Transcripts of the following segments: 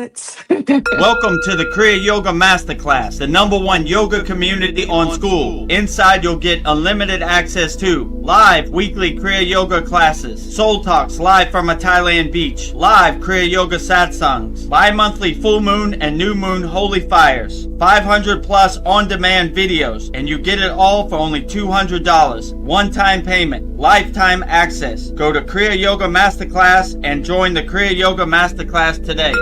nuts. Welcome to the Kriya Yoga Masterclass, the #1 yoga community on SKOOL. Inside you'll get unlimited access to live weekly Kriya Yoga classes, soul talks live from a Thailand beach, live Kriya Yoga satsangs, bi-monthly full moon and new moon holy fires, 500 plus on-demand videos, and you get it all for only $200. One-time payment, lifetime access. Go to Kriya Yoga Masterclass and join the Kriya Yoga Masterclass today.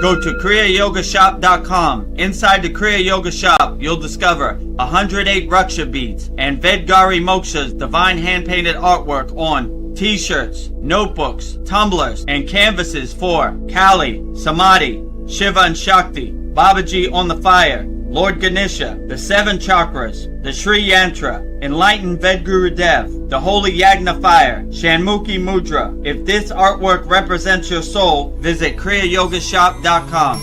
Go to kriyayogamasterclass.com. Inside the Kriya Yoga shop, you'll discover 108 Raksha beads and Vedagurudev divine hand-painted artwork on t-shirts, notebooks, tumblers, and canvases for Kali, Samadhi, Shiva and Shakti, Babaji on the fire, Lord Ganesha, the 7 chakras, the Sri Yantra, enlightened Vedagurudev, the holy Yagna fire, Shanmukhi Mudra. If this artwork represents your soul, visit kriyayogashop.com.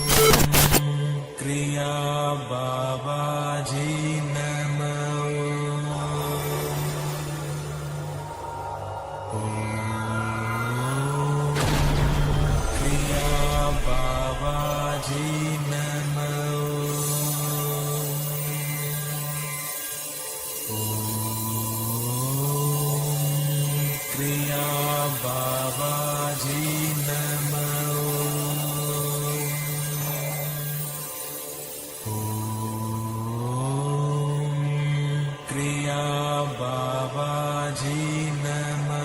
Kriya Babaji Namo. Kriya Babaji Namo. Kriya Babaji Namo. Kriya Babaji Namo.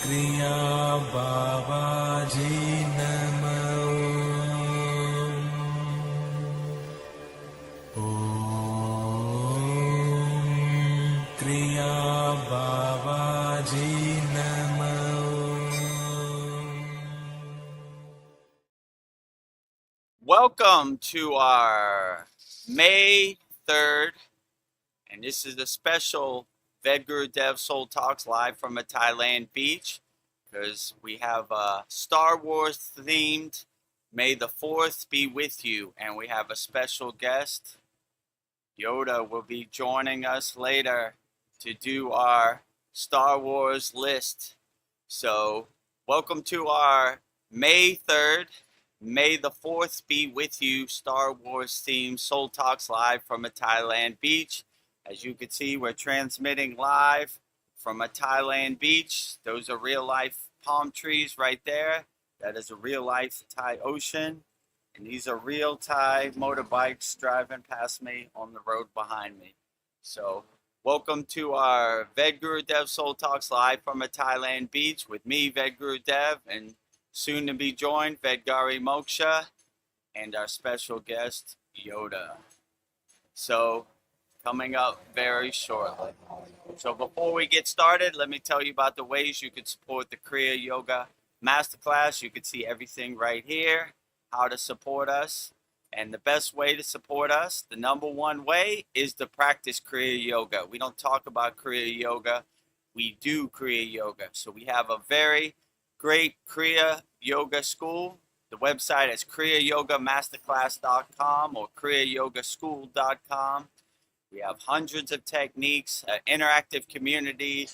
Kriya Babaji Namo. Kriya Babaji Namo. Welcome to our May 3rd, and this is a special Vedagurudev Soul Talks live from a Thailand beach, because we have a Star Wars themed May the 4th be with you, and we have a special guest. Yoda will be joining us later to do our Star Wars list. So welcome to our May 3rd, May the 4th be with you Star Wars themed Soul Talks live from a Thailand beach. As you can see, we're transmitting live from a Thailand beach. Those are real life palm trees right there. That is a real life Thai ocean. And these are real Thai motorbikes driving past me on the road behind me. So welcome to our Vedagurudev Soul Talks live from a Thailand beach with me, Vedagurudev, and soon to be joined, Vedgari Moksha, and our special guest, Yoda. So coming up very shortly. So before we get started, let me tell you about the ways you can support the Kriya Yoga Masterclass. You can see everything right here, how to support us. And the best way to support us, the #1 way, is to practice Kriya Yoga. We don't talk about Kriya Yoga, we do Kriya Yoga. So we have a very great Kriya Yoga school. The website is kriyayogamasterclass.com or kriyayogamasterclass.com. We have hundreds of techniques, an interactive community,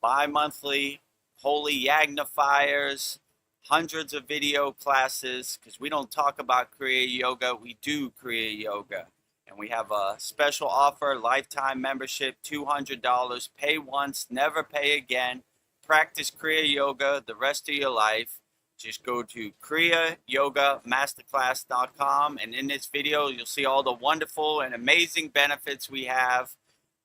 bi-monthly holy Yagna fires, hundreds of video classes, because we don't talk about Kriya Yoga, we do Kriya Yoga. And we have a special offer, lifetime membership, $200, pay once, never pay again. Practice Kriya Yoga the rest of your life. Just go to kriyayogamasterclass.com, and in this video you'll see all the wonderful and amazing benefits we have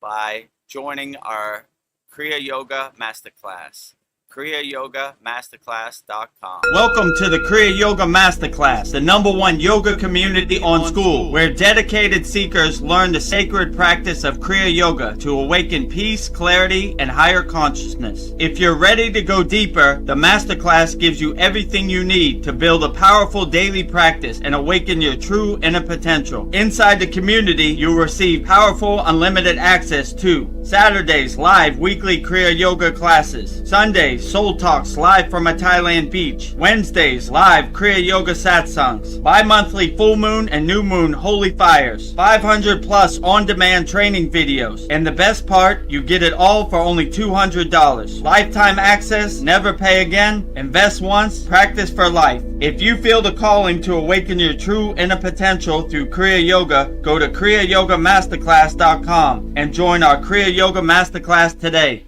by joining our Kriya Yoga Masterclass. kriyayogamasterclass.com. Welcome to the Kriya Yoga Masterclass, the #1 yoga community on SKOOL, where dedicated seekers learn the sacred practice of Kriya Yoga to awaken peace, clarity, and higher consciousness. If you're ready to go deeper, the Masterclass gives you everything you need to build a powerful daily practice and awaken your true inner potential. Inside the community, you'll receive powerful, unlimited access to Saturdays live weekly Kriya Yoga classes, Sundays Soul Talks live from a Thailand beach. Wednesdays, live Kriya Yoga Satsangs. Bi-monthly full moon and new moon holy fires. 500 plus on-demand training videos. And the best part, you get it all for only $200. Lifetime access, never pay again, invest once, practice for life. If you feel the calling to awaken your true inner potential through Kriya Yoga, go to kriyayogamasterclass.com and join our Kriya Yoga Masterclass today.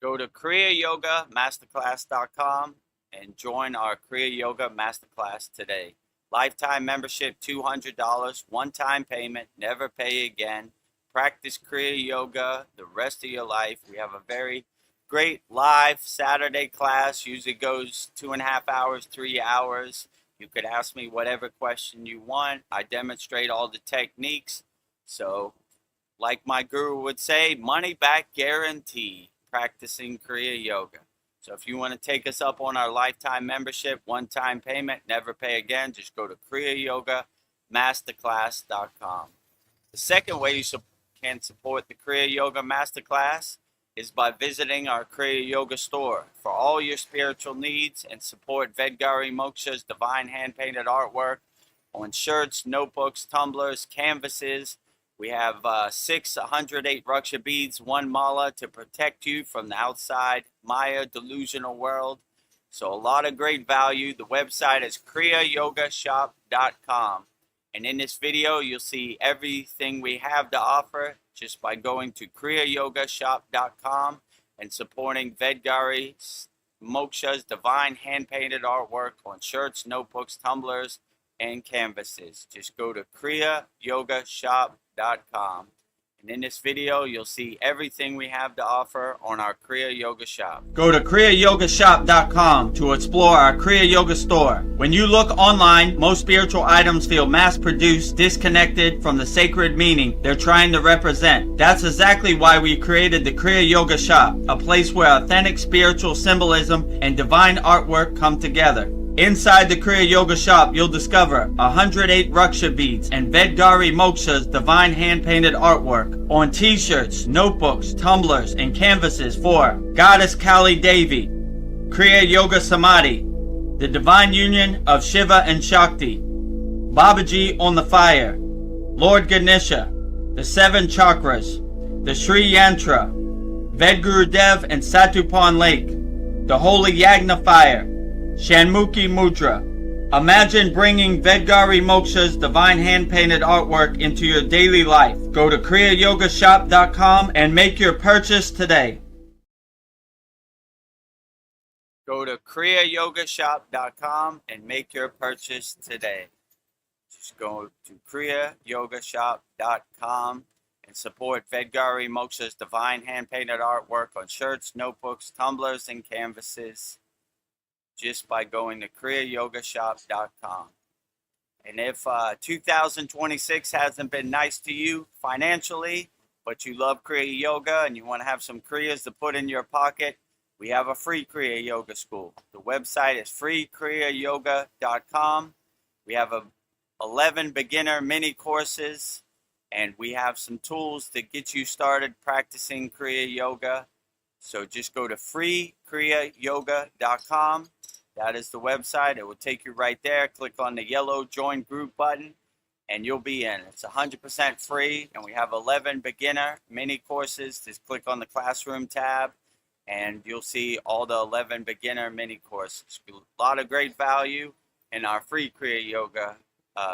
Go to kriyayogamasterclass.com and join our Kriya Yoga Masterclass today. Lifetime membership $200, one-time payment, never pay again. Practice Kriya Yoga the rest of your life. We have a very great live Saturday class. Usually goes 2.5 hours, 3 hours. You could ask me whatever question you want. I demonstrate all the techniques. So, like my guru would say, money back guarantee practicing Kriya Yoga. So if you want to take us up on our lifetime membership, one-time payment, never pay again, just go to kriyayogamasterclass.com. The second way you can support the Kriya Yoga Masterclass is by visiting our Kriya Yoga store. For all your spiritual needs and support Vedagurudev Moksha's divine hand-painted artwork on shirts, notebooks, tumblers, canvases. We have 108 Raksha beads, 1 mala to protect you from the outside Maya delusional world. So a lot of great value. The website is kriyayogashop.com. And in this video, you'll see everything we have to offer just by going to kriyayogashop.com and supporting Vedagurudev Moksha's divine hand-painted artwork on shirts, notebooks, tumblers, and canvases. Just go to kriyayogashop.com. And in this video, you'll see everything we have to offer on our Kriya Yoga shop. Go to kriyayogashop.com to explore our Kriya Yoga store. When you look online, most spiritual items feel mass-produced, disconnected from the sacred meaning they're trying to represent. That's exactly why we created the Kriya Yoga shop, a place where authentic spiritual symbolism and divine artwork come together. Inside the Kriya Yoga shop, you'll discover 108 Raksha beads and Vedagurudev Moksha's divine hand-painted artwork on t-shirts, notebooks, tumblers, and canvases for Goddess Kali Devi, Kriya Yoga Samadhi, the divine union of Shiva and Shakti, Babaji on the fire, Lord Ganesha, the 7 chakras, the Sri Yantra, Vedagurudev and Satupan Lake, the Holy Yagna fire, Shanmukhi Mudra. Imagine bringing Vedagurudev Moksha's divine hand-painted artwork into your daily life. Go to kriyayogashop.com and make your purchase today. Go to kriyayogashop.com and make your purchase today. Just go to kriyayogashop.com and support Vedagurudev Moksha's divine hand-painted artwork on shirts, notebooks, tumblers, and canvases, just by going to kriyayogashop.com. And if 2026 hasn't been nice to you financially, but you love Kriya Yoga and you want to have some Kriyas to put in your pocket, we have a free Kriya Yoga school. The website is freekriyayoga.com. We have 11 beginner mini courses, and we have some tools to get you started practicing Kriya Yoga. So just go to freekriyayoga.com. That is the website. It will take you right there. Click on the yellow join group button and you'll be in. It's 100% free, and we have 11 beginner mini courses. Just click on the classroom tab and you'll see all the 11 beginner mini courses. A lot of great value in our free Kriya Yoga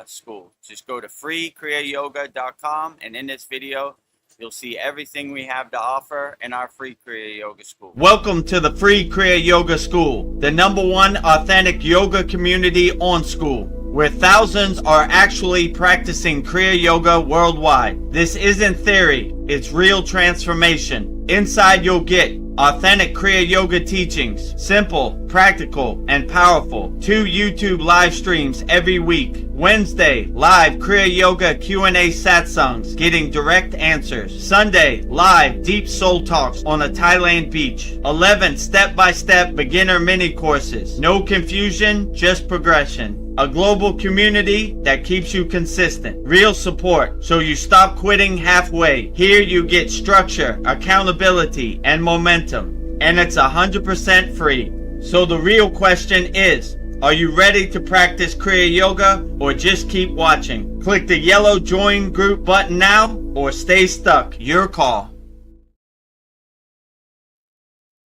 school. Just go to freekriyayoga.com, and in this video you'll see everything we have to offer in our free Kriya Yoga school. Welcome to the free Kriya Yoga school, the #1 authentic yoga community on School, where thousands are actually practicing Kriya Yoga worldwide. This isn't theory, it's real transformation. Inside you'll get authentic Kriya Yoga teachings, simple, practical, and powerful. 2 YouTube live streams every week. Wednesday, live Kriya Yoga Q&A satsangs, getting direct answers. Sunday, live deep soul talks on a Thailand beach. 11 step-by-step beginner mini courses. No confusion, just progression. A global community that keeps you consistent. Real support so you stop quitting halfway. Here you get structure, accountability, and momentum. And it's 100% free. So the real question is, are you ready to practice Kriya Yoga or just keep watching? Click the yellow join group button now or stay stuck. Your call.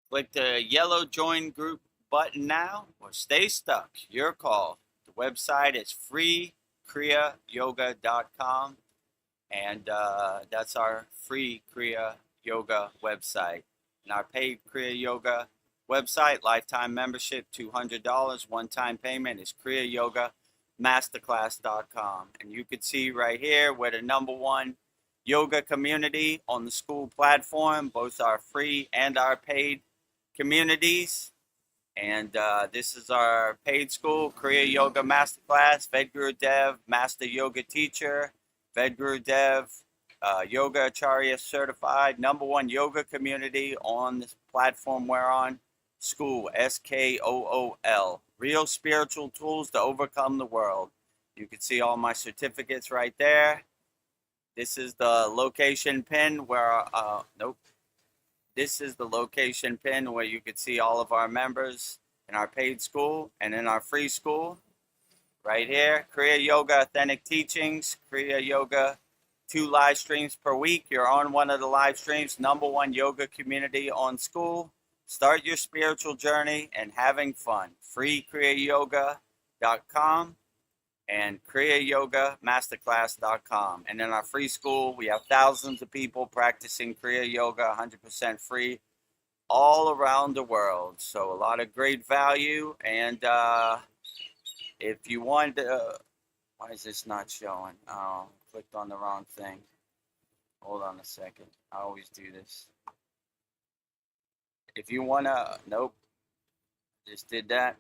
Click the yellow join group button now or stay stuck. Your call. The website is freekriyayogamasterclass.com, and that's our free Kriya Yoga website. And our paid Kriya Yoga website, lifetime membership, $200, one-time payment, is kriyayogamasterclass.com. And you can see right here we're the #1 yoga community on the SKOOL platform, both our free and our paid communities. And this is our paid school, Kriya Yoga Masterclass, Vedagurudev, Master Yoga Teacher, Vedagurudev, Yoga Acharya Certified, #1 yoga community on this platform we're on, SKOOL, SKOOL, Real Spiritual Tools to Overcome the World. You can see all my certificates right there. This is the location pin where, This is the location pin where you can see all of our members in our paid school and in our free school. Right here, Kriya Yoga Authentic Teachings, Kriya Yoga, 2 live streams per week. You're on one of the live streams, #1 yoga community on SKOOL. Start your spiritual journey and having fun. Free kriyayogamasterclass.com and kriyayogamasterclass.com. And in our free school, we have thousands of people practicing Kriya Yoga, 100% free, all around the world. So a lot of great value. And if you want to, why is this not showing? Oh, clicked on the wrong thing. Hold on a second. I always do this. If you want to, nope, just did that.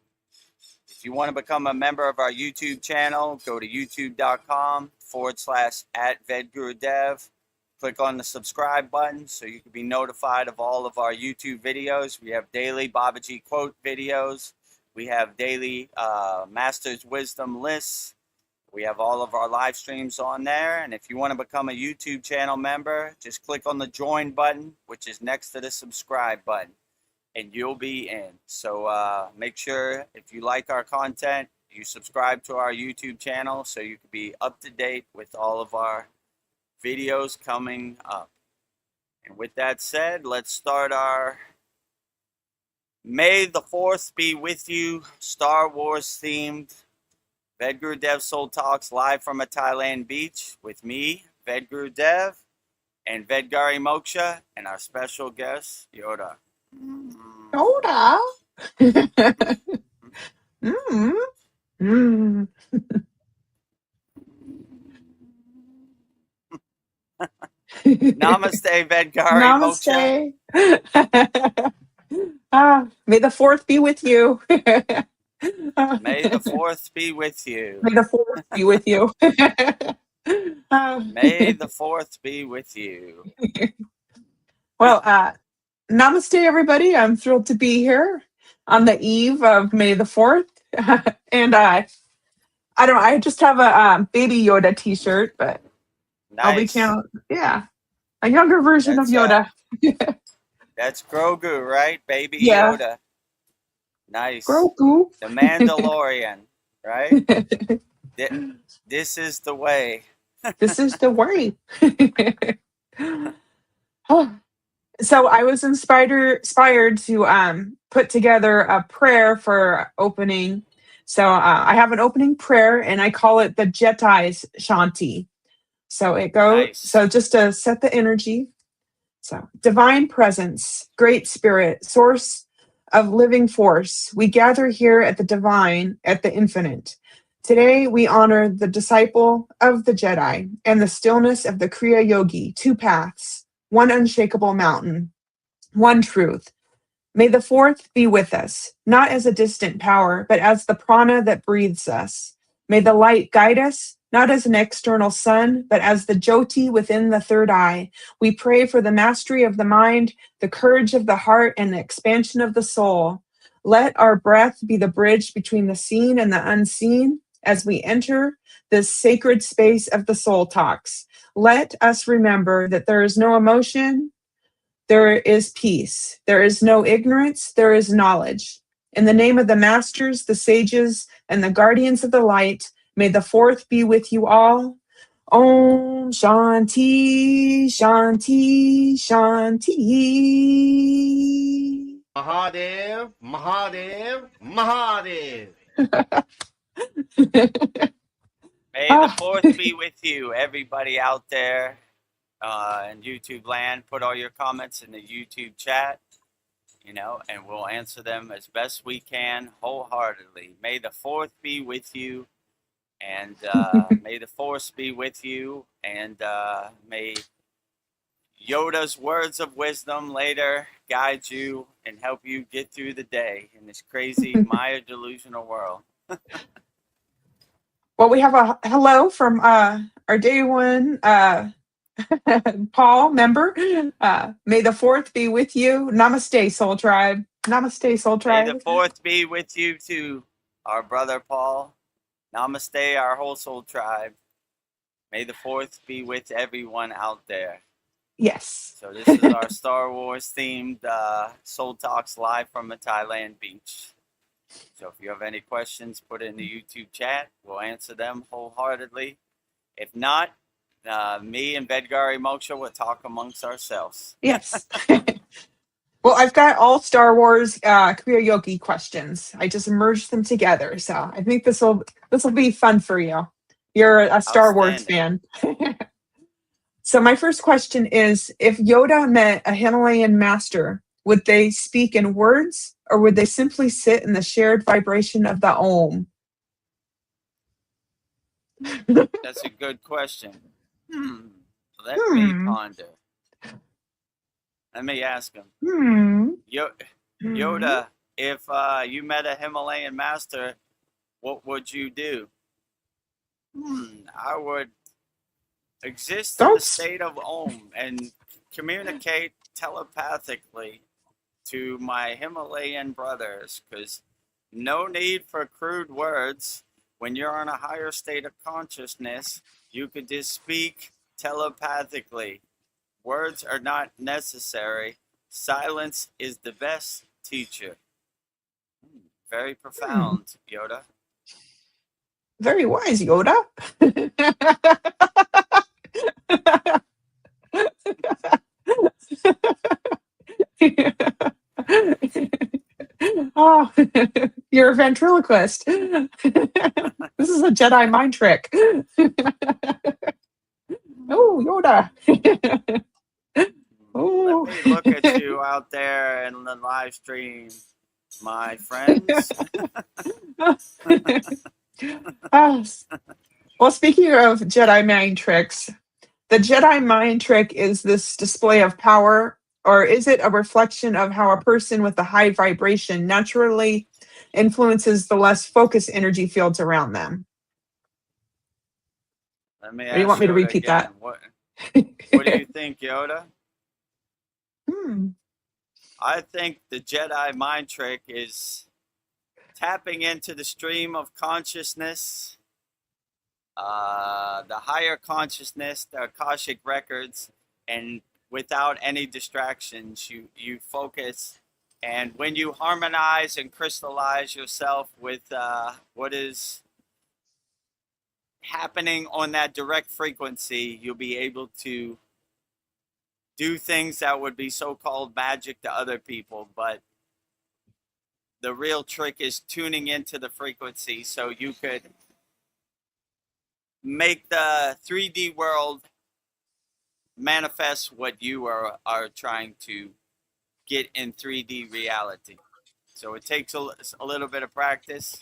If you want to become a member of our YouTube channel, go to youtube.com/@Vedagurudev. Click on the subscribe button so you can be notified of all of our YouTube videos. We have daily Babaji quote videos. We have daily Master's Wisdom lists. We have all of our live streams on there. And if you want to become a YouTube channel member, just click on the join button, which is next to the subscribe button, and you'll be in. So make sure, if you like our content, you subscribe to our YouTube channel so you can be up to date with all of our videos coming up. And with that said, let's start our May the 4th be with you, Star Wars themed Vedagurudev Soul Talks live from a Thailand beach with me, Vedagurudev, and Vedgari Moksha, and our special guest, Yoda. Yoda. mm. Mm. Namaste, Vedgari Moksha. Namaste. May the 4th be with you. May the 4th be with you. May the 4th be with you. May the 4th be with you. Well, namaste, everybody. I'm thrilled to be here on the eve of May the 4th. And I don't know, I just have a Baby Yoda t-shirt, but Nice. A younger version of Yoda. That's Grogu, right? Baby Yeah. Yoda. Nice. Grogu. The Mandalorian, right? This is the way. This is the way. So I was inspired to put together a prayer for opening. So I have an opening prayer, and I call it the Jeti's Shanti. So it goes. Nice. So just to set the energy. So, divine presence, great spirit, source of living force, we gather here at the divine, at the infinite. Today, we honor the disciple of the Jedi and the stillness of the Kriya Yogi, 2 paths, 1 unshakable mountain, 1 truth. May the 4th be with us, not as a distant power, but as the prana that breathes us. May the light guide us, not as an external sun, but as the Jyoti within the 3rd eye. We pray for the mastery of the mind, the courage of the heart, and the expansion of the soul. Let our breath be the bridge between the seen and the unseen, as we enter this sacred space of the soul talks. Let us remember that there is no emotion, there is peace. There is no ignorance, there is knowledge. In the name of the masters, the sages, and the guardians of the light, may the fourth be with you all. Om Shanti, Shanti, Shanti. Mahadev, Mahadev, Mahadev. May the fourth be with you, everybody out there in YouTube land. Put all your comments in the YouTube chat, and we'll answer them as best we can wholeheartedly. May the fourth be with you, and may the force be with you, and may Yoda's words of wisdom later guide you and help you get through the day in this crazy Maya delusional world. Well, we have a hello from our day one Paul member. May the fourth be with you. Namaste, Soul Tribe. Namaste, Soul Tribe. May the fourth be with you too, our brother Paul. Namaste, our whole Soul Tribe. May the fourth be with everyone out there. Yes. So this is our Star Wars themed Soul Talks live from a Thailand beach. So if you have any questions, put it in the YouTube chat. We'll answer them wholeheartedly. If not, me and Vedgari Moksha will talk amongst ourselves. Yes. Well, I've got all Star Wars Kriya Yogi questions. I just merged them together. So I think this will be fun for you. You're a Star Wars fan. So my first question is, if Yoda met a Himalayan master, would they speak in words or would they simply sit in the shared vibration of the Om? That's a good question. Let me ponder. Let me ask him. Yoda, if you met a Himalayan master, what would you do? I would exist in the state of Om and communicate telepathically to my Himalayan brothers, because no need for crude words. When you're in a higher state of consciousness, you could just speak telepathically. Words are not necessary. Silence is the best teacher. Very profound, Yoda. Very wise, Yoda. Oh, you're a ventriloquist. This is a Jedi mind trick. Oh, Yoda. Oh. Let me look at you out there in the live stream, my friends. Well, speaking of Jedi mind tricks, the Jedi mind trick is this display of power, or is it a reflection of how a person with a high vibration naturally influences the less focused energy fields around them? Let me or do you want me to repeat again. that? What do you think, Yoda? I think the Jedi mind trick is tapping into the stream of consciousness, the higher consciousness, the Akashic records, and without any distractions, you focus. And when you harmonize and crystallize yourself with what is happening on that direct frequency, you'll be able to do things that would be so-called magic to other people. But the real trick is tuning into the frequency so you could make the 3D world manifest what you are trying to get in 3D reality. So it takes a little bit of practice.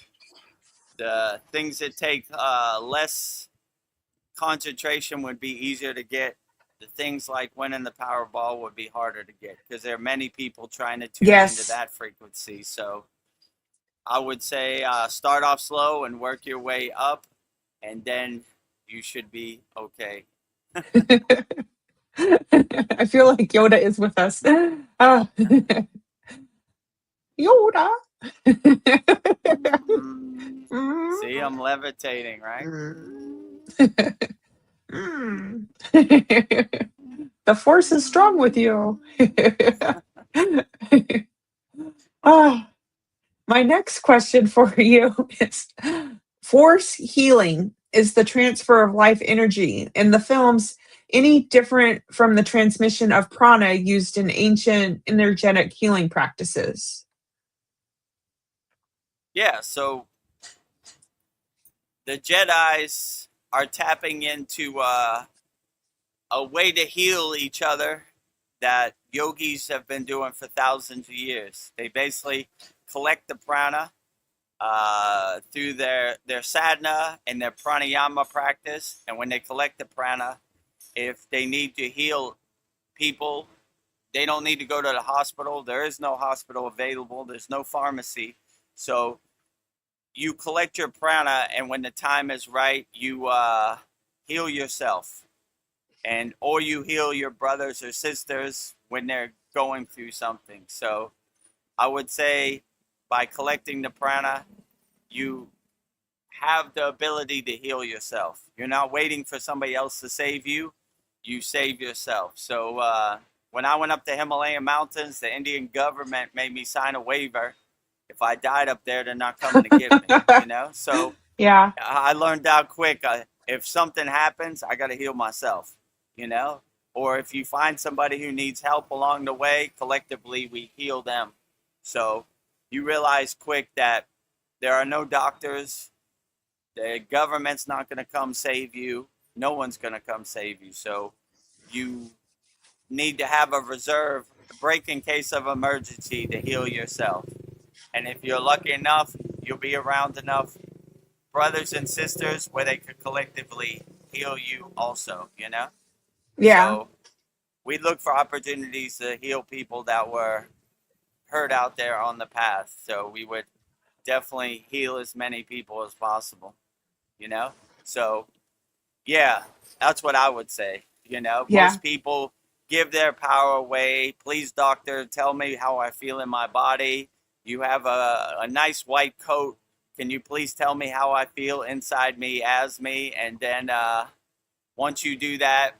The things that take less concentration would be easier to get. The things like winning the Powerball would be harder to get because there are many people trying to tune into that frequency. So I would say start off slow and work your way up, and then you should be okay. I feel like Yoda is with us. Yoda. See, I'm levitating, right? The force is strong with you. Ah, my next question for you is force healing is the transfer of life energy. In the films, any different from the transmission of prana used in ancient energetic healing practices? Yeah, so the Jedis are tapping into a way to heal each other that yogis have been doing for thousands of years. They basically collect the prana through their sadhana and their pranayama practice. And when they collect the prana, if they need to heal people, they don't need to go to the hospital. There is no hospital available. There's no pharmacy. So you collect your prana, and when the time is right, you heal yourself, and or you heal your brothers or sisters when they're going through something. So I would say by collecting the prana, you have the ability to heal yourself. You're not waiting for somebody else to save you. You save yourself. So when I went up the Himalayan mountains, the Indian government made me sign a waiver. If I died up there, they're not coming to get me, you know? So Yeah. I learned out quick. If something happens, I got to heal myself, you know? Or if you find somebody who needs help along the way, collectively we heal them. So you realize quick that there are no doctors. The government's not going to come save you. No one's going to come save you. So you need to have a reserve, a break in case of emergency to heal yourself. And if you're lucky enough, you'll be around enough brothers and sisters where they could collectively heal you also, you know? Yeah. So we look for opportunities to heal people that were hurt out there on the path. So we would definitely heal as many people as possible, you know? So yeah, that's what I would say. You know, Yeah. most people give their power away. Please, doctor, tell me how I feel in my body. You have a nice white coat. Can you please tell me how I feel inside me as me? And then once you do that,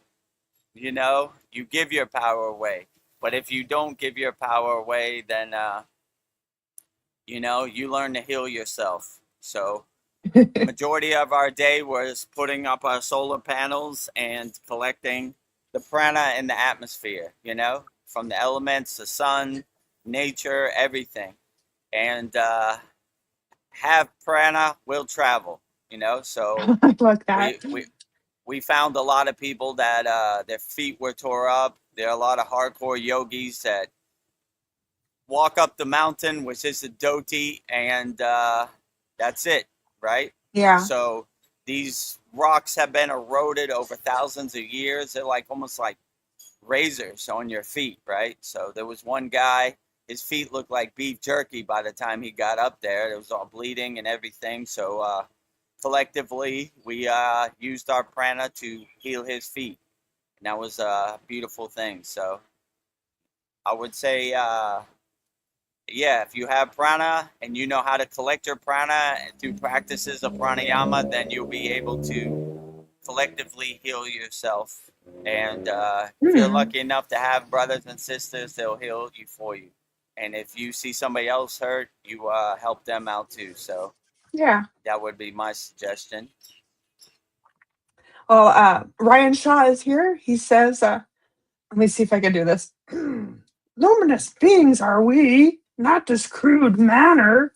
you know, you give your power away. But if you don't give your power away, then, you know, you learn to heal yourself. So majority of our day was putting up our solar panels and collecting the prana in the atmosphere, you know, from the elements, the sun, nature, everything. And have prana will travel, you know. So I like that. we found a lot of people that their feet were tore up. There are a lot of hardcore yogis that walk up the mountain, which is the dhoti, and that's it, right? Yeah. So these rocks have been eroded over thousands of years. They're like almost like razors on your feet, right? So there was one guy, his feet looked like beef jerky by the time he got up there. It was all bleeding and everything. So collectively, we used our prana to heal his feet. And that was a beautiful thing. So I would say, yeah, if you have prana and you know how to collect your prana through practices of pranayama, then you'll be able to collectively heal yourself. And if you're lucky enough to have brothers and sisters, they'll heal you for you. And if you see somebody else hurt, you help them out too. So Yeah. that would be my suggestion. Well, Ryan Shaw is here. He says, let me see if I can do this. Luminous beings are we, not this crude manner.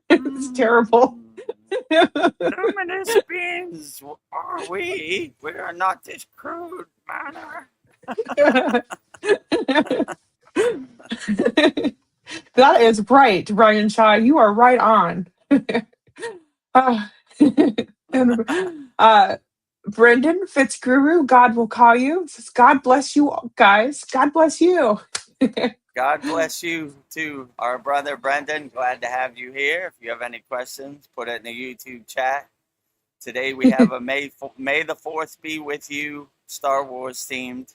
It's terrible. Luminous beings are we. We are not this crude manner. That is right, Ryan Shaw. You are right on. And, Brendan Fitzguru, God will call you. Says, God bless you guys. God bless you. God bless you too, our brother Brendan. Glad to have you here. If you have any questions, put it in the YouTube chat. Today we have a May the 4th be with you, Star Wars themed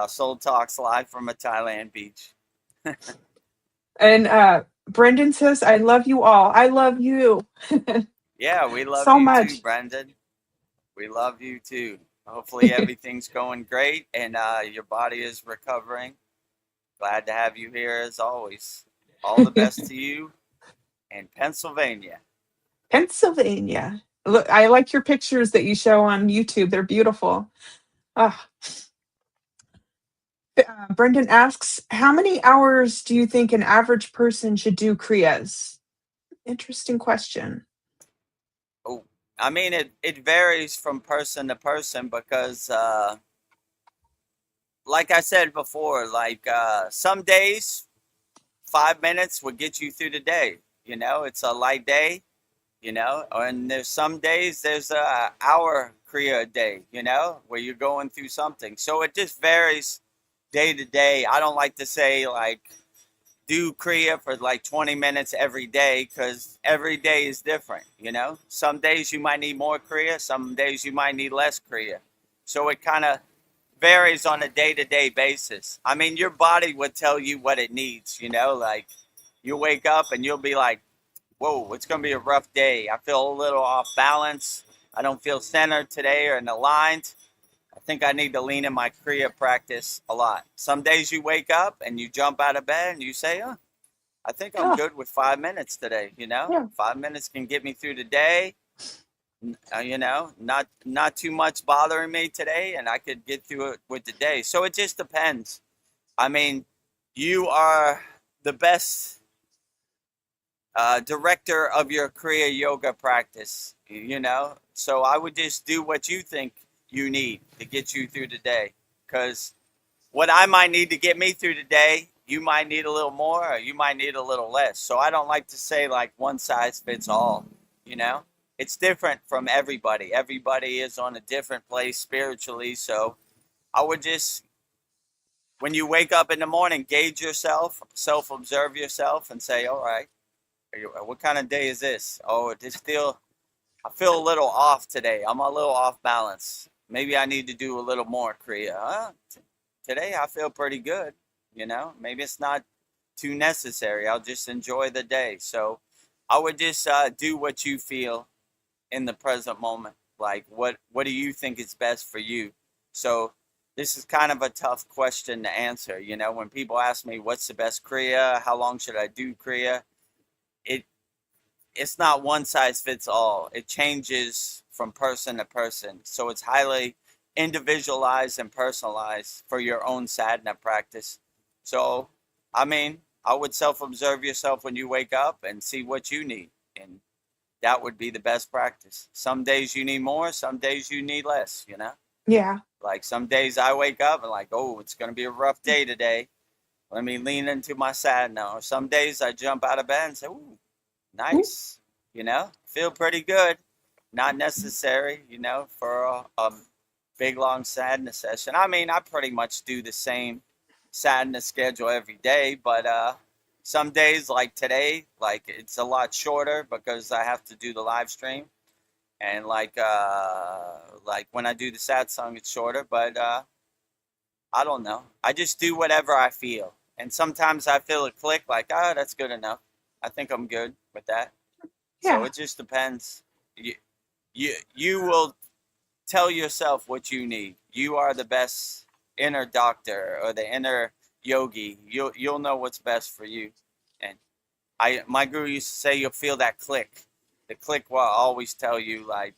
Soul Talks live from a Thailand beach. And Brendan says, I love you all. I love you Yeah, we love so you too, much. Brendan. We love you too. Hopefully everything's going great and your body is recovering. Glad to have you here as always. All the best to you in Pennsylvania. Pennsylvania. Look, I like your pictures that you show on YouTube. They're beautiful. Ah, Brendan asks, how many hours do you think an average person should do Kriyas? Interesting question. Oh, I mean, it varies from person to person because, like I said before, some days 5 minutes would get you through the day. You know, it's a light day. You know, and there's some days there's a hour Kriya a day. You know, where you're going through something. So it just varies day to day. I don't like to say like do Kriya for like 20 minutes every day because every day is different, you know? Some days you might need more Kriya, some days you might need less Kriya. So it kind of varies on a day to day basis. I mean, your body would tell you what it needs, you know? Like you wake up and you'll be like, whoa, it's going to be a rough day. I feel a little off balance. I don't feel centered today or aligned. I think I need to lean in my Kriya practice a lot. Some days you wake up and you jump out of bed and you say, oh, I think I'm Yeah, good with 5 minutes today. You know, yeah, 5 minutes can get me through the day. You know, not too much bothering me today, and I could get through it with the day. So it just depends. I mean, you are the best director of your Kriya yoga practice. You know, so I would just do what you think you need to get you through the day, because what I might need to get me through the day, you might need a little more or you might need a little less. So I don't like to say like one size fits all, you know? It's different from everybody. Everybody is on a different place spiritually. So I would just, when you wake up in the morning, gauge yourself, self observe yourself and say, all right, what kind of day is this? Oh, I feel a little off today. I'm a little off balance. Maybe I need to do a little more Kriya. Today I feel pretty good. You know, maybe it's not too necessary. I'll just enjoy the day. So I would just do what you feel in the present moment. Like what do you think is best for you? So this is kind of a tough question to answer. You know, when people ask me what's the best Kriya, how long should I do Kriya? It it's not one size fits all. It changes from person to person. So it's highly individualized and personalized for your own sadhana practice. So, I mean, I would self observe yourself when you wake up and see what you need. And that would be the best practice. Some days you need more, some days you need less, you know? yeah, Like some days I wake up and like, oh, it's going to be a rough day today. Let me lean into my sadhana. Or some days I jump out of bed and say, ooh, ooh, nice, you know, feel pretty good. Not necessary, you know, for a big long sadhana session. I mean, I pretty much do the same sadhana schedule every day, but some days like today, like it's a lot shorter because I have to do the live stream, and like when I do the satsang, it's shorter. But I don't know. I just do whatever I feel, and sometimes I feel a click, like that's good enough. I think I'm good with that. So yeah, it just depends. You will tell yourself what you need. You are the best inner doctor or the inner yogi. You'll know what's best for you. And my guru used to say you'll feel that click. The click will always tell you like,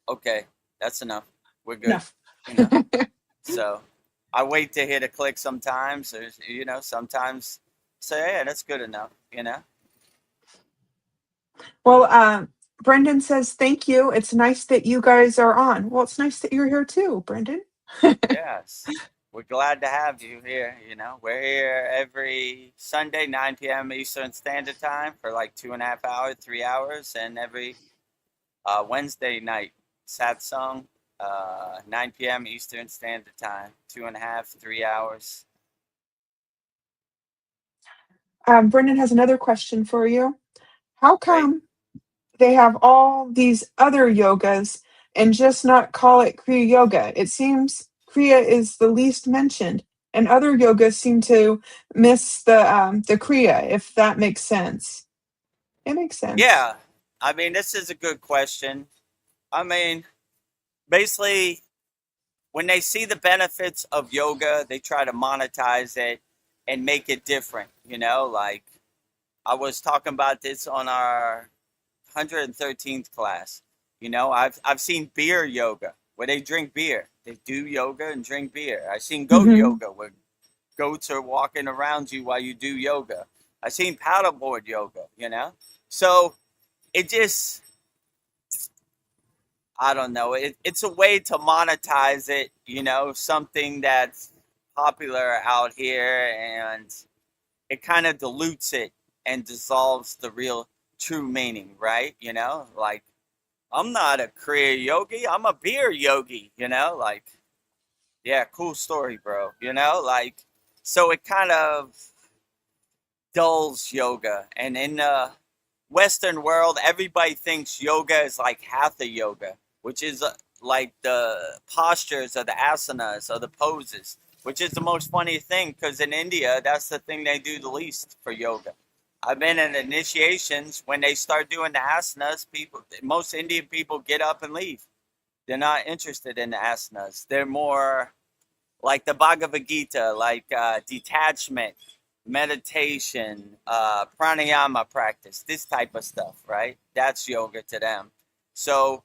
okay, that's enough. We're good. enough. You know. So I wait to hit a click sometimes, or you know, sometimes say, yeah, that's good enough. You know. Well, Brendan says, thank you. It's nice that you guys are on. Well, it's nice that you're here too, Brendan. Yes. We're glad to have you here. You know, we're here every Sunday, 9 p.m. Eastern Standard Time for like 2.5 hours, 3 hours, and every Wednesday night, satsang, 9 p.m. Eastern Standard Time, 2.5, 3 hours. Brendan has another question for you. How Great. come they have all these other yogas and just not call it Kriya Yoga? It seems Kriya is the least mentioned and other yogas seem to miss the kriya, if that makes sense. It makes sense. Yeah. I mean, this is a good question. I mean, basically, when they see the benefits of yoga, they try to monetize it and make it different. Like I was talking about this on our 113th class. I've seen beer yoga where they drink beer. They do yoga and drink beer. I've seen goat Hmm. yoga where goats are walking around you while you do yoga. I've seen paddleboard yoga. So it just, I don't know. It's a way to monetize it, something that's popular out here, and it kind of dilutes it and dissolves the real true meaning, right? Like I'm not a Kriya yogi, I'm a beer yogi, like yeah, cool story, bro. Like so it kind of dulls yoga. And in the Western world, everybody thinks yoga is like hatha yoga, which is like the postures or the asanas or the poses, which is the most funny thing because in India, that's the thing they do the least for yoga. I've been in initiations when they start doing the asanas, most Indian people get up and leave. They're not interested in the asanas. They're more like the Bhagavad Gita, like detachment, meditation, pranayama practice, this type of stuff, right? That's yoga to them. So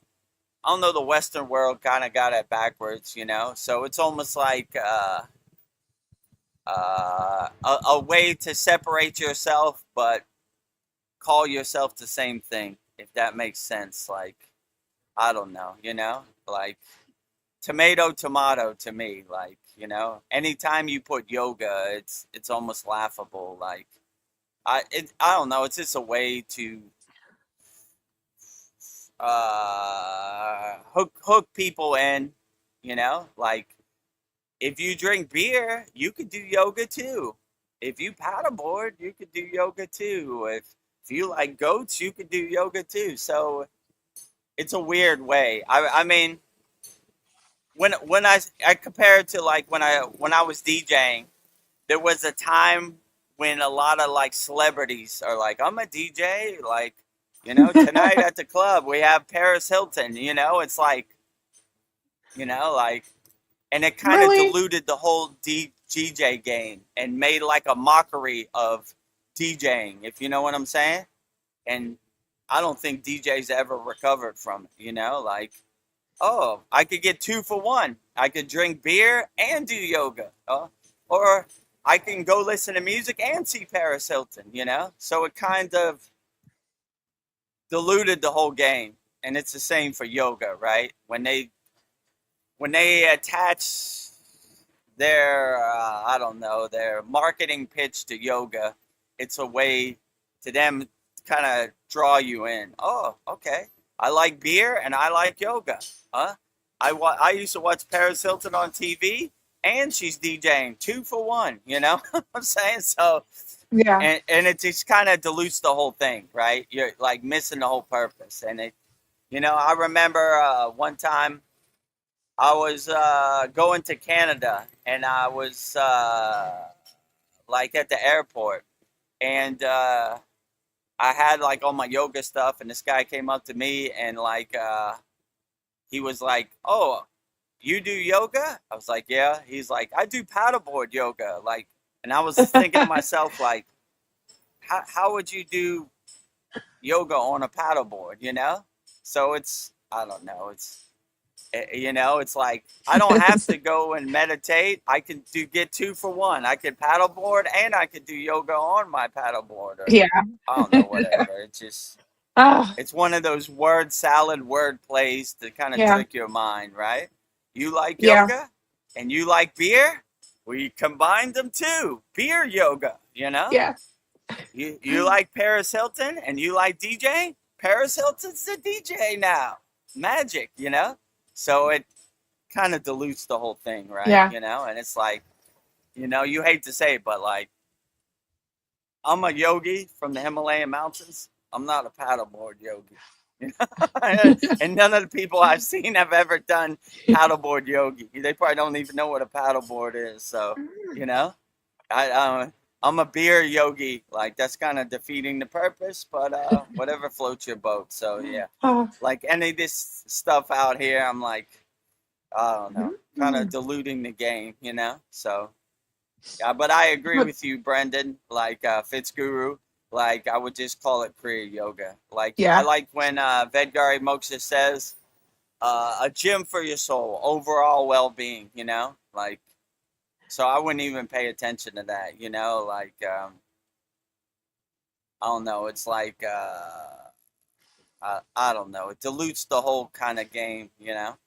I don't know, the Western world kind of got it backwards, So it's almost like a way to separate yourself, but call yourself the same thing, if that makes sense. Like, I don't know, like tomato to me, like, anytime you put yoga, it's almost laughable. Like I don't know, it's just a way to hook people in, like if you drink beer, you could do yoga too. If you paddleboard, you could do yoga too. If you like goats, you could do yoga too. So it's a weird way. I mean, when I compare it to like when I was DJing, there was a time when a lot of like celebrities are like, I'm a DJ, like, tonight at the club we have Paris Hilton, it's like, like, and it kind of Really? diluted the whole DJ game and made like a mockery of DJing, if you know what I'm saying. And I don't think DJs ever recovered from it, like, oh, I could get 2 for 1. I could drink beer and do yoga. Or I can go listen to music and see Paris Hilton, So it kind of diluted the whole game. And it's the same for yoga, right? When they attach their, I don't know, their marketing pitch to yoga, it's a way to them kind of draw you in. Oh, okay. I like beer and I like yoga. Huh? I used to watch Paris Hilton on TV and she's DJing 2 for 1, what I'm saying? So, Yeah. and it just kind of dilutes the whole thing, right? You're like missing the whole purpose. And I remember one time I was going to Canada and I was like at the airport and I had like all my yoga stuff and this guy came up to me and like he was like, "Oh, you do yoga?" I was like, "Yeah." He's like, "I do paddleboard yoga." Like, and I was thinking to myself, like, how would you do yoga on a paddleboard? So it's, I don't know. It's like I don't have to go and meditate. I can get 2 for 1. I could paddleboard and I could do yoga on my paddleboard, or Yeah. I don't know, whatever. It's just, Ah, it's one of those word salad word plays to kind of yeah. trick your mind, right? You like Yeah. yoga and you like beer? We combined them too. Beer yoga, Yeah. You like Paris Hilton and you like DJ? Paris Hilton's the DJ now. Magic, So it kind of dilutes the whole thing, right? Yeah. And it's like, you hate to say it, but like, I'm a yogi from the Himalayan mountains. I'm not a paddleboard yogi. And none of the people I've seen have ever done paddleboard yogi. They probably don't even know what a paddleboard is. So, you know, I'm a beer yogi. Like that's kind of defeating the purpose, but whatever floats your boat. So yeah, Oh, like any of this stuff out here, I'm like, I don't know, kind of diluting the game, you know. So yeah, but I agree but with you, Brendan. Like Fitzguru, like I would just call it Kriya yoga. Like I yeah, like when Vedgari Moksha says, a gym for your soul, overall well-being. You know, like so I wouldn't even pay attention to that. You know, like I don't know. It's like I don't know. It dilutes the whole kind of game. You know,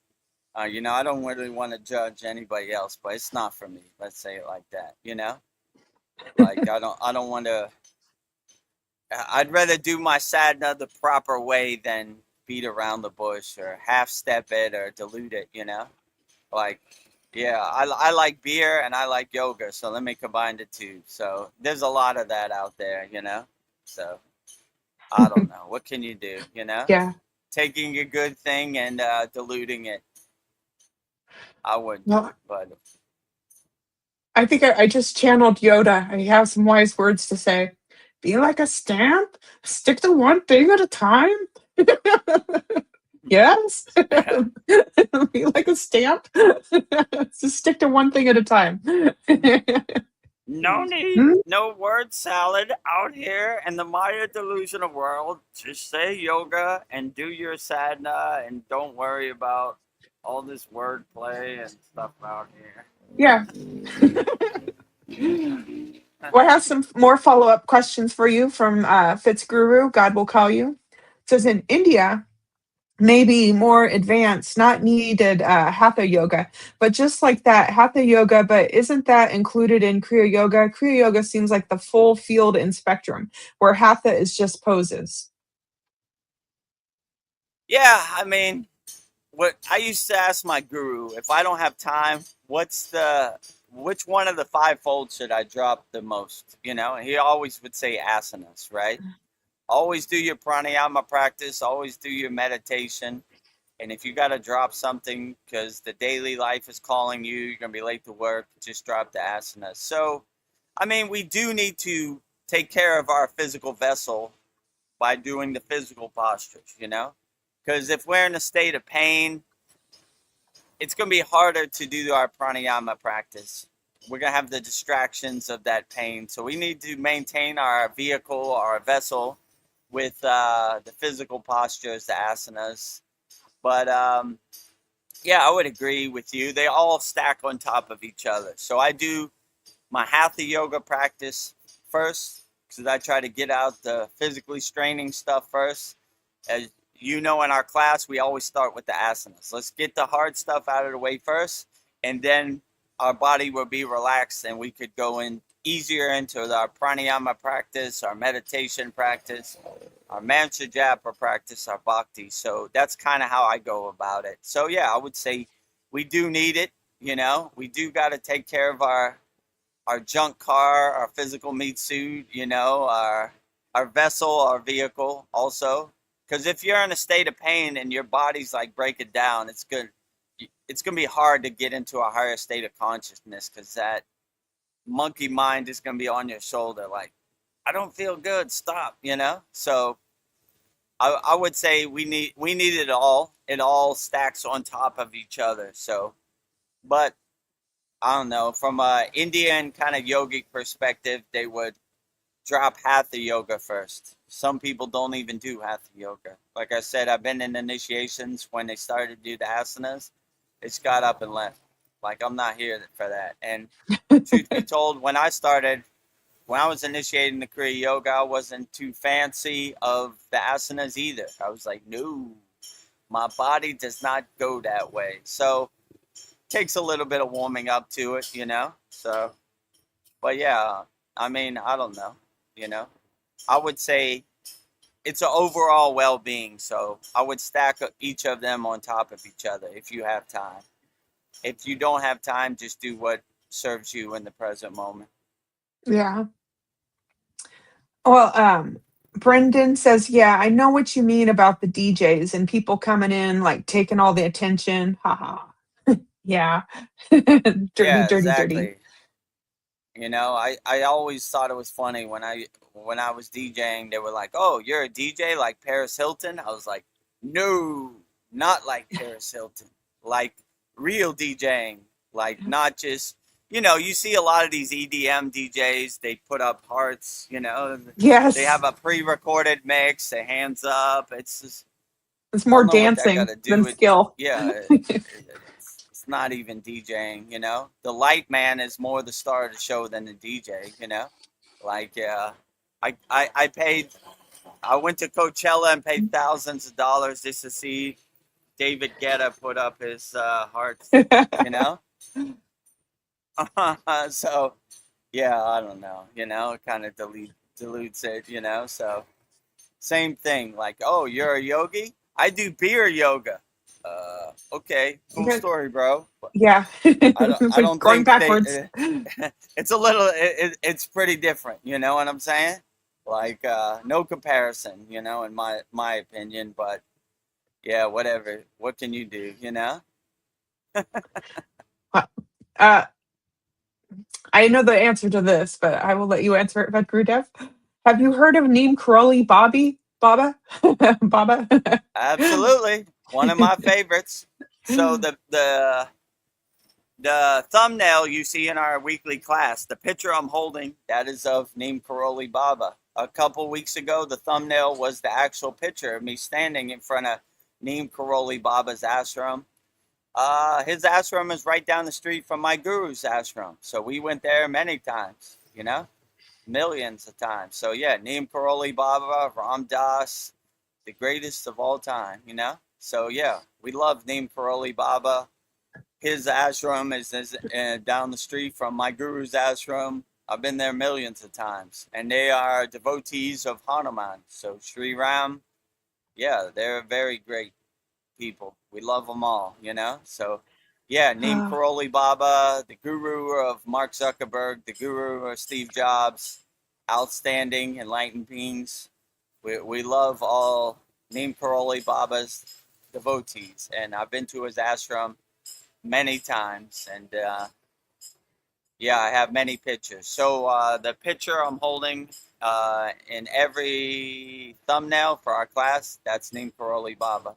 I don't really want to judge anybody else, but it's not for me. Let's say it like that. You know, like I don't want to. I'd rather do my sadhana the proper way than beat around the bush or half step it or dilute it. You know, like yeah, I like beer and I like yoga, so let me combine the two. So there's a lot of that out there. You know, so I don't know. What can you do? You know, yeah. taking a good thing and diluting it. I wouldn't do Well, it, but I think I just channeled Yoda. I have some wise words to say. Be like a stamp. Stick to one thing at a time. Yes. yeah. Be like a stamp. Just stick to one thing at a time. No need, Hmm? no word salad out here in the Maya delusional world. Just say yoga and do your sadhana and don't worry about all this wordplay and stuff out here. Yeah. Well, I have some more follow up questions for you from Fitzguru. God will call you. It says in India, maybe more advanced, not needed hatha yoga, but just like that hatha yoga. But isn't that included in Kriya yoga? Kriya yoga seems like the full field and spectrum, where hatha is just poses. Yeah, I mean, what I used to ask my guru, if I don't have time, which one of the fivefold should I drop the most? You know, and he always would say asanas, right? Always do your pranayama practice, always do your meditation. And if you got to drop something because the daily life is calling you, you're going to be late to work, just drop the asanas. So, I mean, we do need to take care of our physical vessel by doing the physical postures, you know? Because if we're in a state of pain, it's going to be harder to do our pranayama practice. We're going to have the distractions of that pain. So we need to maintain our vehicle, our vessel, with the physical postures, the asanas. But yeah, I would agree with you. They all stack on top of each other. So I do my hatha yoga practice first because I try to get out the physically straining stuff first. As you know, in our class, we always start with the asanas. Let's get the hard stuff out of the way first, and then our body will be relaxed and we could go in easier into our pranayama practice, our meditation practice, our mantra japa practice, our bhakti. So that's kind of how I go about it. So yeah, I would say we do need it. You know, we do got to take care of our junk car, our physical meat suit. You know, our vessel, our vehicle also. Because if you're in a state of pain and your body's like breaking down, it's good. It's gonna be hard to get into a higher state of consciousness because that monkey mind is gonna be on your shoulder, like, I don't feel good. Stop. You know. So I would say we need it all. It all stacks on top of each other. So, but I don't know. From a Indian kind of yogic perspective, they would drop hatha yoga first. Some people don't even do hatha yoga. Like I said, I've been in initiations when they started to do the asanas. It's got up and left. Like I'm not here for that. And truth be told, when I was initiating the Kriya yoga, I wasn't too fancy of the asanas either. I was like, no, my body does not go that way. So it takes a little bit of warming up to it, you know? So, but yeah, I mean, I don't know, you know? I would say it's an overall well-being. So I would stack each of them on top of each other if you have time. If you don't have time, just do what serves you in the present moment. Yeah. Well, Brendan says, yeah, I know what you mean about the DJs and people coming in, like taking all the attention. Ha ha. Yeah. Dirty, Yeah, dirty, dirty. exactly. You know, I always thought it was funny when I was DJing. They were like, "Oh, you're a DJ like Paris Hilton." I was like, "No, not like Paris Hilton. Like real DJing. Like not just you see a lot of these EDM DJs. They put up hearts. They Yes. have a pre-recorded mix. They hands up. It's just It's I more don't know what that got dancing to do than with. skill. Yeah, it's not even DJing, The light man is more the star of the show than the DJ. Like, I paid, I went to Coachella and paid thousands of dollars just to see David Guetta put up his heart, you know? So, yeah, I don't know, it kind of dilutes it. So, same thing, like, oh, you're a yogi? I do beer yoga. Okay, cool story, bro. Yeah. I It's like don't going think backwards. it's a little it's pretty different, you know what I'm saying? Like no comparison, in my opinion, but yeah, whatever. What can you do? Uh, I know the answer to this, but I will let you answer it, Vedagurudev. Have you heard of Neem Karoli Baba? Baba? Absolutely. One of my favorites. So the thumbnail you see in our weekly class, the picture I'm holding, that is of Neem Karoli Baba. A couple weeks ago, the thumbnail was the actual picture of me standing in front of Neem Karoli Baba's ashram. His ashram is right down the street from my guru's ashram. So we went there many times, millions of times. So yeah, Neem Karoli Baba, Ram Das, the greatest of all time. So yeah, we love Neem Karoli Baba. His ashram is down the street from my guru's ashram. I've been there millions of times. And they are devotees of Hanuman. So Sri Ram, yeah, they're very great people. We love them all. So yeah, Neem Ah, Karoli Baba, the guru of Mark Zuckerberg, the guru of Steve Jobs, outstanding, enlightened beings. We love all Neem Karoli Baba's devotees. And I've been to his ashram many times, and yeah, I have many pictures. So the picture I'm holding in every thumbnail for our class, that's Neem Karoli Baba.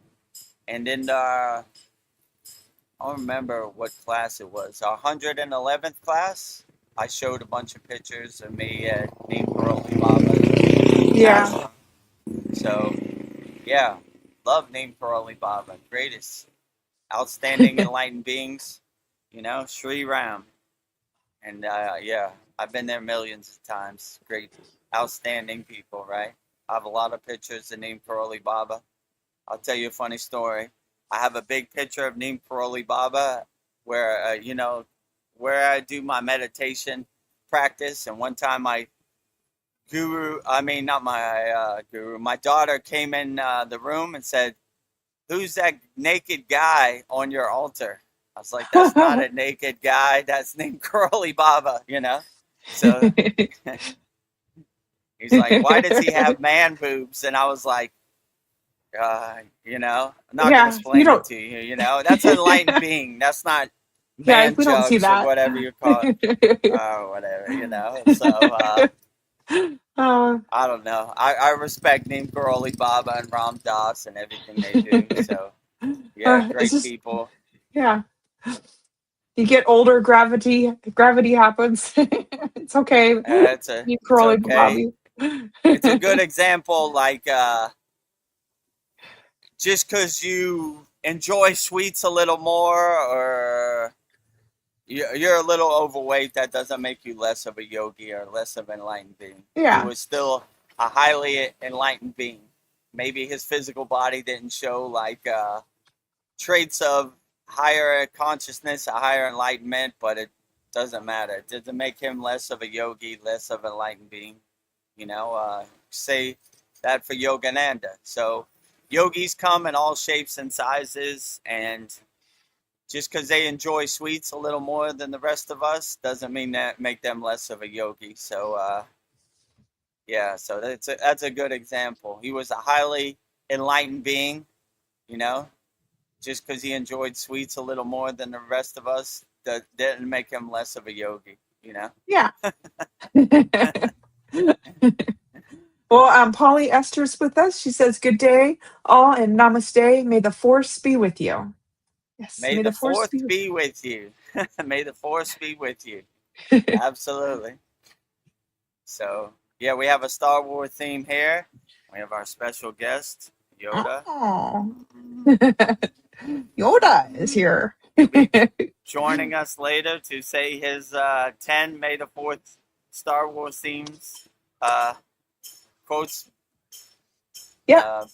And in I don't remember what class it was, our 111th class, I showed a bunch of pictures of me at Neem Karoli Baba's yeah. ashram. So yeah, love Neem Karoli Baba, greatest, outstanding, enlightened beings. Sri Ram. And yeah, I've been there millions of times. Great, outstanding people, right? I have a lot of pictures of Neem Karoli Baba. I'll tell you a funny story. I have a big picture of Neem Karoli Baba where, where I do my meditation practice. And one time my not my guru, my daughter came in the room and said, "Who's that naked guy on your altar?" I was like, "That's not a naked guy. That's named Curly Baba." So he's like, "Why does he have man boobs?" And I was like, I'm not gonna Yeah, you explain it don't. to you. That's an enlightened being. That's not Yeah, man we don't see jugs or that. whatever you call it, or whatever. So uh, I don't know. I respect Neem Karoli Baba and Ram Das and everything they do. So yeah, it's great just, people. yeah. You get older, gravity happens. It's okay. You It's curly okay. Bobby. It's a good example, like just because you enjoy sweets a little more, or you're a little overweight, that doesn't make you less of a yogi or less of an enlightened being. Yeah. Guru is still a highly enlightened being. Maybe his physical body didn't show like traits of higher consciousness, a higher enlightenment, but it doesn't matter. It doesn't make him less of a yogi, less of an enlightened being. Say that for Yogananda. So yogis come in all shapes and sizes, and just because they enjoy sweets a little more than the rest of us doesn't mean that make them less of a yogi. So Yeah, so that's a good example. He was a highly enlightened being, you know, just because he enjoyed sweets a little more than the rest of us, that didn't make him less of a yogi, you know? Yeah. Well, Polly Esther's with us. She says, "Good day, all, and namaste. May the force be with you." Yes, May may the the force fourth be with be with you. May the force be with you. you. Absolutely. So, yeah, we have a Star Wars theme here. We have our special guest, Yoda. Oh, Yoda is here. He'll be joining us later to say his 10 May the 4th Star Wars themes quotes Yep, uh,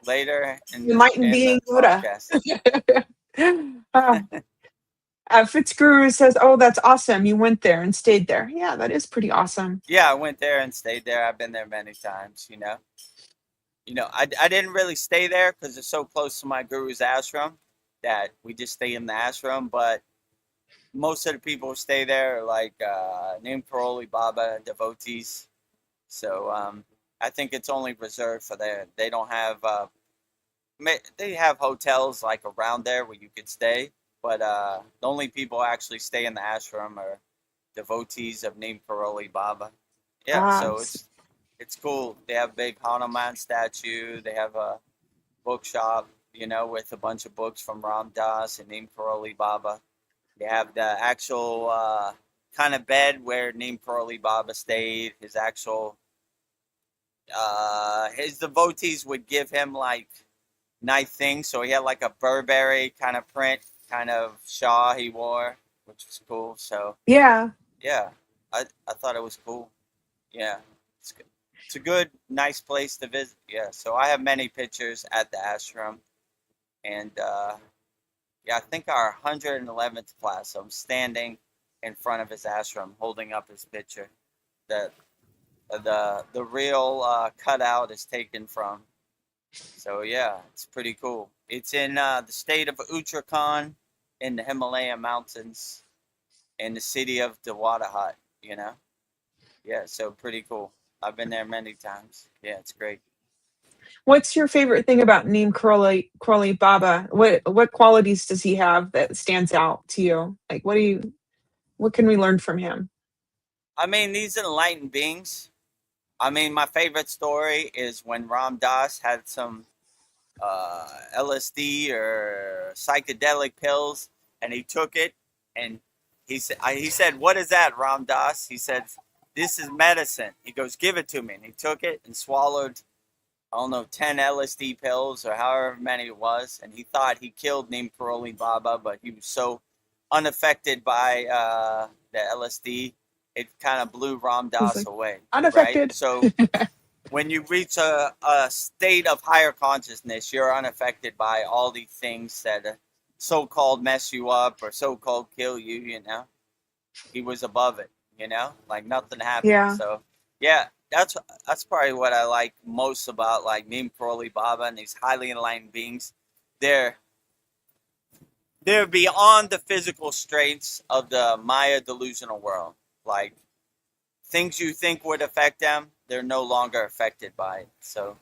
later enlightened in being the Yoda. podcast. uh, Fitzguru says, "Oh, that's awesome. You went there and stayed there." Yeah, that is pretty awesome. Yeah, I went there and stayed there. I've been there many times, you know. I didn't really stay there because it's so close to my guru's ashram that we just stay in the ashram. But most of the people who stay there are like Neem Karoli Baba devotees. So I think it's only reserved for there. They don't have they have hotels like around there where you could stay, but the only people who actually stay in the ashram are devotees of Neem Karoli Baba. Yeah, Ah, so it's cool. They have a big Hanuman statue. They have a bookshop, you know, with a bunch of books from Ram Dass and Neem Karoli Baba. They have the actual kind of bed where Neem Karoli Baba stayed. His devotees would give him like nice things. So he had like a Burberry kind of print, kind of shawl he wore, which was cool. So yeah. yeah, I thought it was cool. Yeah, it's good. It's a good, nice place to visit. Yeah, so I have many pictures at the ashram, and yeah, I think our 111th class. So I'm standing in front of his ashram, holding up his picture. The the real cutout is taken from. So yeah, it's pretty cool. It's in the state of Uttarakhand, in the Himalayan mountains, in the city of Dewadahat. You know, yeah, so pretty cool. I've been there many times. Yeah, it's great. What's your favorite thing about Neem Crowley Baba? What qualities does he have that stands out to you? Like, what can we learn from him? I mean, these enlightened beings. I mean, my favorite story is when Ram Dass had some LSD or psychedelic pills, and he took it, and he said, "What is that, Ram Dass?" He said, "This is medicine." He goes, "Give it to me," and he took it and swallowed, I don't know, 10 LSD pills or however many it was, and he thought he killed Neem Karoli Baba, but he was so unaffected by the LSD, it kind of blew Ram He's Dass like away, right? unaffected. So when you reach a state of higher consciousness, you're unaffected by all these things that so-called mess you up or so-called kill you, you know. He was above it, you know, like nothing happened. Yeah. So yeah, that's probably what I like most about like Neem Karoli Baba and these highly enlightened beings. They're they're beyond the physical straits of the Maya delusional world. Like things you think would affect them, they're no longer affected by it. So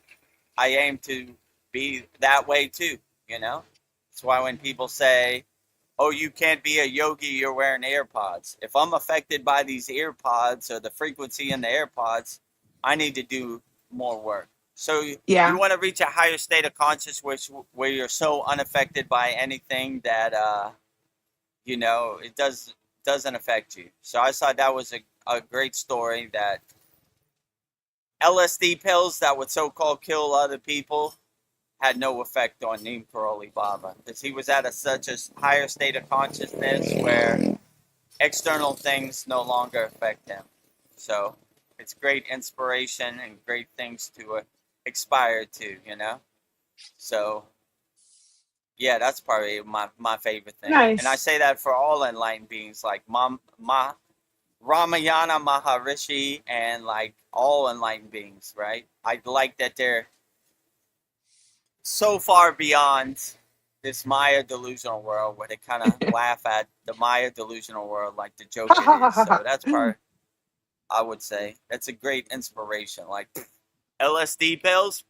I aim to be that way too, you know? That's why when people say, "Oh, you can't be a yogi, you're wearing AirPods." If I'm affected by these AirPods or the frequency in the AirPods, I need to do more work. So you Yeah. want to reach a higher state of consciousness where you're so unaffected by anything that you know, it doesn't affect you. So I thought that was a great story that LSD pills that would so-called kill other people had no effect on Neem Karoli Baba because he was at such a higher state of consciousness where external things no longer affect him. So it's great inspiration and great things to aspire to, you know? So yeah, that's probably my favorite thing. And I Nice. say that for all enlightened beings like Ramayana Maharishi and like all enlightened beings, right? I like that they're so far beyond this Maya delusional world where they kind of laugh at the Maya delusional world like the joke Ha it ha ha is. ha So ha. that's part. I would say. That's a great inspiration. Like LSD pills,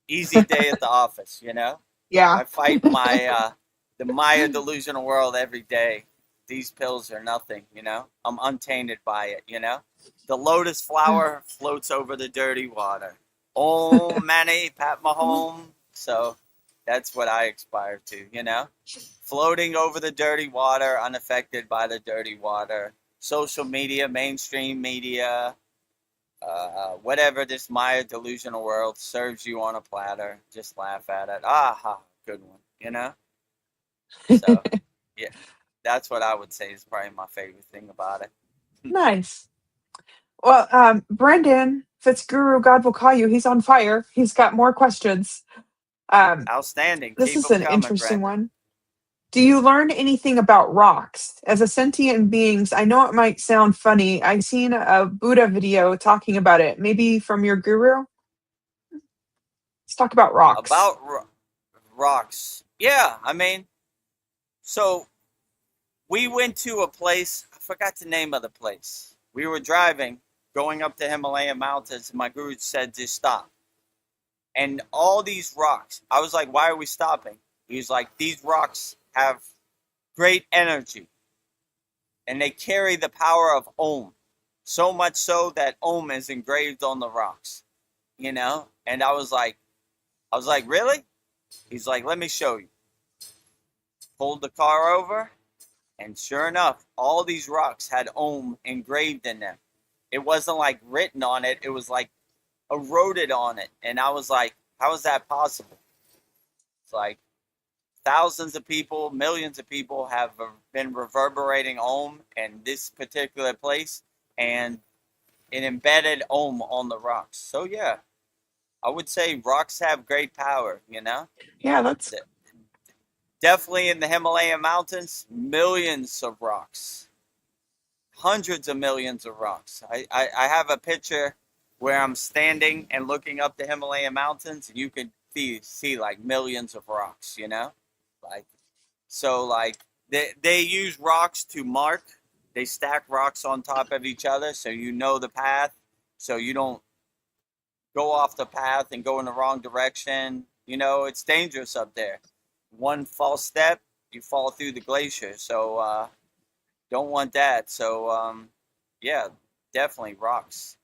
easy day at the office, you know? Yeah. I fight my the Maya delusional world every day. These pills are nothing, you know? I'm untainted by it, you know? The lotus flower floats over the dirty water. Oh, Manny, pat my home. So that's what I aspire to, you know? Floating over the dirty water, unaffected by the dirty water. Social media, mainstream media, whatever this Maya delusional world serves you on a platter, just laugh at it. Aha, good one, you know? So, yeah, that's what I would say is probably my favorite thing about it. Nice. Well, Brendan Fitzguru, God will call you. He's on fire. He's got more questions. Outstanding. This Keep is them an coming, interesting Brendan. one. Do you learn anything about rocks? As a sentient beings, I know it might sound funny. I've seen a Buddha video talking about it. Maybe from your guru? Let's talk about rocks. About rocks. Yeah, I mean, so we went to a place, I forgot the name of the place. We were driving, going up the Himalayan mountains, and my guru said to stop. And all these rocks, I was like, why are we stopping? He was like, these rocks have great energy and they carry the power of Om. So much so that Om is engraved on the rocks, you know? And I was like, really? He's like, let me show you. Pulled the car over, and sure enough, all these rocks had Om engraved in them. It wasn't like written on it, it was like eroded on it. And I was like, how is that possible? It's like thousands of people, millions of people have been reverberating Om in this particular place, and it embedded Om on the rocks. So yeah, I would say rocks have great power, you know? Yeah, that's Definitely in the Himalayan mountains, millions of rocks. Hundreds of millions of rocks. I have a picture where I'm standing and looking up the Himalayan mountains, and you can see like millions of rocks, you know? Like, so like they use rocks to mark. They stack rocks on top of each other so you know the path, so you don't go off the path and go in the wrong direction. You know, it's dangerous up there. One false step, you fall through the glacier. So don't want that. So yeah, definitely rocks.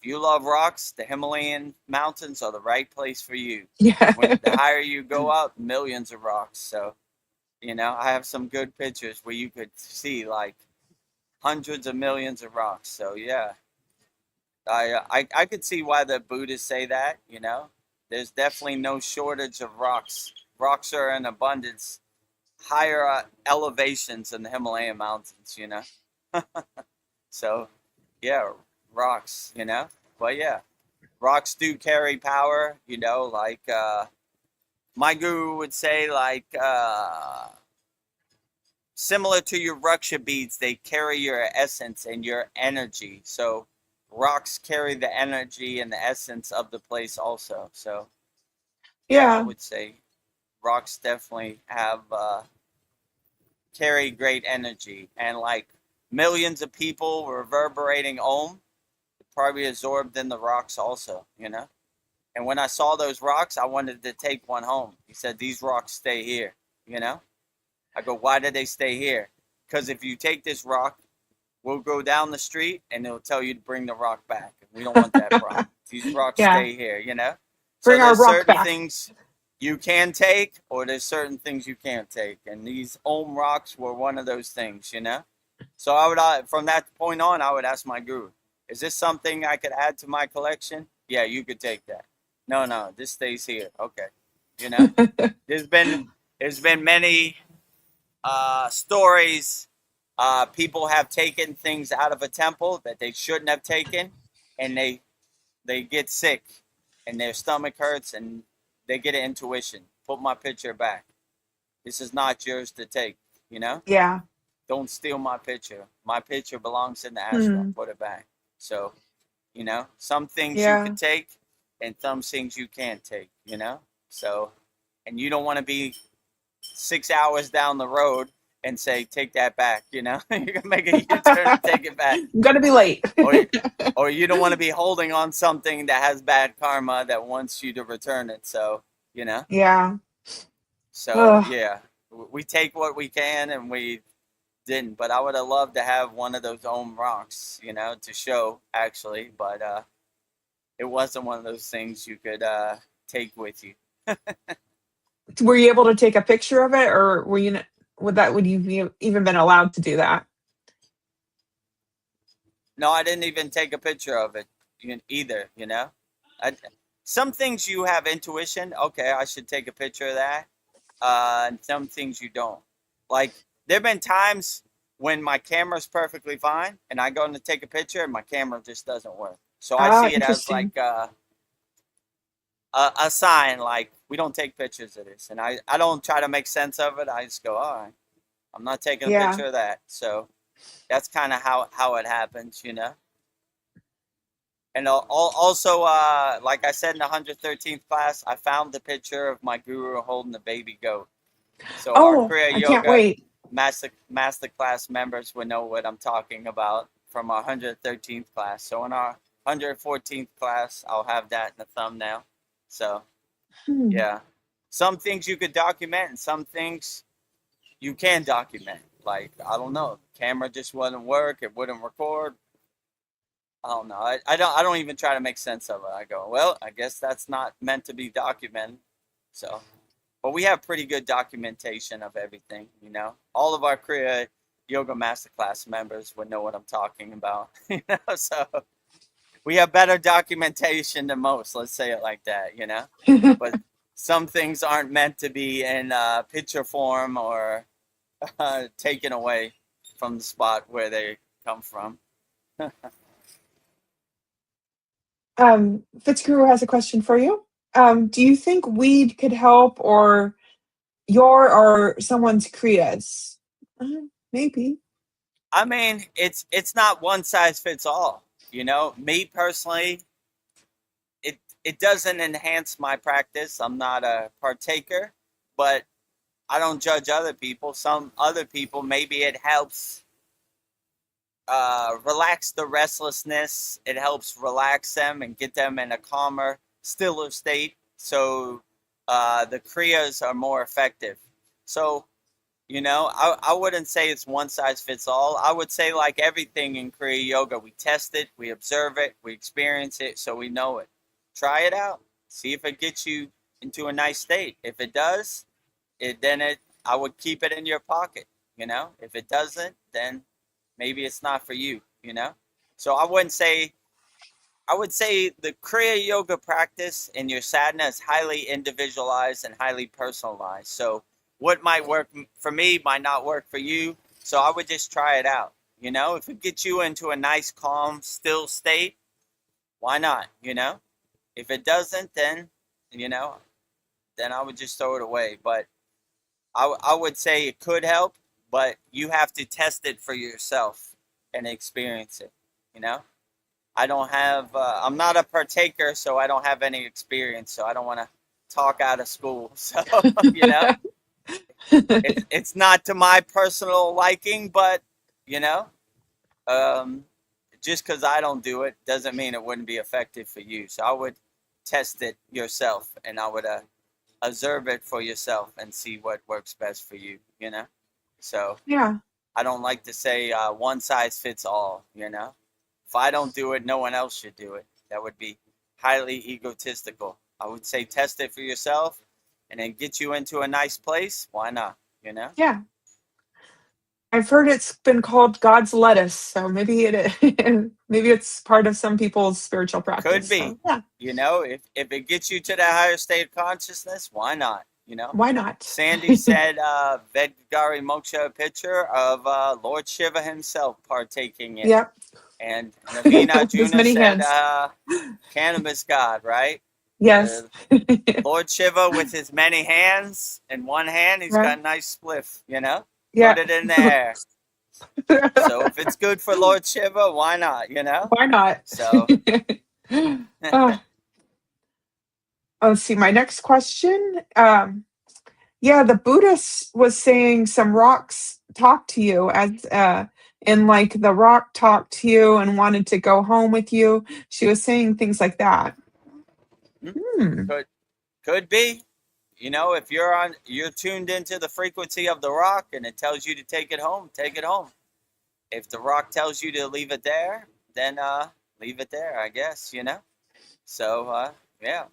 If you love rocks, the Himalayan mountains are the right place for you. yeah. The higher you go up, millions of rocks. So, you know, I have some good pictures where you could see like hundreds of millions of rocks. So yeah, I could see why the Buddhists say that. You know, there's definitely no shortage of rocks. Rocks are in abundance, higher elevations in the Himalayan mountains. You know, so yeah, rocks. You know, but yeah, rocks do carry power. You know, like my guru would say, like similar to your ruksha beads, they carry your essence and your energy. So rocks carry the energy and the essence of the place also. So yeah, I Yeah. would say rocks definitely have carry great energy, and like millions of people reverberating Om probably absorbed in the rocks also, you know. And when I saw those rocks, I wanted to take one home. He said, these rocks stay here, you know. I go, why did they stay here? Because if you take this rock, we'll go down the street and it'll tell you to bring the rock back. We don't want that problem. These rocks Yeah. stay here, you know? So Bring our there's rock certain back. things you can take, or there's certain things you can't take. And these Om rocks were one of those things, you know? So I would, from that point on, I would ask my guru, is this something I could add to my collection? Yeah, you could take that. No, this stays here. Okay. You know, there's been many stories. People have taken things out of a temple that they shouldn't have taken, and they get sick, and their stomach hurts, and they get an intuition. Put my picture back. This is not yours to take. You know, Yeah. don't steal my picture. My picture belongs in the ashram. Hmm. Put it back. So, you know, some things you Yeah. could take, and some things you can't take. You know, so, and you don't want to be 6 hours down the road and say, take that back, you know? You can make a U-turn and take it back. I'm gonna be late. Or you don't want to be holding on something that has bad karma that wants you to return it. So, you know? Yeah. So, Ugh. yeah, we take what we can, and we didn't. But I would have loved to have one of those Om rocks, you know, to show, actually. But it wasn't one of those things you could take with you. Were you able to take a picture of it, or were you? Would you even been allowed to do that? No, I didn't even take a picture of it either, you know? Some things you have intuition, okay, I should take a picture of that. And some things you don't. Like, there have been times when my camera's perfectly fine, and I go in to take a picture, and my camera just doesn't work. So I see it as like a sign, like, we don't take pictures of this. And I don't try to make sense of it. I just go, all right, I'm not taking a picture of that. So that's kind of how it happens, you know? And also, like I said in the 113th class, I found the picture of my guru holding the baby goat. So our Kriya I Yoga can't wait. Masterclass members would know what I'm talking about from our 113th class. So in our 114th class, I'll have that in the thumbnail. So, yeah. Some things you could document, and some things you can document. Like, I don't know, camera just wouldn't work, it wouldn't record. I don't know. I don't even try to make sense of it. I go, well, I guess that's not meant to be documented. So, but we have pretty good documentation of everything, you know. All of our Kriya Yoga Masterclass members would know what I'm talking about, you know. So we have better documentation than most. Let's say it like that, you know. But some things aren't meant to be in picture form or taken away from the spot where they come from. Fitzguru has a question for you. Do you think weed could help, or someone's kriyas? Maybe. I mean, it's not one size fits all. You know, me personally, it doesn't enhance my practice. I'm not a partaker, but I don't judge other people. Some other people, maybe it helps relax the restlessness. It helps relax them and get them in a calmer, stiller state. So the kriyas are more effective. So, you know, I wouldn't say it's one size fits all. I would say, like everything in Kriya Yoga, we test it, we observe it, we experience it, so we know it. Try it out. See if it gets you into a nice state. If it does, I would keep it in your pocket, you know? If it doesn't, then maybe it's not for you, you know? So I would say the Kriya Yoga practice and your sadhana is highly individualized and highly personalized. So what might work for me might not work for you. So I would just try it out, you know? If it gets you into a nice, calm, still state, why not, you know? If it doesn't, then, you know, then I would just throw it away. But I would say it could help, but you have to test it for yourself and experience it, you know? I don't have, I'm not a partaker, so I don't have any experience, so I don't want to talk out of school. So, you know, it's not to my personal liking, but, you know, just because I don't do it doesn't mean it wouldn't be effective for you. So I would test it yourself, and I would observe it for yourself and see what works best for you, you know? So Yeah. I don't like to say one size fits all, you know? If I don't do it, no one else should do it. That would be highly egotistical. I would say test it for yourself and then get you into a nice place. Why not, you know? Yeah. I've heard it's been called God's lettuce, so maybe maybe it's part of some people's spiritual practice. Could be. So, yeah. You know, if it gets you to that higher state of consciousness, why not? You know? Why not? Sandy said Vedgari Moksha picture of Lord Shiva himself partaking in. Yep. And Naveen Arjuna said hands. cannabis god, right? Yes. Lord Shiva with his many hands. In one hand, he's got a nice spliff, you know? Yeah. Put it in there. So if it's good for Lord Shiva, why not, you know? Why not? So. Let's see. My next question. Yeah, the Buddhist was saying some rocks talk to you as and like the rock talked to you and wanted to go home with you. She was saying things like that. Hmm. Could be. If you're tuned into the frequency of the rock and it tells you to take it home, take it home. If the rock tells you to leave it there, then leave it there, I guess, So, yeah.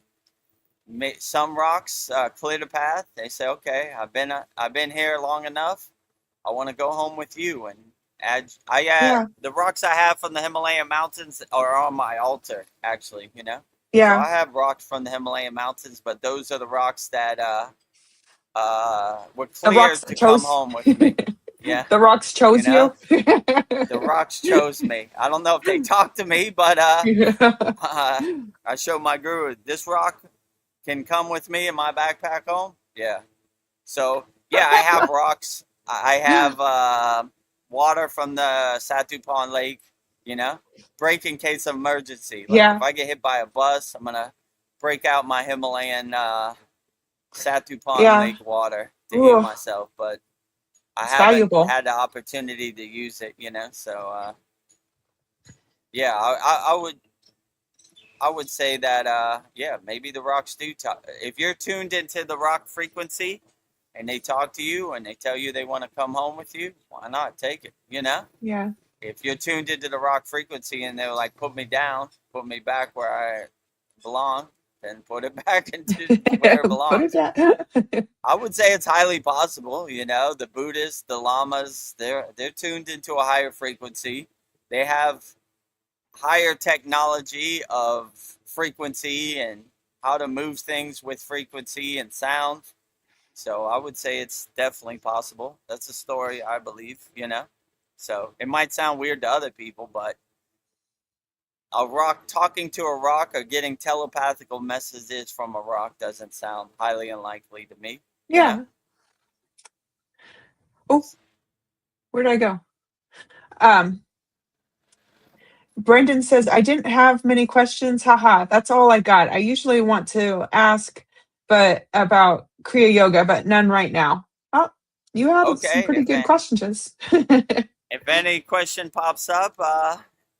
Some rocks clear the path. They say, okay, I've been here long enough. I want to go home with you. And Yeah. the rocks I have from the Himalayan mountains are on my altar, actually, So Yeah. I have rocks from the Himalayan mountains, but those are the rocks that were The cleared rocks to come chose home with me. Yeah, the rocks you chose know, you. the rocks chose me. I don't know if they talked to me, but I showed my guru, this rock can come with me in my backpack home. Yeah. So, yeah, I have rocks. I have water from the Satupan Lake, break in case of emergency. Like Yeah. if I get hit by a bus, I'm going to break out my Himalayan Satupan Yeah. Lake water to heal Ooh, myself. But I it's haven't valuable. had the opportunity to use it, So, yeah, I would say that, yeah, maybe the rocks do talk. If you're tuned into the rock frequency and they talk to you and they tell you they want to come home with you, why not take it, Yeah. If you're tuned into the rock frequency and they're like, put me down, put me back where I belong, then put it back into where it Put it belongs. down. I would say it's highly possible, the Buddhists, the Lamas, they're tuned into a higher frequency. They have higher technology of frequency and how to move things with frequency and sound. So I would say it's definitely possible. That's a story I believe, So it might sound weird to other people, but a rock talking to a rock or getting telepathical messages from a rock doesn't sound highly unlikely to me, Yeah. Oh, where'd I go? Um, Brendan says, I didn't have many questions. Haha, that's all I got. I usually want to ask but about Kriya Yoga, but none right now. Oh, you had some Okay, pretty good questions. if any question pops up,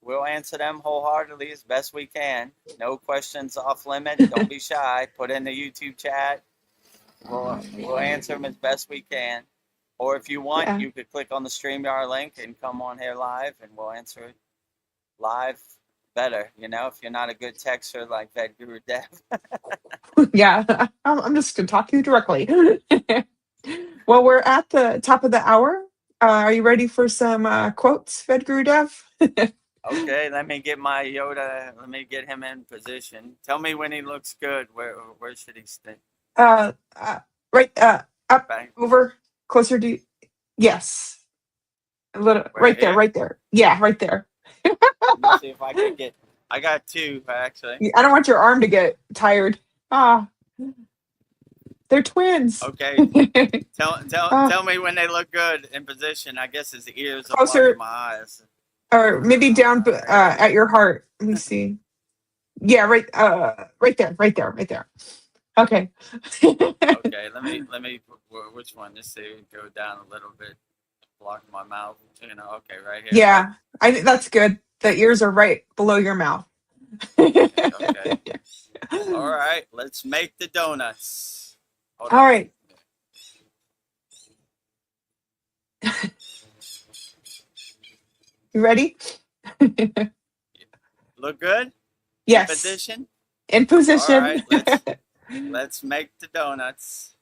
we'll answer them wholeheartedly as best we can. No questions off limit. Don't be shy. Put in the YouTube chat. We'll answer them as best we can. Or if you want, Yeah. you could click on the StreamYard link and come on here live, and we'll answer it live better. If you're not a good texter like Vedagurudev. Yeah, I'm just going to talk to you directly. Well, we're at the top of the hour. Are you ready for some quotes, Vedagurudev? Okay, let me get my Yoda. Let me get him in position. Tell me when he looks good. Where should he stay? Uh, right, up, Back. over, closer to, yes. A little, right there, Here? right there. Yeah, right there. Let me see if I can get. I got two actually. I don't want your arm to get tired. Ah, they're twins. Okay. Uh, Tell me when they look good in position. I guess his ears are blocking closer, my eyes. or maybe down at your heart. Let me see. Yeah, right. Right there, right there, right there. Okay. Okay, let me. Which one? Let's see. Go down a little bit. Block my mouth. Okay, right here. Yeah, I think that's good. The ears are right below your mouth. Okay. All right. Let's make the donuts. Hold All on. right. You ready? Look good? Yes. In position? In position. All right. Let's make the donuts.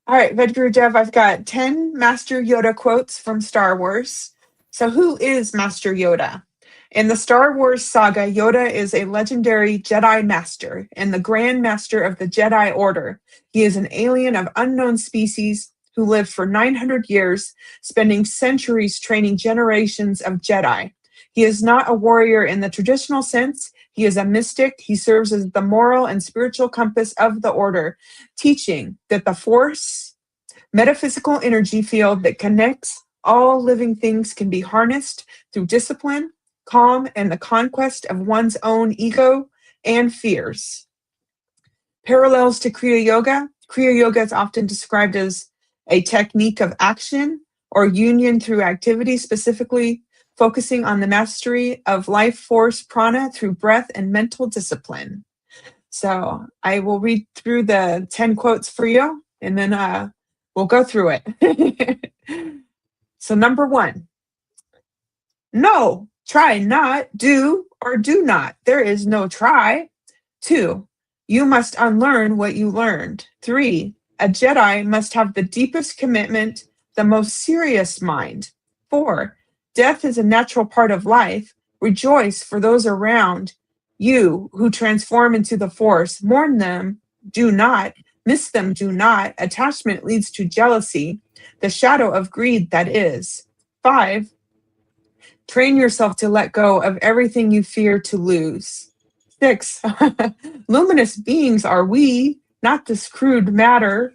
All right, Vedagurudev, I've got 10 Master Yoda quotes from Star Wars. So, who is Master Yoda? In the Star Wars saga, Yoda is a legendary Jedi Master and the Grand Master of the Jedi Order. He is an alien of unknown species who lived for 900 years, spending centuries training generations of Jedi. He is not a warrior in the traditional sense. He is a mystic. He serves as the moral and spiritual compass of the Order, teaching that the Force, metaphysical energy field that connects all living things, can be harnessed through discipline, calm, and the conquest of one's own ego and fears. Parallels to Kriya Yoga. Kriya Yoga is often described as a technique of action or union through activity, specifically focusing on the mastery of life force prana through breath and mental discipline. So I will read through the 10 quotes for you, and then we'll go through it. So number 1, no, try not, do, or do not. There is no try. 2, you must unlearn what you learned. 3, a Jedi must have the deepest commitment, the most serious mind. 4, death is a natural part of life. Rejoice for those around you who transform into the Force. Mourn them, do not. Miss them, do not. Attachment leads to jealousy, the shadow of greed that is. 5, train yourself to let go of everything you fear to lose. 6, luminous beings are we, not this crude matter.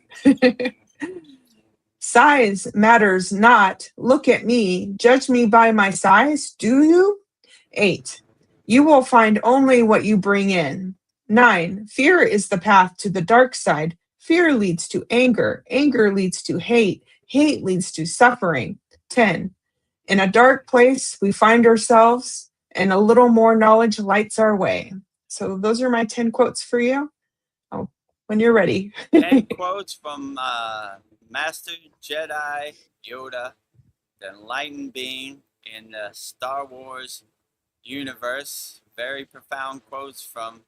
Size matters not. Look at me. Judge me by my size, do you? 8, you will find only what you bring in. 9, fear is the path to the dark side. Fear leads to anger. Anger leads to hate. Hate leads to suffering. 10, in a dark place, we find ourselves, and a little more knowledge lights our way. So those are my 10 quotes for you. Oh, when you're ready. 10 quotes from Master Jedi Yoda, the enlightened being in the Star Wars universe. Very profound quotes from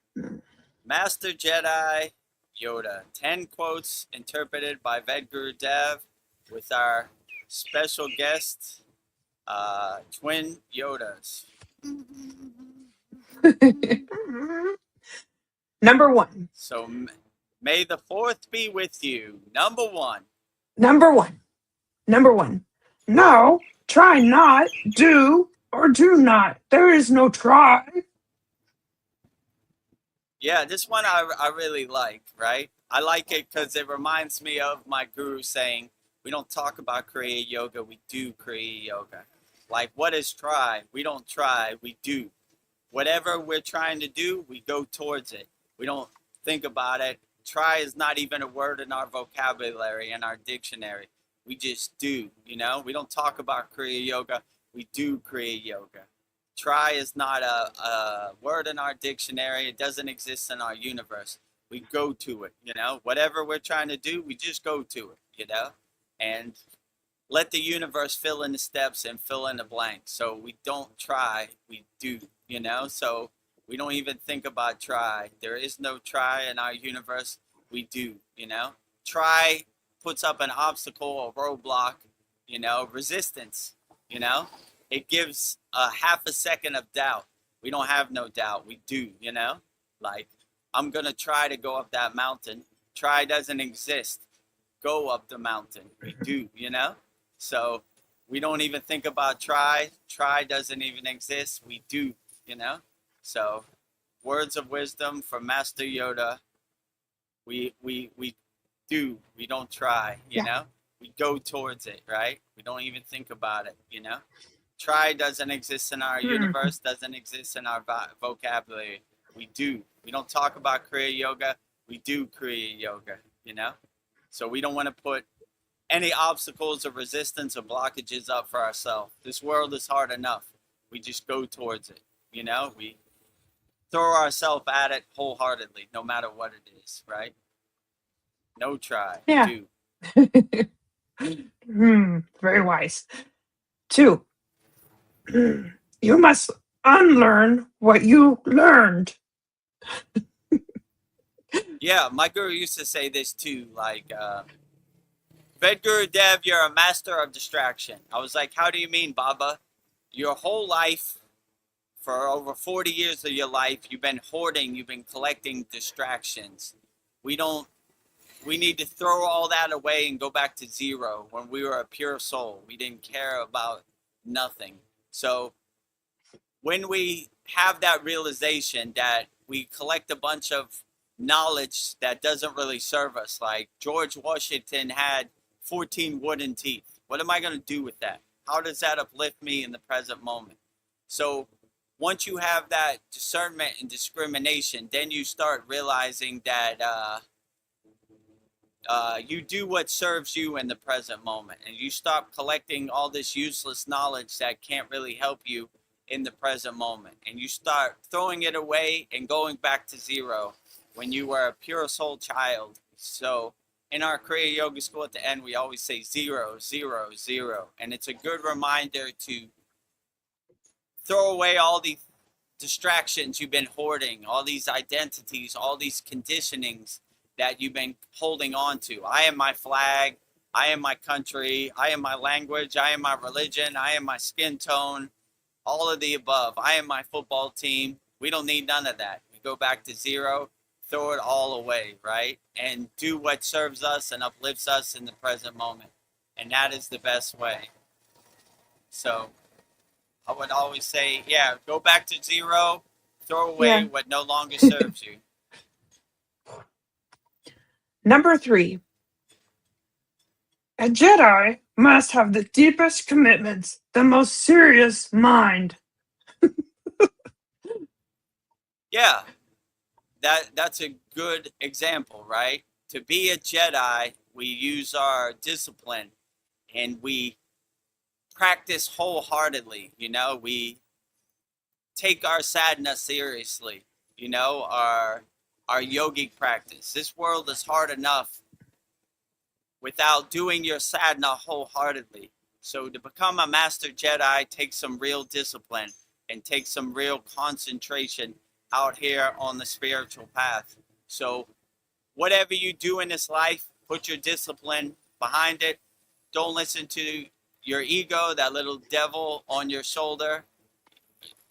Master Jedi Yoda. 10 quotes interpreted by Vedagurudev with our special guest, twin Yodas. Number 1. So may the 4th be with you. Number 1. Number 1. Number 1. No, try not, do, or do not. There is no try. Yeah, this one I really like, right? I like it because it reminds me of my guru saying, we don't talk about Kriya Yoga, we do Kriya Yoga. Like, what is try? We don't try, we do. Whatever we're trying to do, we go towards it. We don't think about it. Try is not even a word in our vocabulary, in our dictionary. We just do, you know? We don't talk about Kriya Yoga, we do Kriya Yoga. Try is not a word in our dictionary. It doesn't exist in our universe. We go to it, you know? Whatever we're trying to do, we just go to it, you know? And let the universe fill in the steps and fill in the blanks. So we don't try, we do, you know? So we don't even think about try. There is no try in our universe. We do, you know? Try puts up an obstacle, a roadblock, you know, resistance, you know? It gives a half a second of doubt. We don't have no doubt. We do, you know? Like, I'm going to try to go up that mountain. Try doesn't exist. Go up the mountain. We do, you know? So we don't even think about try. Try doesn't even exist. We do, you know? So words of wisdom from Master Yoda. We do. We don't try, you know? We go towards it, right? We don't even think about it, you know? Try doesn't exist in our universe, doesn't exist in our vocabulary. We do. We don't talk about Kriya Yoga. We do Kriya Yoga, you know? So we don't want to put any obstacles or resistance or blockages up for ourselves. This world is hard enough. We just go towards it, you know? We throw ourselves at it wholeheartedly, no matter what it is, right? No try. Yeah. Do. Very wise. 2, you must unlearn what you learned. Yeah, my guru used to say this too, like, Vedagurudev, you're a master of distraction. I was like, how do you mean, Baba? Your whole life, for over 40 years of your life, you've been hoarding, you've been collecting distractions. We need to throw all that away and go back to zero when we were a pure soul. We didn't care about nothing. So when we have that realization that we collect a bunch of knowledge that doesn't really serve us, like George Washington had 14 wooden teeth. What am I going to do with that? How does that uplift me in the present moment? So once you have that discernment and discrimination, then you start realizing that You do what serves you in the present moment, and you stop collecting all this useless knowledge that can't really help you in the present moment, and you start throwing it away and going back to zero when you were a pure soul child. So in our Kriya Yoga school at the end, we always say 0, 0, 0, and it's a good reminder to throw away all the distractions you've been hoarding, all these identities, all these conditionings that you've been holding on to. I am my flag. I am my country. I am my language. I am my religion. I am my skin tone. All of the above. I am my football team. We don't need none of that. We go back to zero, throw it all away, right? And do what serves us and uplifts us in the present moment. And that is the best way. So I would always say, yeah, go back to zero, throw away what no longer serves you. Number 3. A Jedi must have the deepest commitments, the most serious mind. Yeah, that's a good example, right? To be a Jedi, we use our discipline and we practice wholeheartedly. You know, we take our sadhana seriously, you know, our yogic practice. This world is hard enough without doing your sadhana wholeheartedly. So to become a master Jedi takes some real discipline and takes some real concentration out here on the spiritual path. So whatever you do in this life, put your discipline behind it. Don't listen to your ego, that little devil on your shoulder.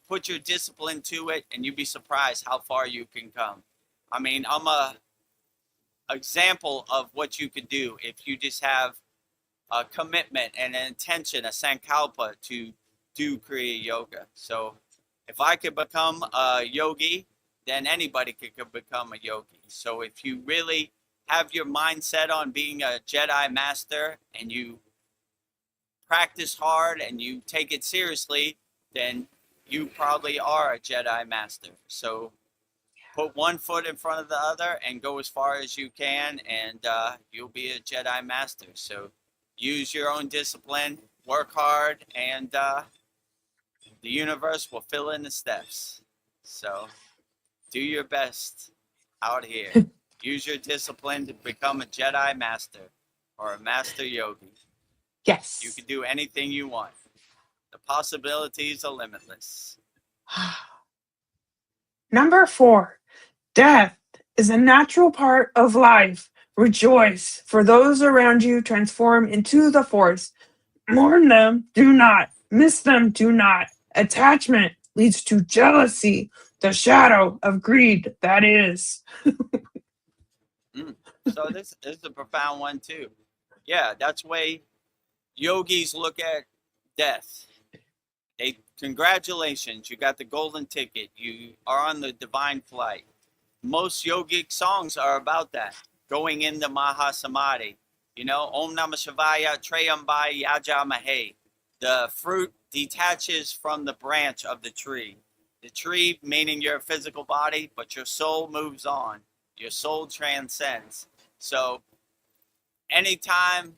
Put your discipline to it and you'd be surprised how far you can come. I mean, I'm a example of what you could do if you just have a commitment and an intention, a sankalpa to do Kriya Yoga. So if I could become a yogi, then anybody could become a yogi. So if you really have your mindset on being a Jedi master and you practice hard and you take it seriously, then you probably are a Jedi master. So put one foot in front of the other and go as far as you can, and you'll be a Jedi master. So use your own discipline, work hard, and the universe will fill in the steps. So do your best out here. Use your discipline to become a Jedi master or a master yogi. Yes. You can do anything you want. The possibilities are limitless. Number 4. Death is a natural part of life. Rejoice, for those around you transform into the Force. Mourn them, do not. Miss them, do not. Attachment leads to jealousy, the shadow of greed that is. So this is a profound one too. Yeah, that's why yogis look at death. Congratulations, you got the golden ticket. You are on the divine flight. Most yogic songs are about that, going into Mahasamadhi. You know, Om Namah Shivaya, Trayambai Yajamahe. The fruit detaches from the branch of the tree. The tree meaning your physical body, but your soul moves on. Your soul transcends. So anytime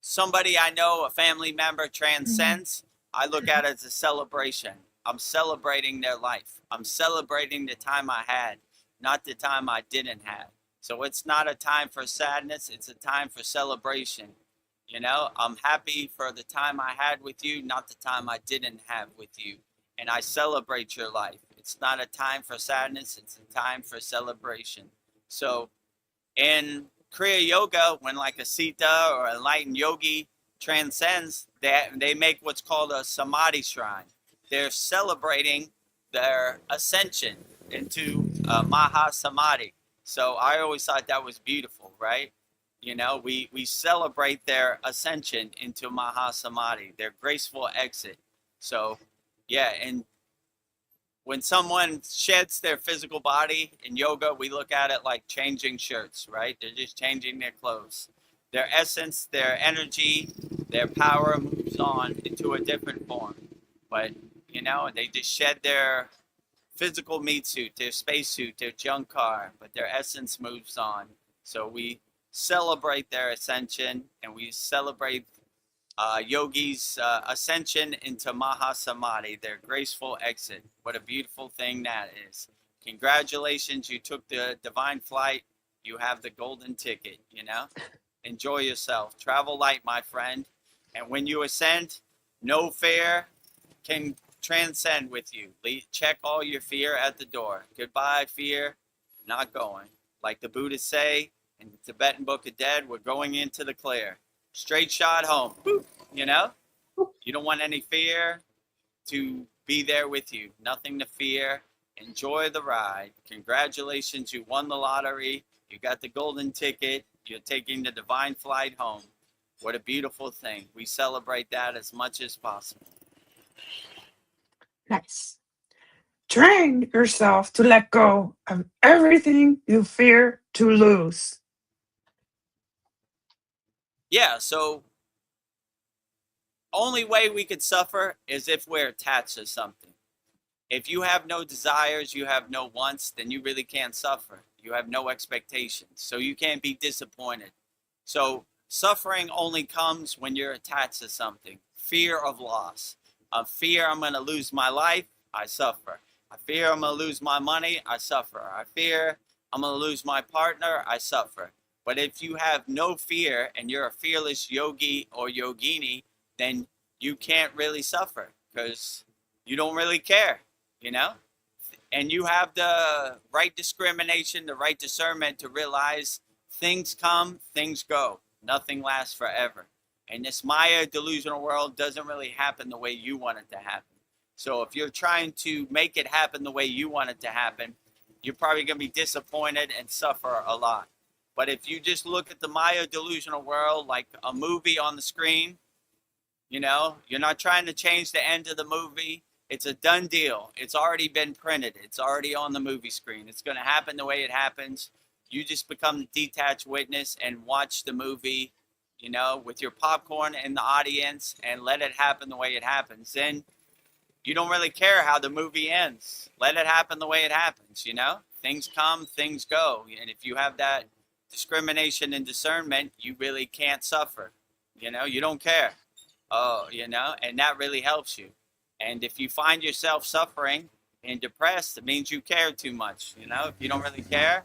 somebody I know, a family member transcends, I look at it as a celebration. I'm celebrating their life. I'm celebrating the time I had, not the time I didn't have. So it's not a time for sadness. It's a time for celebration. You know, I'm happy for the time I had with you, not the time I didn't have with you. And I celebrate your life. It's not a time for sadness. It's a time for celebration. So in Kriya Yoga, when like a Sita or a enlightened yogi transcends, they make what's called a Samadhi shrine. They're celebrating their ascension into Maha Samadhi. So I always thought that was beautiful, right? You know, we celebrate their ascension into Maha Samadhi, their graceful exit. So, yeah, and when someone sheds their physical body in yoga, we look at it like changing shirts, right? They're just changing their clothes. Their essence, their energy, their power moves on into a different form. But, you know, they just shed their physical meat suit, their space suit, their junk car, but their essence moves on. So we celebrate their ascension, and we celebrate yogis' ascension into Mahasamadhi, their graceful exit. What a beautiful thing that is. Congratulations, you took the divine flight. You have the golden ticket, you know? Enjoy yourself. Travel light, my friend. And when you ascend, no fear can transcend with you. Check all your fear at the door. Goodbye, fear. Not going. Like the Buddhists say in the Tibetan Book of Dead, we're going into the clear. Straight shot home. You know? You don't want any fear to be there with you. Nothing to fear. Enjoy the ride. Congratulations, you won the lottery. You got the golden ticket. You're taking the divine flight home. What a beautiful thing. We celebrate that as much as possible. Nice. Train yourself to let go of everything you fear to lose. Yeah, so only way we could suffer is if we're attached to something. If you have no desires, you have no wants, then you really can't suffer. You have no expectations, so you can't be disappointed. So suffering only comes when you're attached to something. Fear of loss. A fear I'm going to lose my life, I suffer. I fear I'm going to lose my money, I suffer. I fear I'm going to lose my partner, I suffer. But if you have no fear and you're a fearless yogi or yogini, then you can't really suffer because you don't really care, you know? And you have the right discrimination, the right discernment to realize things come, things go. Nothing lasts forever. And this Maya delusional world doesn't really happen the way you want it to happen. So if you're trying to make it happen the way you want it to happen, you're probably going to be disappointed and suffer a lot. But if you just look at the Maya delusional world like a movie on the screen, you know, you're not trying to change the end of the movie. It's a done deal. It's already been printed. It's already on the movie screen. It's going to happen the way it happens. You just become the detached witness and watch the movie, you know, with your popcorn in the audience and let it happen the way it happens. Then you don't really care how the movie ends. Let it happen the way it happens, you know? Things come, things go. And if you have that discrimination and discernment, you really can't suffer. You know, you don't care. Oh, you know, and that really helps you. And if you find yourself suffering and depressed, it means you care too much. You know, if you don't really care,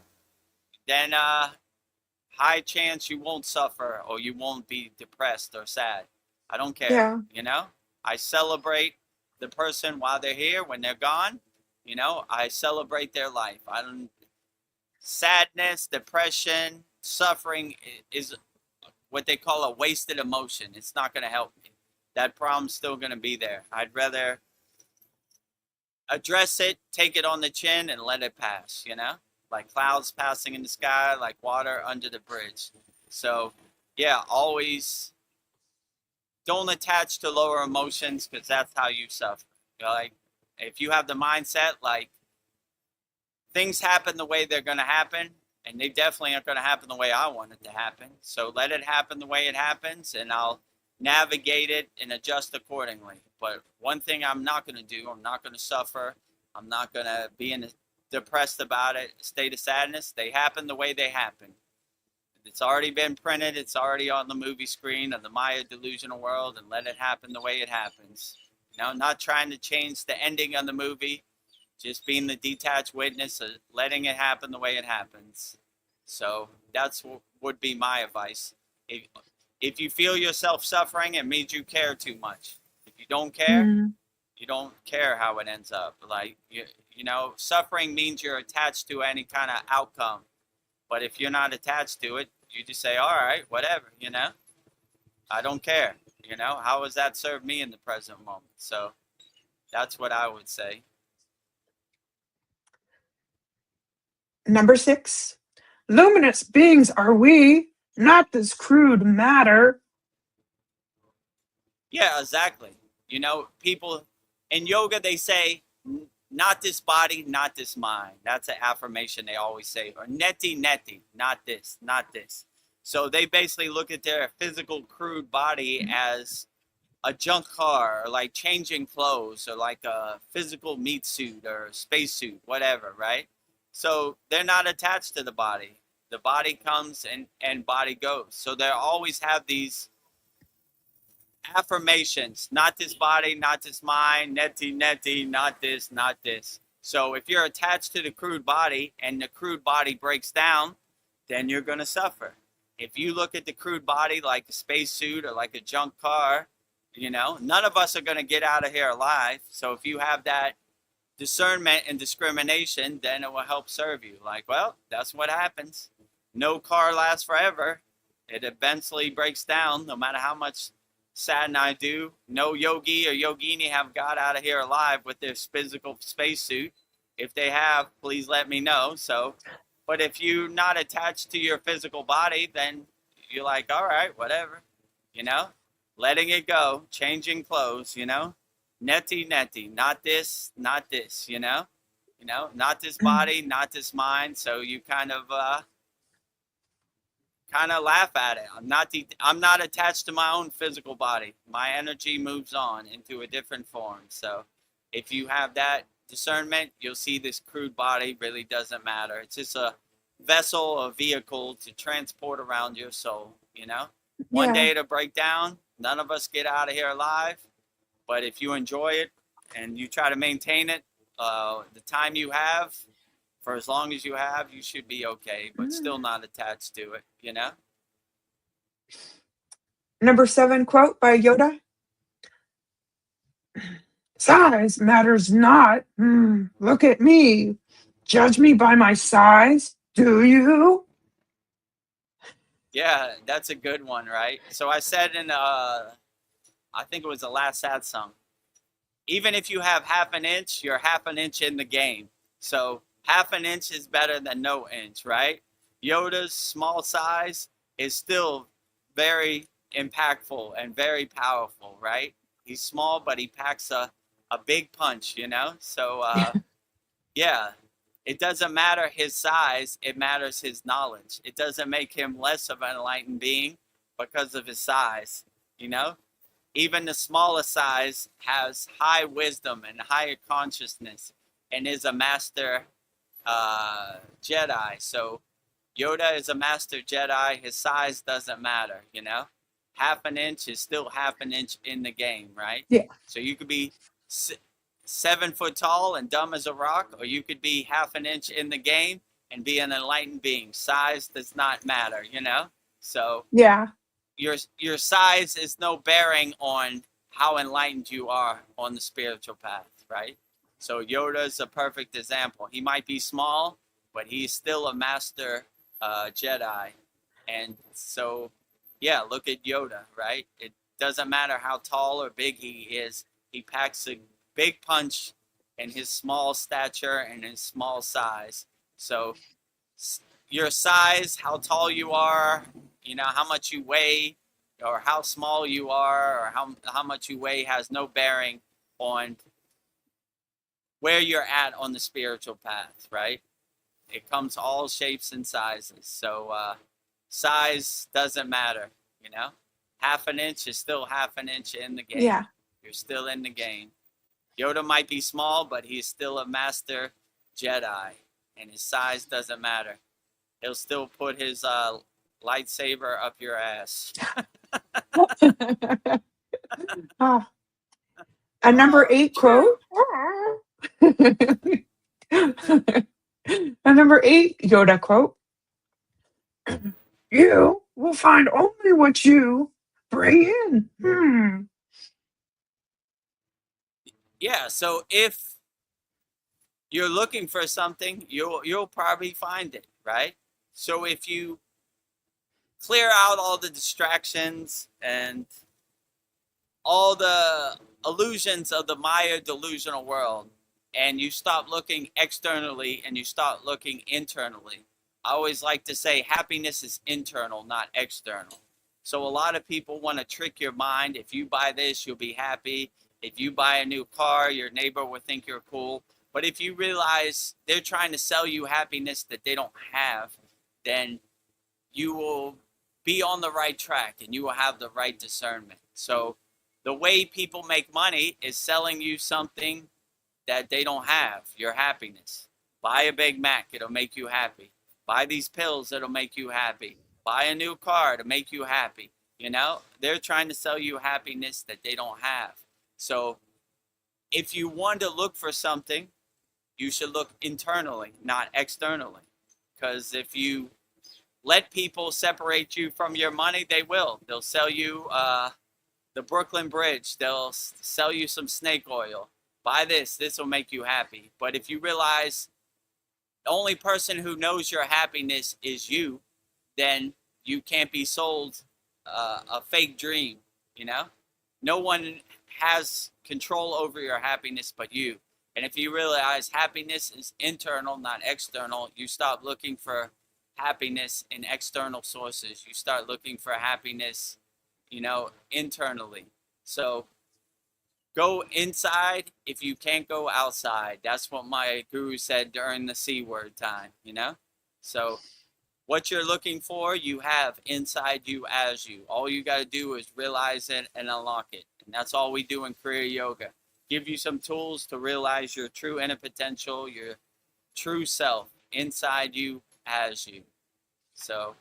then high chance you won't suffer or you won't be depressed or sad. I don't care. Yeah. You know, I celebrate the person while they're here. When they're gone, you know, I celebrate their life. I don't. Sadness, depression, suffering is what they call a wasted emotion. It's not going to help me. That problem's still going to be there. I'd rather address it, take it on the chin, and let it pass, you know? Like clouds passing in the sky, like water under the bridge. So, yeah, always don't attach to lower emotions because that's how you suffer. You know, like, if you have the mindset, like, things happen the way they're going to happen, and they definitely aren't going to happen the way I want it to happen. So let it happen the way it happens, and I'll navigate it and adjust accordingly. But one thing I'm not going to do, I'm not going to suffer. I'm not going to be depressed about it, state of sadness. They happen the way they happen. It's already been printed. It's already on the movie screen of the Maya delusional world, and let it happen the way it happens. You know, not trying to change the ending of the movie, just being the detached witness, letting it happen the way it happens. So that's what would be my advice. If you feel yourself suffering, it means you care too much. If you don't care, you don't care how it ends up. Like, you know, suffering means you're attached to any kind of outcome. But if you're not attached to it, you just say, all right, whatever, you know, I don't care. You know, how has that served me in the present moment? So that's what I would say. Number 6, luminous beings are we, not this crude matter. Yeah, exactly. You know, people in yoga, they say, not this body, not this mind. That's an affirmation they always say. Or neti, neti, not this, not this. So they basically look at their physical, crude body as a junk car, or like changing clothes, or like a physical meat suit or space suit, whatever, right? So they're not attached to the body. The body comes and body goes. So they always have these affirmations: not this body, not this mind, neti, neti, not this, not this. So if you're attached to the crude body and the crude body breaks down, then you're going to suffer. If you look at the crude body like a spacesuit or like a junk car, none of us are going to get out of here alive. So if you have that discernment and discrimination, then it will help serve you. Like, well, that's what happens. No car lasts forever. It eventually breaks down, no matter how much sadhana I do. No yogi or yogini have got out of here alive with their physical spacesuit. If they have, please let me know. So, but if you're not attached to your physical body, then you're like, all right, whatever, letting it go, changing clothes, neti, neti, not this, not this, not this body, not this mind. So you kind of laugh at it. I'm not attached to my own physical body. My energy moves on into a different form. So if you have that discernment, you'll see this crude body really doesn't matter. It's just a vessel, a vehicle to transport around your soul, One day it'll break down. None of us get out of here alive. But if you enjoy it and you try to maintain it, the time you have, for as long as you have, you should be okay, but still not attached to it, Number 7 quote by Yoda. Size matters not. Look at me. Judge me by my size. Do you? Yeah, that's a good one, right? So I said in, I think it was the last sad song, even if you have half an inch, you're half an inch in the game. So half an inch is better than no inch, right? Yoda's small size is still very impactful and very powerful, right? He's small, but he packs a big punch, So, yeah, it doesn't matter his size. It matters his knowledge. It doesn't make him less of an enlightened being because of his size, Even the smallest size has high wisdom and higher consciousness and is a master Jedi. So Yoda is a master Jedi. His size doesn't matter, Half an inch is still half an inch in the game, right? Yeah. So you could be 7 foot tall and dumb as a rock, or you could be half an inch in the game and be an enlightened being. Size does not matter, So Yeah. Your size is no bearing on how enlightened you are on the spiritual path, right? So Yoda is a perfect example. He might be small, but he's still a master Jedi. And so, yeah, look at Yoda, right? It doesn't matter how tall or big he is. He packs a big punch in his small stature and his small size. So your size, how tall you are, how much you weigh, or how small you are, or how much you weigh has no bearing on where you're at on the spiritual path, right? It comes all shapes and sizes. So size doesn't matter, Half an inch is still half an inch in the game. Yeah. You're still in the game. Yoda might be small, but he's still a master Jedi, and his size doesn't matter. He'll still put his lightsaber up your ass. A number 8 quote. A number 8 Yoda quote. You will find only what you bring in. Yeah, so if you're looking for something, you'll probably find it, right? So if you clear out all the distractions and all the illusions of the Maya delusional world, and you stop looking externally and you start looking internally. I always like to say happiness is internal, not external. So a lot of people want to trick your mind. If you buy this, you'll be happy. If you buy a new car, your neighbor will think you're cool. But if you realize they're trying to sell you happiness that they don't have, then you will be on the right track and you will have the right discernment. So the way people make money is selling you something that they don't have, your happiness. Buy a Big Mac, it'll make you happy. Buy these pills that'll make you happy. Buy a new car to make you happy. You know, they're trying to sell you happiness that they don't have. So if you want to look for something, you should look internally, not externally. Because if you let people separate you from your money, they will. They'll sell you the Brooklyn Bridge. They'll sell you some snake oil. Buy this. This will make you happy. But if you realize the only person who knows your happiness is you, then you can't be sold a fake dream, you know? No one has control over your happiness but you. And if you realize happiness is internal, not external, you stop looking for happiness in external sources. You start looking for happiness, you know, internally. So go inside if you can't go outside. That's what my guru said during the C word time, you know? So what you're looking for, you have inside you as you. All you got to do is realize it and unlock it. And that's all we do in Kriya Yoga. Give you some tools to realize your true inner potential, your true self inside you as you. So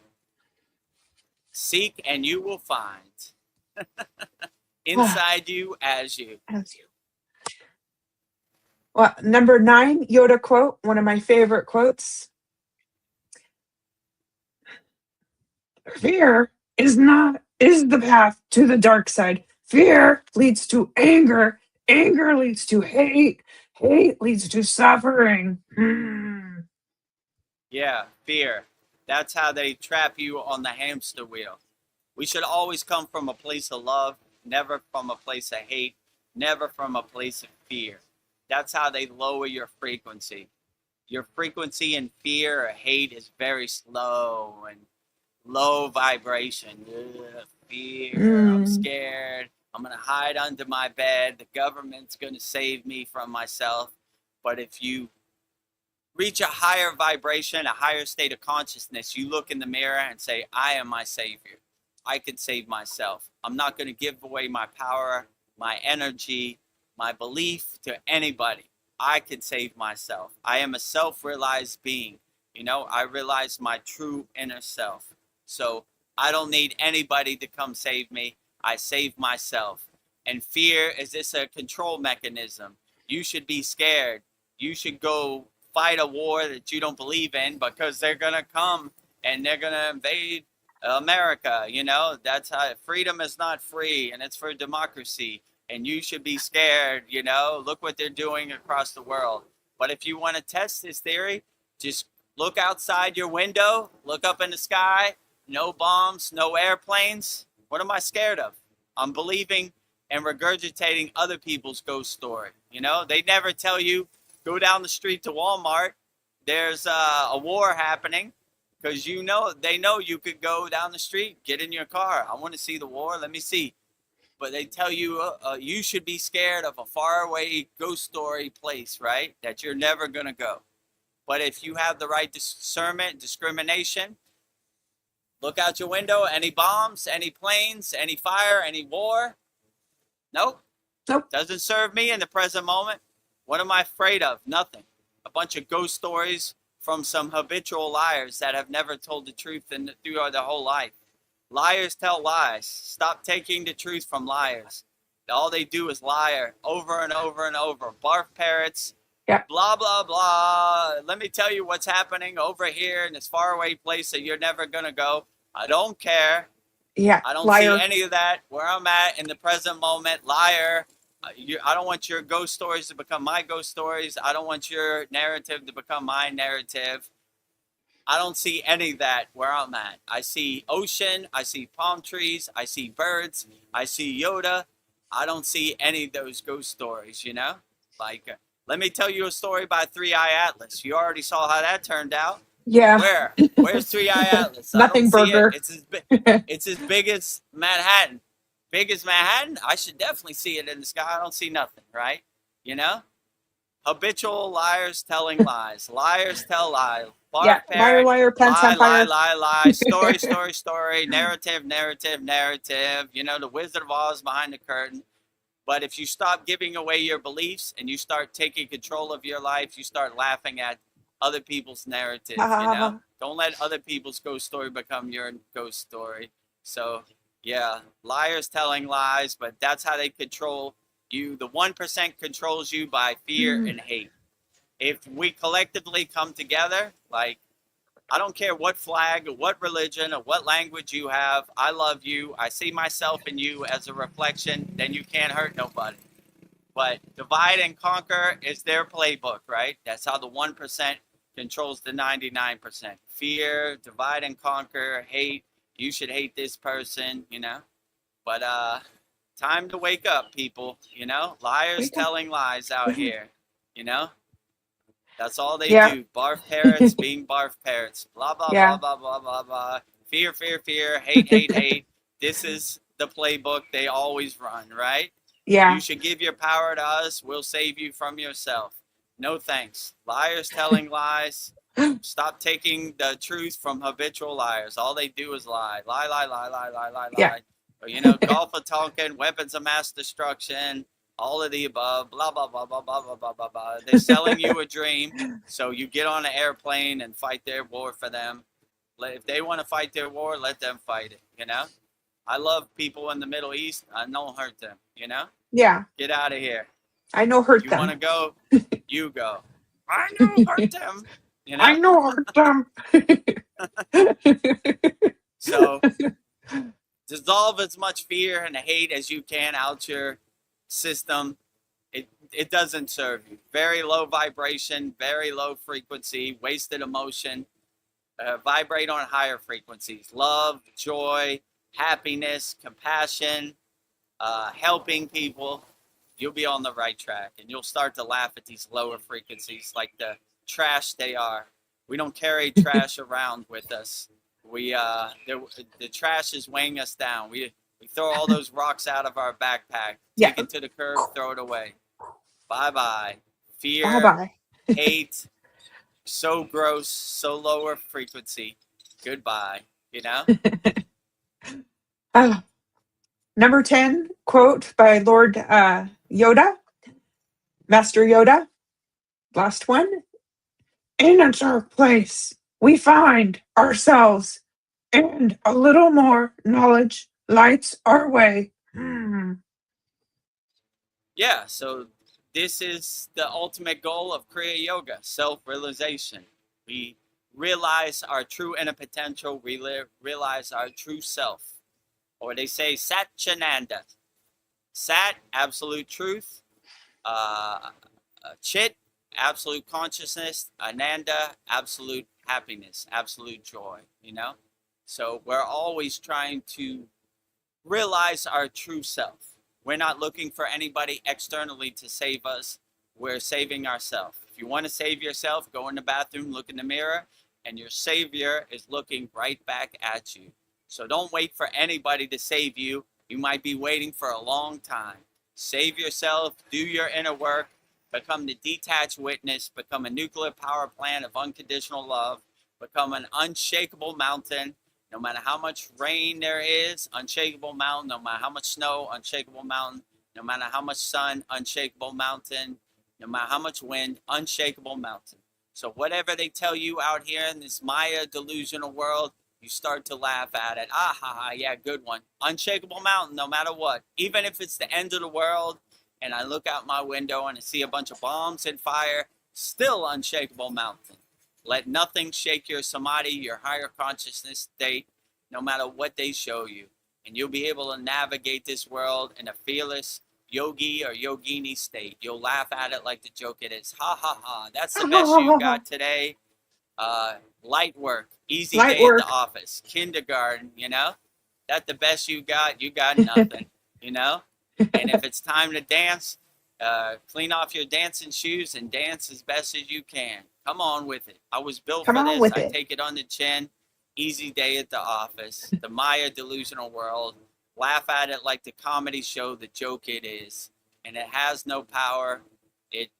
seek and you will find. Inside you as you. As you. Well, number 9, Yoda quote, one of my favorite quotes. Fear is the path to the dark side. Fear leads to anger. Anger leads to hate. Hate leads to suffering. Yeah, fear. That's how they trap you on the hamster wheel. We should always come from a place of love, never from a place of hate, never from a place of fear. That's how they lower your frequency. Your frequency in fear or hate is very slow and low vibration. Ugh, fear, I'm scared. I'm going to hide under my bed. The government's going to save me from myself. But if you reach a higher vibration, a higher state of consciousness, you look in the mirror and say, I am my savior. I can save myself. I'm not going to give away my power, my energy, my belief to anybody. I can save myself. I am a self-realized being. You know, I realize my true inner self. So I don't need anybody to come save me. I save myself. And fear is this a control mechanism. You should be scared. You should go fight a war that you don't believe in because they're going to come and they're going to invade America. You know, that's how freedom is not free and it's for democracy. And you should be scared, you know, look what they're doing across the world. But if you want to test this theory, just look outside your window, look up in the sky, no bombs, no airplanes. What am I scared of? I'm believing and regurgitating other people's ghost story. You know, they never tell you, go down the street to Walmart. There's a war happening because you know, they know you could go down the street, get in your car. I want to see the war. Let me see. But they tell you you should be scared of a faraway ghost story place, right? That you're never going to go. But if you have the right discernment, discrimination, look out your window, any bombs, any planes, any fire, any war? Nope. Doesn't serve me in the present moment. What am I afraid of? Nothing. A bunch of ghost stories from some habitual liars that have never told the truth through their whole life. Liars tell lies. Stop taking the truth from liars. All they do is lie over and over and over. Barf parrots, blah, blah, blah. Let me tell you what's happening over here in this faraway place that you're never going to go. I don't care. Yeah, I don't liar. see any of that where I'm at in the present moment. Liar. I don't want your ghost stories to become my ghost stories. I don't want your narrative to become my narrative. I don't see any of that where I'm at. I see ocean. I see palm trees. I see birds. I see Yoda. I don't see any of those ghost stories, you know? Like, let me tell you a story by Three-Eye Atlas. You already saw how that turned out. Yeah. Where? Where's Three-Eye Atlas? Nothing I don't see burger. it. It's as big as Manhattan. Big as Manhattan? I should definitely see it in the sky. I don't see nothing, right? You know? Habitual liars telling lies. Liars tell lies. Yeah, liar, liar, pants on fire. Lie. Story. Narrative. You know, the Wizard of Oz behind the curtain. But if you stop giving away your beliefs and you start taking control of your life, you start laughing at other people's narratives, you know? Don't let other people's ghost story become your ghost story. So, yeah, liars telling lies, but that's how they control you. The 1% controls you by fear and hate. If we collectively come together, like, I don't care what flag or what religion or what language you have, I love you, I see myself in you as a reflection, then you can't hurt nobody. But divide and conquer is their playbook, right? That's how the 1% controls the 99%. Fear, divide and conquer, hate. You should hate this person, you know. But time to wake up, people. You know, liars telling lies out here. You know, that's all they do. Barf parrots being barf parrots. Blah blah blah blah blah blah blah. Fear, fear, fear. Hate, hate, hate. This is the playbook they always run, right? Yeah. You should give your power to us. We'll save you from yourself. No thanks. Liars telling lies. Stop taking the truth from habitual liars. All they do is lie. Lie, lie, lie, lie, lie, lie, lie. Or, you know, golf of Tonkin, weapons of mass destruction, all of the above, blah, blah, blah, blah, blah, blah, blah, blah, blah. They're selling you a dream. So you get on an airplane and fight their war for them. If they want to fight their war, let them fight it, you know? I love people in the Middle East. I don't hurt them, you know? Yeah. Get out of here. I know hurt you them. You want to go? You go. I know hurt them. You know? I know hurt them. So dissolve as much fear and hate as you can out your system. It doesn't serve you. Very low vibration, very low frequency, wasted emotion. Vibrate on higher frequencies. Love, joy, happiness, compassion, helping people. You'll be on the right track, and you'll start to laugh at these lower frequencies like the trash they are. We don't carry trash around with us. The trash is weighing us down. We throw all those rocks out of our backpack, take it to the curb, throw it away. Bye-bye. Fear, bye-bye. hate, so gross, so lower frequency. Goodbye, you know? Number 10, quote by Lord Yoda, Master Yoda. Last one. In a dark place, we find ourselves, and a little more knowledge lights our way. Yeah, so this is the ultimate goal of Kriya Yoga, self-realization. We realize our true inner potential, we realize our true self. Or they say Satchananda. Sat, absolute truth. Chit, absolute consciousness. Ananda, absolute happiness, absolute joy, you know? So we're always trying to realize our true self. We're not looking for anybody externally to save us. We're saving ourselves. If you want to save yourself, go in the bathroom, look in the mirror, and your savior is looking right back at you. So don't wait for anybody to save you. You might be waiting for a long time. Save yourself, do your inner work, become the detached witness, become a nuclear power plant of unconditional love, become an unshakable mountain. No matter how much rain there is, unshakable mountain. No matter how much snow, unshakable mountain. No matter how much sun, unshakable mountain. No matter how much wind, unshakable mountain. So whatever they tell you out here in this Maya delusional world, you start to laugh at it. Ah, ha, ha, yeah, good one. Unshakable mountain, no matter what. Even if it's the end of the world, and I look out my window and I see a bunch of bombs and fire, still unshakable mountain. Let nothing shake your samadhi, your higher consciousness state, no matter what they show you. And you'll be able to navigate this world in a fearless yogi or yogini state. You'll laugh at it like the joke it is. Ha, ha, ha. That's the best you got today. Light work. Easy Light day work. at the office. Kindergarten, you know? That's the best you got nothing, you know? And if it's time to dance, clean off your dancing shoes and dance as best as you can. Come on with it. I was built for this. I take it on the chin. Easy day at the office. The Maya delusional world. Laugh at it like the comedy show, the joke it is. And it has no power. It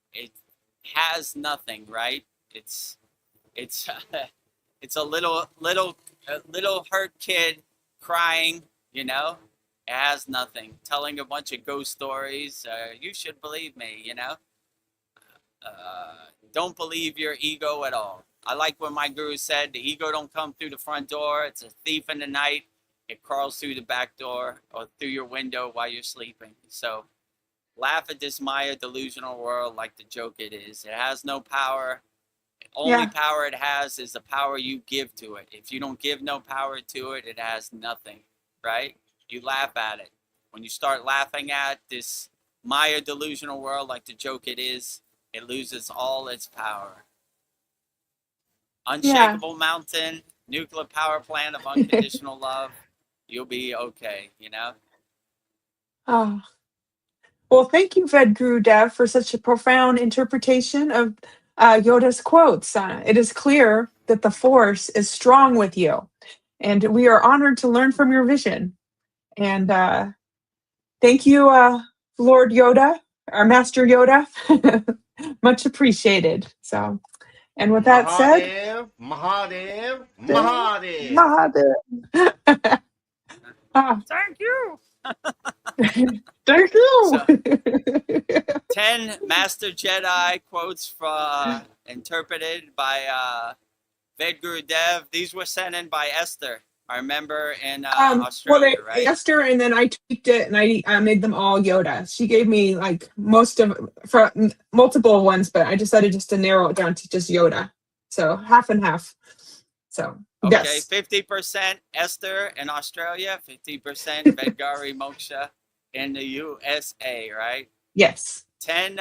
has nothing, right? It's a little hurt kid crying, you know? It has nothing. Telling a bunch of ghost stories. You should believe me, you know? Don't believe your ego at all. I like what my guru said, the ego don't come through the front door. It's a thief in the night. It crawls through the back door or through your window while you're sleeping. So laugh at this Maya delusional world like the joke it is. It has no power. The only power it has is the power you give to it. If you don't give no power to it, it has nothing, right? You laugh at it. When you start laughing at this Maya delusional world like the joke it is, it loses all its power. Unshakable mountain, nuclear power plant of unconditional love. You'll be okay, you know? Oh. Well, thank you, Vedagurudev, for such a profound interpretation of Yoda's quotes. It is clear that the Force is strong with you, and we are honored to learn from your vision. And thank you, Lord Yoda, our Master Yoda. Much appreciated. So, and with that said, Mahadev, Mahadev. Mahadev. Thank you. Thank you. So, 10 Master Jedi quotes interpreted by Vedagurudev. These were sent in by Esther. I remember in Australia, right? Esther, and then I tweaked it and I made them all Yoda. She gave me like multiple ones, but I decided just to narrow it down to just Yoda. So half and half. So okay, yes. 50% Esther in Australia, 50% Vedgari Moksha in the USA, right? Yes. 10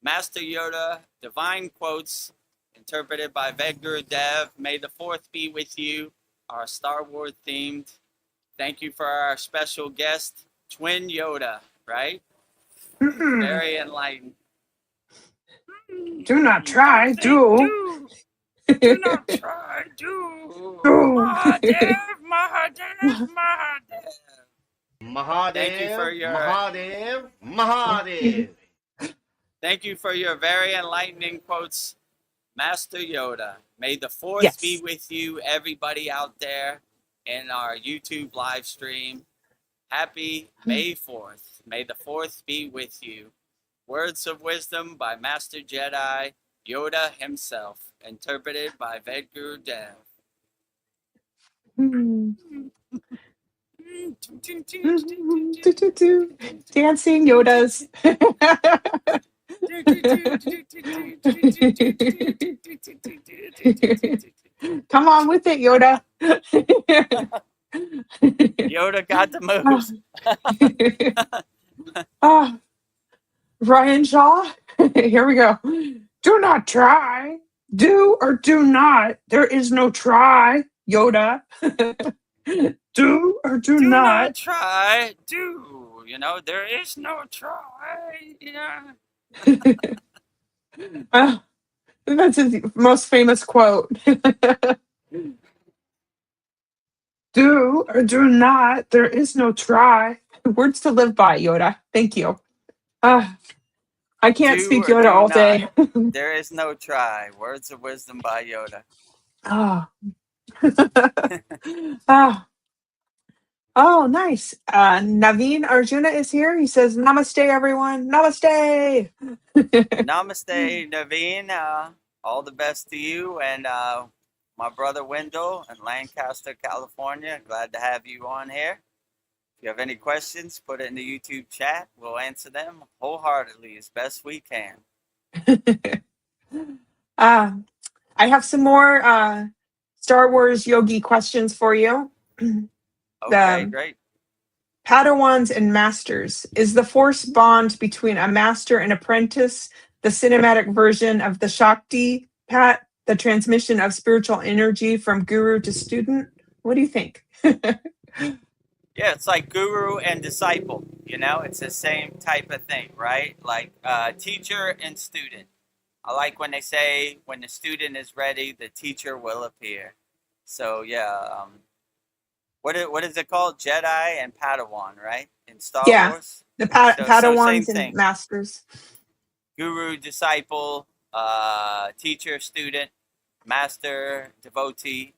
Master Yoda divine quotes interpreted by Vedagurudev. May the fourth be with you. Our Star Wars themed. Thank you for our special guest, Twin Yoda, right? Very enlightened. Do not try, do. Do not try, do. Mahadev, Mahadev, Mahadev. Mahadev, Thank you for your Mahadev, Mahadev. Thank you for your very enlightening quotes, Master Yoda. May the fourth be with you, everybody out there in our YouTube live stream. Happy May 4th. May the fourth be with you. Words of wisdom by Master Jedi Yoda himself, interpreted by Vedagurudev. Dancing Yodas. Come on with it, Yoda. Yoda got the moves. Ryan Shaw, here we go. Do not try. Do or do not. There is no try, Yoda. Do or do not. Try. Do. You know, there is no try. Yeah. That's his most famous quote. Do or do not. There is no try. Words to live by, Yoda. Thank you. I can't speak Yoda all day. There is no try. Words of wisdom by Yoda. Oh, nice. Naveen Arjuna is here. He says, Namaste, everyone. Namaste. Namaste, Naveen. All the best to you and my brother Wendell in Lancaster, California. Glad to have you on here. If you have any questions, put it in the YouTube chat. We'll answer them wholeheartedly as best we can. I have some more Star Wars yogi questions for you. Okay, great. Padawans and masters. Is the force bond between a master and apprentice the cinematic version of the Shakti Pat, the transmission of spiritual energy from guru to student? What do you think? Yeah, it's like guru and disciple, you know, it's the same type of thing, right? Like teacher and student. I like when they say, when the student is ready, the teacher will appear. So, yeah, what is it called? Jedi and Padawan, right? In Star Wars? The Padawans and masters. Guru, disciple, teacher, student, master, devotee.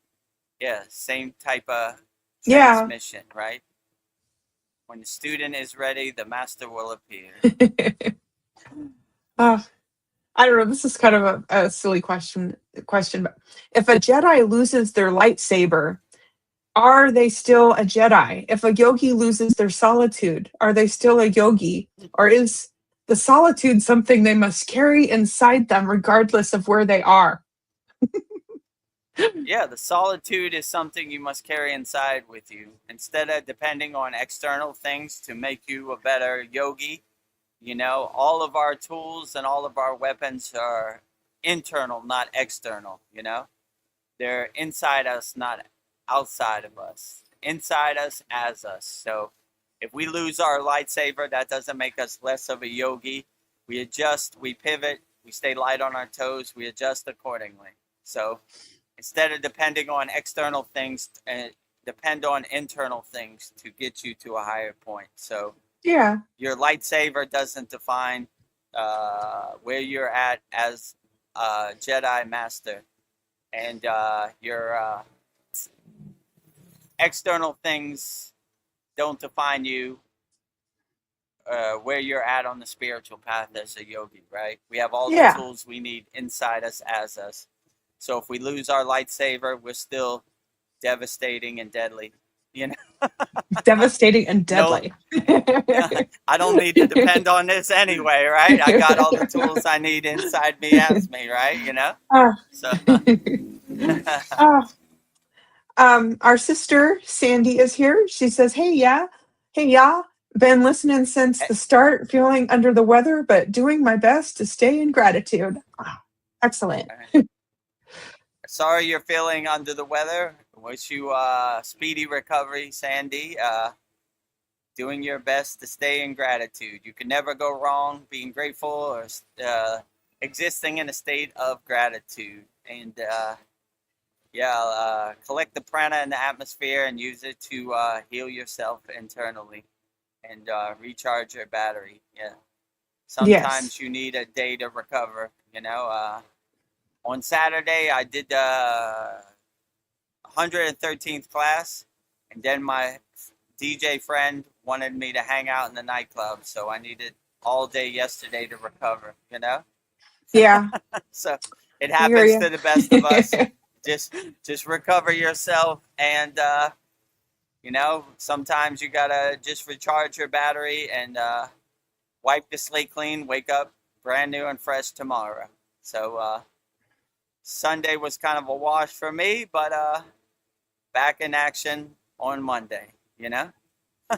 Yeah, same type of transmission, right? When the student is ready, the master will appear. I don't know. This is kind of a silly question. But if a Jedi loses their lightsaber, are they still a Jedi? If a yogi loses their solitude, are they still a yogi? Or is the solitude something they must carry inside them, regardless of where they are? Yeah, the solitude is something you must carry inside with you. Instead of depending on external things to make you a better yogi, you know, all of our tools and all of our weapons are internal, not external, you know? They're inside us, not outside of us. Inside us, as us. So if we lose our lightsaber, that doesn't make us less of a yogi. We adjust, we pivot, we stay light on our toes, we adjust accordingly. So instead of depending on external things, depend on internal things to get you to a higher point. So Yeah. your lightsaber doesn't define where you're at as a Jedi Master. And your external things don't define you where you're at on the spiritual path as a yogi, right? We have all the Yeah. tools we need inside us as us. So if we lose our lightsaber, we're still devastating and deadly. You know, Devastating and deadly. I don't need to depend on this anyway, right? I got all the tools I need inside me as me, right? You know? So Our sister Sandy is here. She says, "Hey, yeah, been listening since the start. Feeling under the weather, but doing my best to stay in gratitude." Excellent. sorry you're feeling under the weather. Wish you speedy recovery, Sandy. Doing your best to stay in gratitude. You can never go wrong being grateful or existing in a state of gratitude. And collect the prana in the atmosphere and use it to heal yourself internally and recharge your battery. Yeah. Sometimes you need a day to recover. You know, on Saturday I did 113th class, and then my DJ friend wanted me to hang out in the nightclub, so I needed all day yesterday to recover, you know? Yeah. So it happens to the best of us. Just recover yourself, and you know, sometimes you gotta just recharge your battery and wipe the slate clean, wake up brand new and fresh tomorrow. So Sunday was kind of a wash for me, but back in action on Monday, you know?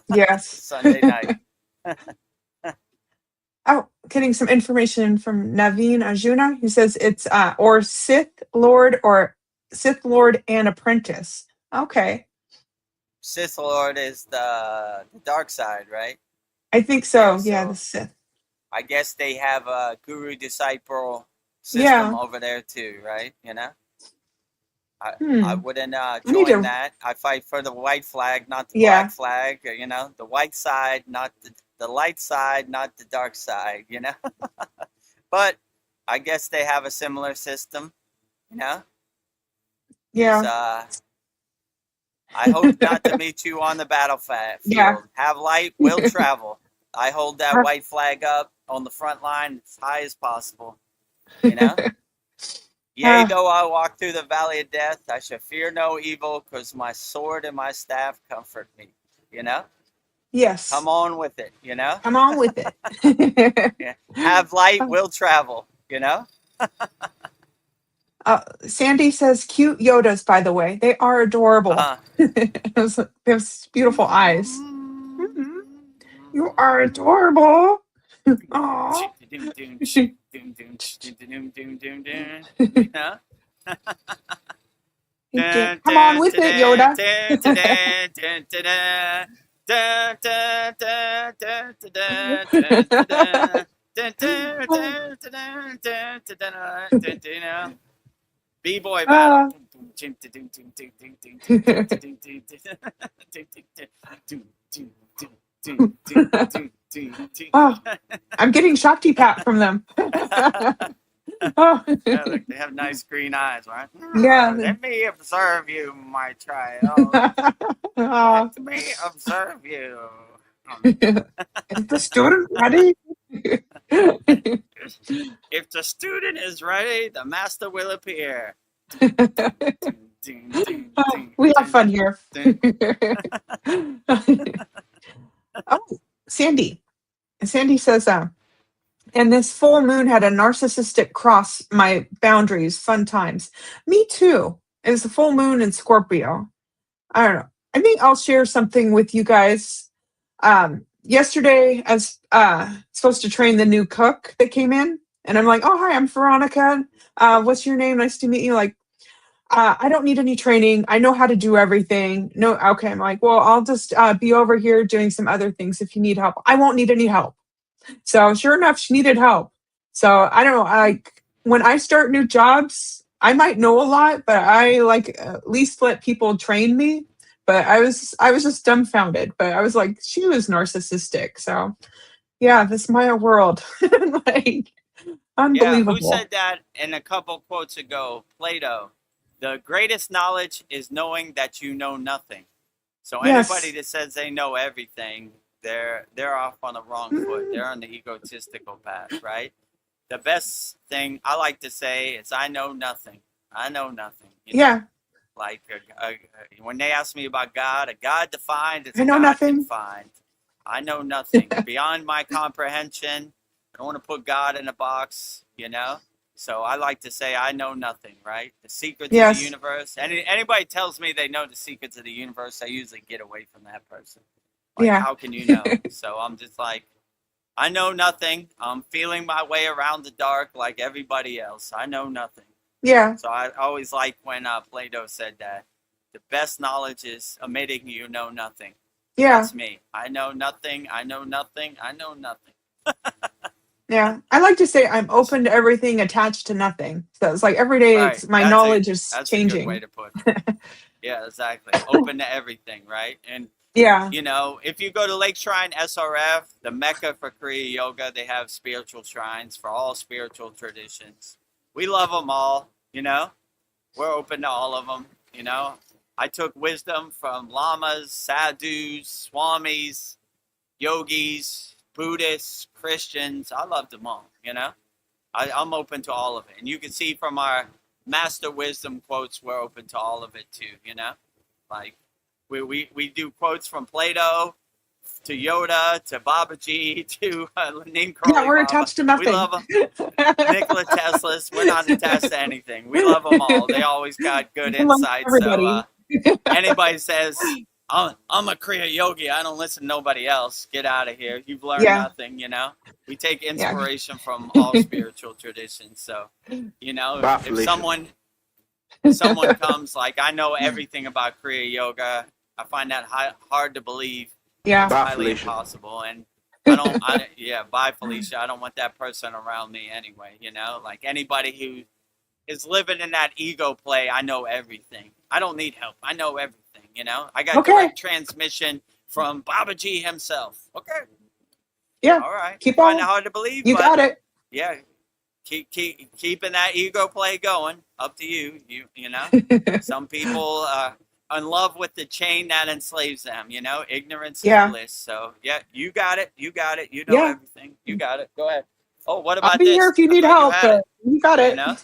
Yes. Sunday night. Oh, getting some information from Naveen Arjuna. He says it's or Sith Lord and apprentice. Okay. Sith Lord is the dark side, right? I think so. Yeah, Yeah, the Sith. I guess they have a guru disciple system over there too, right? You know? I wouldn't join that. I fight for the white flag, not the black flag. You know, the white side, not the light side, not the dark side. You know, but I guess they have a similar system. You know. Yeah. I hope not to meet you on the battlefield. Yeah. Have light, will travel. I hold that white flag up on the front line as high as possible. You know. Yea, though I walk through the valley of death, I shall fear no evil, because my sword and my staff comfort me. You know? Yes. Come on with it, you know? Come on with it. Yeah. Have light, will travel, you know? Sandy says cute Yodas, by the way. They are adorable. They have beautiful eyes. You are adorable. Aww. Come on with it, Yoda. B-boy battle. Oh, I'm getting Shakti Pat from them. Oh. Yeah, look, they have nice green eyes, right? Yeah. Let me observe you, my child. Let me observe you. Is the student ready? If the student is ready, the master will appear. Ding, ding, ding, ding, We have ding, fun here. ding. Oh, Sandy. Sandy says, and this full moon had a narcissistic cross my boundaries. Fun times. Me too. It was the full moon in Scorpio. I don't know. I think I'll share something with you guys. Yesterday, I was supposed to train the new cook that came in, and I'm like, "Oh, hi, I'm Veronica. What's your name? Nice to meet you." Like, I don't need any training. I know how to do everything. No, okay. I'm like, well, I'll just be over here doing some other things if you need help. I won't need any help. So sure enough, she needed help. So I don't know. Like when I start new jobs, I might know a lot, but I like at least let people train me. But I was just dumbfounded. But I was like, she was narcissistic. So yeah, this Maya world, like Yeah, who unbelievable. said that in a couple quotes ago? Plato. The greatest knowledge is knowing that you know nothing. So anybody Yes. that says they know everything, they're off on the wrong foot. Mm, They're on the egotistical path, right? The best thing I like to say is I know nothing. I know nothing. You know, yeah, like when they ask me about God, a God defined is I a know God nothing. confined. I know nothing beyond my comprehension. I don't want to put God in a box, you know. So I like to say I know nothing, right? The secrets of the Yes. universe. Anybody tells me they know the secrets of the universe, I usually get away from that person. Like, Yeah. how can you know? So I'm just like, I know nothing. I'm feeling my way around the dark like everybody else. I know nothing. Yeah. So I always like when Plato said that. The best knowledge is admitting you know nothing. Yeah. That's me. I know nothing. I know nothing. I know nothing. Yeah. I like to say I'm open to everything, attached to nothing. So it's like every day Right. it's my knowledge is That's a good way changing. to put it. Yeah, exactly. Open to everything, right? And Yeah. you know, if you go to Lake Shrine SRF, the mecca for Kriya Yoga, they have spiritual shrines for all spiritual traditions. We love them all, you know. We're open to all of them, you know. I took wisdom from lamas, sadhus, swamis, yogis, Buddhists, Christians. I loved them all, you know. I'm open to all of it. And you can see from our master wisdom quotes, we're open to all of it too, you know. Like we do quotes from Plato to Yoda to Babaji to Neem Yeah, Karoli we're Baba. attached to We nothing. love them. Nikola Tesla's. We're not attached to anything. We love them all. They always got good I love insight. So everybody. anybody says, I'm a Kriya yogi, I don't listen to nobody else, get out of here. You've learned Yeah. nothing, you know. We take Yeah. inspiration from all spiritual traditions. So, you know, Bye, if Felicia. someone comes like, I know everything about Kriya yoga, I find that hard to believe. Yeah. It's Bye, highly Felicia. impossible. And yeah, bye, Felicia. I don't want that person around me anyway, you know? Like anybody who is living in that ego play, I know everything. I don't need help. I know everything, you know? I got Okay. direct transmission from Babaji himself. Okay. Yeah. All right. Keep Find it on. hard to believe, You but got it. yeah, keeping that ego play going. Up to you. You know? Some people are in love with the chain that enslaves them, you know? Ignorance is Yeah. bliss. So, yeah, you got it. You got it. You know Yeah. everything. You got it. Go ahead. Oh, what I'll about be here this? if you I need thought you help, had but it. you got You it. know?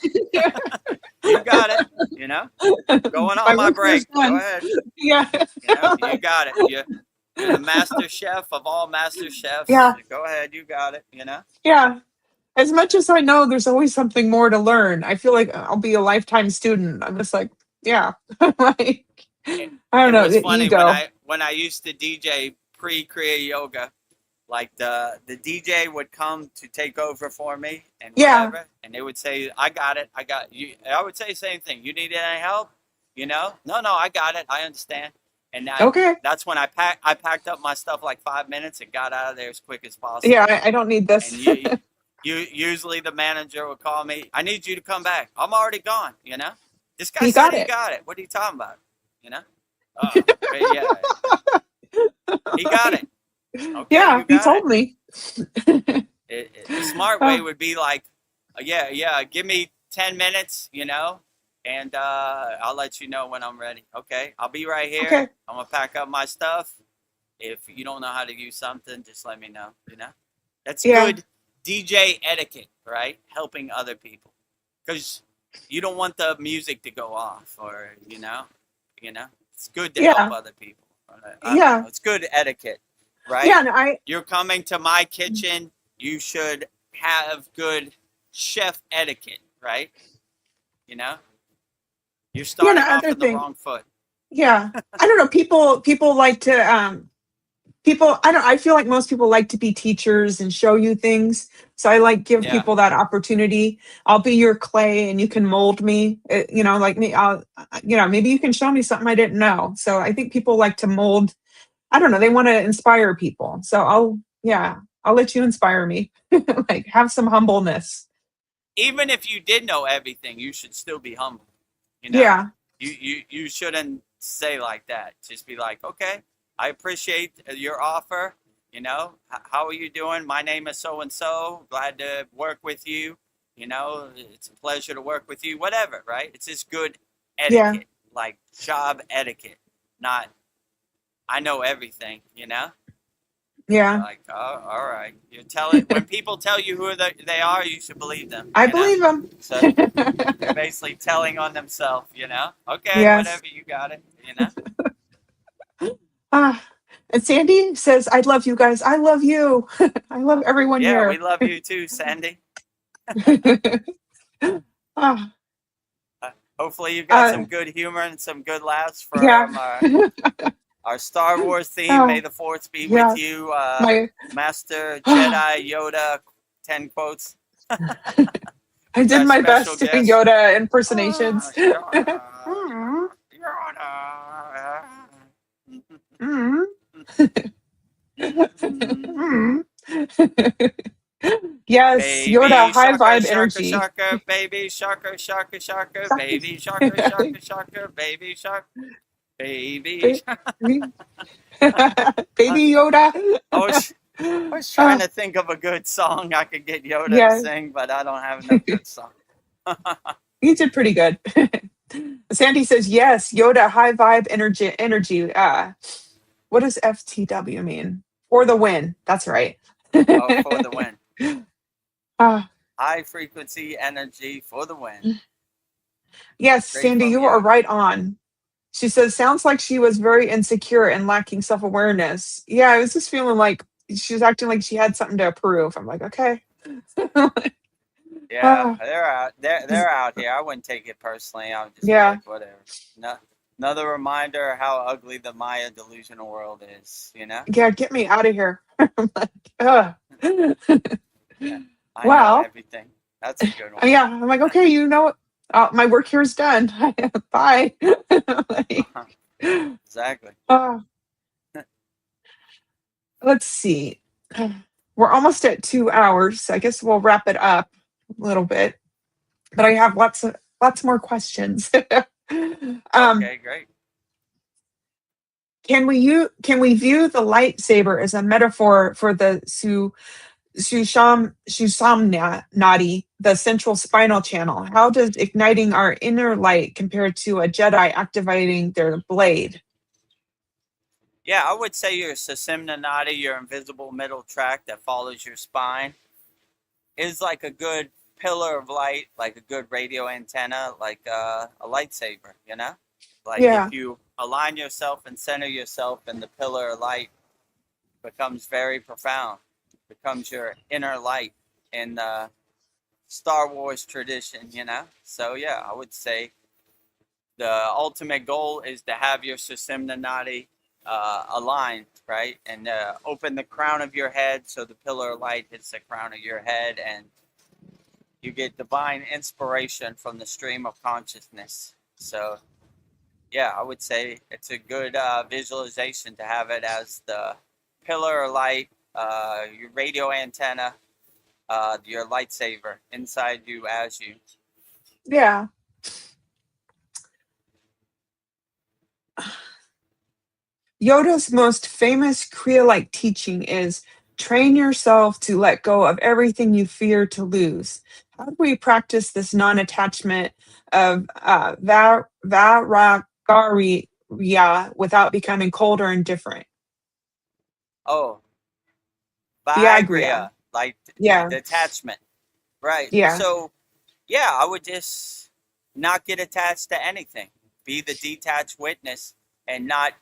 You got it. You know? Going My on my work here's break. Go done. ahead. Yeah. You know, you got it. You're the master chef of all master chefs. Yeah. Go ahead. You got it. You know? Yeah. As much as I know there's always something more to learn, I feel like I'll be a lifetime student. I'm just like, yeah. Like, It, I don't it know, was the funny when ego. I used to DJ pre-Kriya yoga. Like the DJ would come to take over for me and Yeah. whatever, and they would say, "I got it, I got you." I would say the same thing. You need any help? You know? No, I got it. I understand. And Okay. that's when I packed up my stuff like 5 minutes and got out of there as quick as Yeah, possible. I don't need And this. you usually the manager would call me. I need you to come back. I'm already gone. You know? This guy He said got he it. got it. What are you talking about? You know? Yeah, he got it. Okay, Yeah, you he got it. told me. The smart way would be like, yeah, give me 10 minutes, you know, and I'll let you know when I'm ready. Okay, I'll be right here. Okay. I'm going to pack up my stuff. If you don't know how to use something, just let me know, you know. That's Yeah. good DJ etiquette, right? Helping other people, because you don't want the music to go off, or it's good to help Yeah. other people. I don't Yeah. know. It's good etiquette, right? Yeah. And You're coming to my kitchen. You should have good chef etiquette, right? You know, you're yeah, and starting off other with the thing. wrong foot. Yeah. I don't know. People like to, I feel like most people like to be teachers and show you things. So I like give Yeah. people that opportunity. I'll be your clay and you can mold me. Like me, maybe you can show me something I didn't know. So I think people like to mold. I don't know. They want to inspire people. So I'll let you inspire me. Like have some humbleness. Even if you did know everything, you should still be humble. Yeah. You shouldn't say like that. Just be like, okay, I appreciate your offer. How are you doing? My name is so and so. Glad to work with you. It's a pleasure to work with you. Whatever, right? It's just good Yeah. etiquette, like job etiquette, not I know everything. Yeah. Like, oh, all right. When people tell you who they are, you should believe them. I believe them. So they're basically telling on themselves. Okay, Yes. whatever, you got it. Ah, and Sandy says, I love you guys. I love you. I love everyone Yeah, we here. love you too, Sandy. Ah, Hopefully you got some uh, good humor and some good laughs yeah. from our Star Wars theme. May Oh, the Force be yeah. with you, My, Master Jedi Yoda. 10 quotes. I did Our my special best guest. Yoda impersonations. Yoda. Mm. Mm. Yes, Yoda, Baby high sharker, vibe sharker, energy. sharker, baby sharker, sharker, sharker, baby sharker, sharker, sharker, baby shark, baby shark. Baby Yoda. I was trying to think of a good song I could get Yoda to Yeah, sing, but I don't have no good song. you did pretty good. Sandy says, yes, Yoda, high vibe energy. What does FTW mean? For the win. That's right. Oh, for the win. Ah, High frequency energy for the win. yes, Straight Sandy, from you are Yoda. right on. She says, sounds like she was very insecure and lacking self awareness. Yeah, I was just feeling like she was acting like she had something to prove. I'm like, okay. Yeah, Ah, they're out. They're out here. I wouldn't take it personally. I would just be yeah, like, whatever. No, another reminder of how ugly the Maya delusional world is. yeah, get me out of here. I'm like, ugh. Yeah, I know Well, everything. That's a good one. yeah, I'm like, okay, my work here is done. Bye. Like, Exactly. uh, let's see. We're almost at 2 hours. I guess we'll wrap it up a little bit. But I have lots more questions. Okay, great. Can we view the lightsaber as a metaphor for the Susamna Nadi, the central spinal channel? How does igniting our inner light compare to a Jedi activating their blade? Yeah, I would say your Susimna Nadi, your invisible middle track that follows your spine, is like a good pillar of light, like a good radio antenna, like a lightsaber, Like Yeah, if you align yourself and center yourself in the pillar of light, it becomes very profound. It becomes your inner light in the Star Wars tradition, So yeah, I would say the ultimate goal is to have your Susimna Nadi aligned, right? And open the crown of your head so the pillar of light hits the crown of your head and you get divine inspiration from the stream of consciousness. So, yeah, I would say it's a good visualization to have it as the pillar of light, your radio antenna, your lightsaber inside you as you. yeah. Yoda's most famous Kriya-like teaching is train yourself to let go of everything you fear to lose. How do we practice this non-attachment of Vairagya without becoming cold or indifferent? Oh, Viagra. Viagra, like Yeah. detachment, right? Yeah. So yeah, I would just not get attached to anything. Be the detached witness and not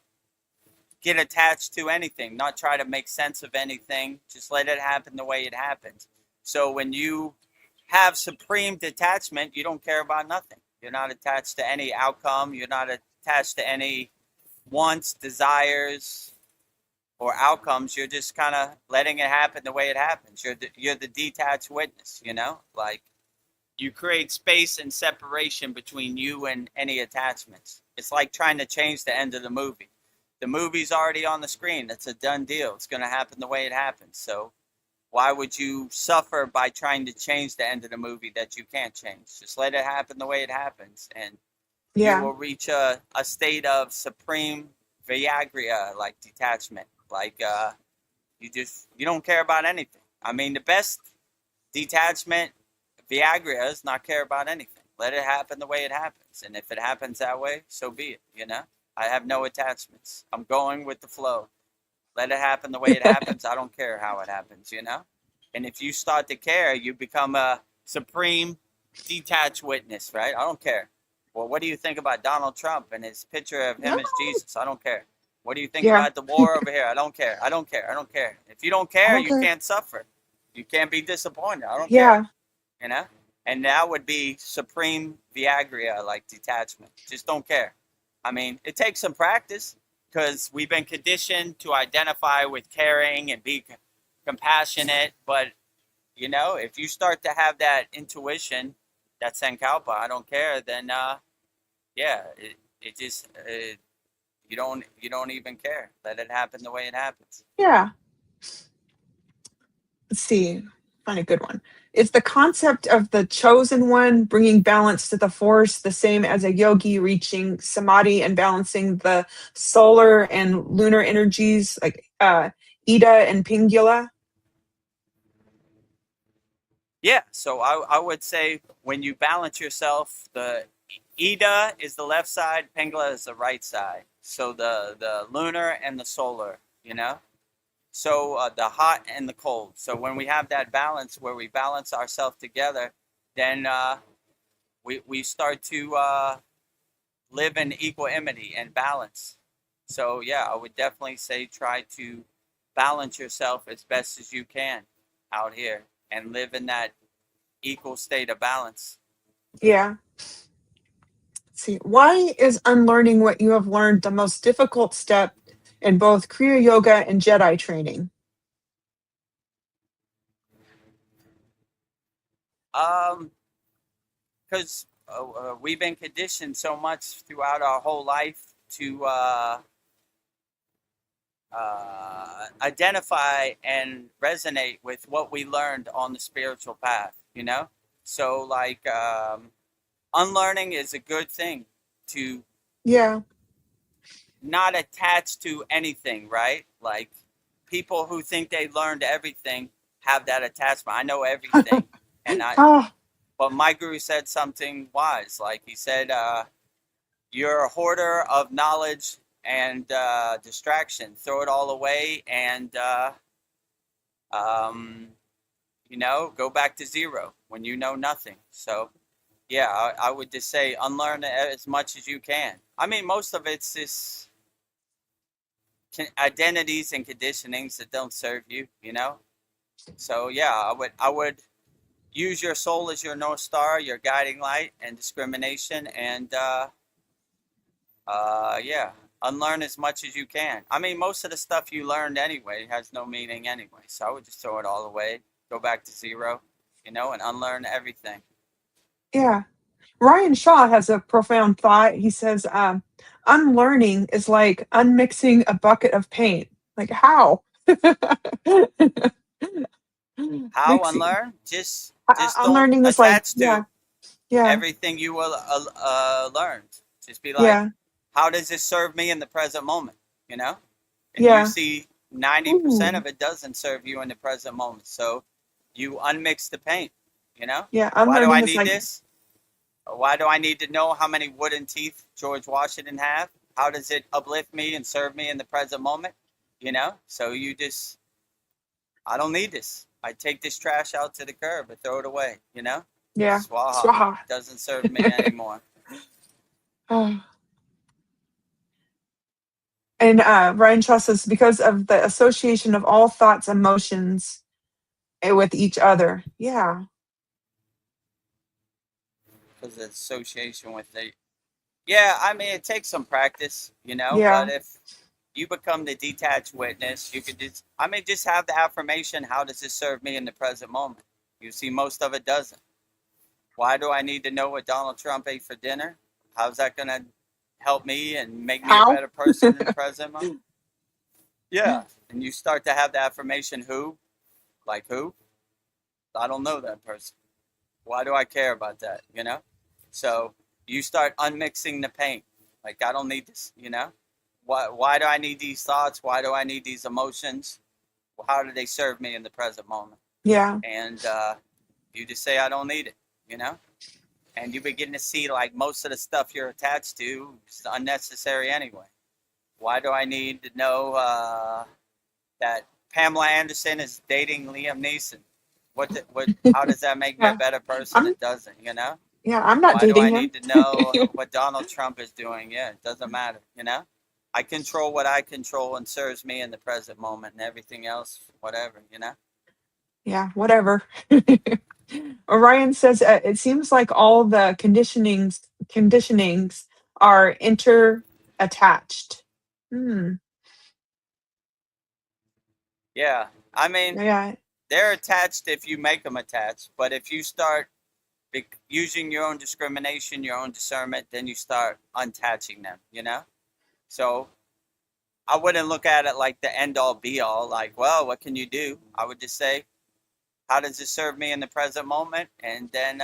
get attached to anything, not try to make sense of anything. Just let it happen the way it happens. So when you have supreme detachment, you don't care about nothing. You're not attached to any outcome. You're not attached to any wants, desires, or outcomes. You're just kind of letting it happen the way it happens. You're the detached witness, you know? Like, you create space and separation between you and any attachments. It's like trying to change the end of the movie. The movie's already on the screen. It's a done deal. It's going to happen the way it happens. So why would you suffer by trying to change the end of the movie that you can't change? Just let it happen the way it happens, and you Yeah. will reach a state of supreme Viagra, like detachment. Like you don't care about anything. I mean, the best detachment Viagra is not care about anything. Let it happen the way it happens. And if it happens that way, so be it, you know? I have no attachments. I'm going with the flow. Let it happen the way it happens. I don't care how it happens, you know? And if you start to care, you become a supreme detached witness, right? I don't care. Well, what do you think about Donald Trump and his picture of him No. as Jesus? I don't care. What do you think Yeah. about the war over here? I don't care. I don't care. I don't care. If you don't I care, don't you care. can't suffer. You can't be disappointed. I don't care. Yeah. You know? And that would be supreme Viagra, like detachment. Just don't care. I mean, it takes some practice because we've been conditioned to identify with caring and be compassionate. But, you know, if you start to have that intuition, that sankalpa, I don't care, then, yeah, it just, you don't even care. Let it happen the way it happens. Yeah. Let's see. Find a good one. Is the concept of the chosen one bringing balance to the force the same as a yogi reaching samadhi and balancing the solar and lunar energies like Ida and Pingula? Yeah, so I would say when you balance yourself, the Ida is the left side, Pingala is the right side. So the lunar and the solar, you know? So the hot and the cold. So when we have that balance where we balance ourselves together, then we start to live in equanimity and balance. So yeah, I would definitely say try to balance yourself as best as you can out here and live in that equal state of balance. Yeah. Let's see. Why is unlearning what you have learned the most difficult step in both Kriya Yoga and Jedi training? Because we've been conditioned so much throughout our whole life to identify and resonate with what we learned on the spiritual path, you know? So, like, unlearning is a good thing to Yeah. not attach to anything, right? Like, people who think they learned everything have that attachment. I know everything. Oh, But my guru said something wise. Like, he said, you're a hoarder of knowledge and distraction. Throw it all away and, um, you know, go back to zero when you know nothing. So, yeah, I would just say unlearn as much as you can. I mean, most of it's just identities and conditionings that don't serve you, you know? So, yeah, I would use your soul as your North Star, your guiding light, and discrimination, and yeah, unlearn as much as you can. I mean, most of the stuff you learned anyway has no meaning anyway. So I would just throw it all away, go back to zero, you know, and unlearn everything. yeah. Ryan Shaw has a profound thought. He says, unlearning is like unmixing a bucket of paint. Like, how? How Mixing. unlearn? Just don't Unlearning is like, attach yeah, to yeah, everything you will learned. Just be like, yeah, how does this serve me in the present moment? You know, and you yeah. see 90% Ooh, of it doesn't serve you in the present moment. So you unmix the paint. You know, yeah. why do I Unlearning is need like, this? Why do I need to know how many wooden teeth George Washington have? How does it uplift me and serve me in the present moment? You know, so you just, I don't need this. I take this trash out to the curb and throw it away, you know? Yeah. Swaha. Swaha. Doesn't serve me anymore. And Ryan Shaw says, because of the association of all thoughts, emotions with each other. Yeah. Because of association with the. Yeah, I mean, it takes some practice, you know? Yeah. But if you become the detached witness, you could just, I mean, just have the affirmation, how does this serve me in the present moment? You see, most of it doesn't. Why do I need to know what Donald Trump ate for dinner? How's that going to help me and make me a How? better person in the present moment? Yeah. And you start to have the affirmation, who? Like who? I don't know that person. Why do I care about that? You know? So you start unmixing the paint. Like, I don't need this, you know? Why do I need these thoughts? Why do I need these emotions? How do they serve me in the present moment? Yeah. And you just say, I don't need it, you know? And you begin to see, like, most of the stuff you're attached to is unnecessary anyway. Why do I need to know that Pamela Anderson is dating Liam Neeson? How does that make me a Yeah. better person? I'm It doesn't, you know? I'm not Why do dating I him. need to know what Donald Trump is doing? Yeah, it doesn't matter, you know? I control what I control and serves me in the present moment, and everything else, whatever, you know? Yeah, whatever. Orion says it seems like all the conditionings are inter-attached. Hmm. Yeah. I mean, Yeah. they're attached if you make them attached, but if you start using your own discrimination, your own discernment, then you start untouching them, you know? So I wouldn't look at it like the end all be all, like, well, what can you do? I would just say, how does this serve me in the present moment? And then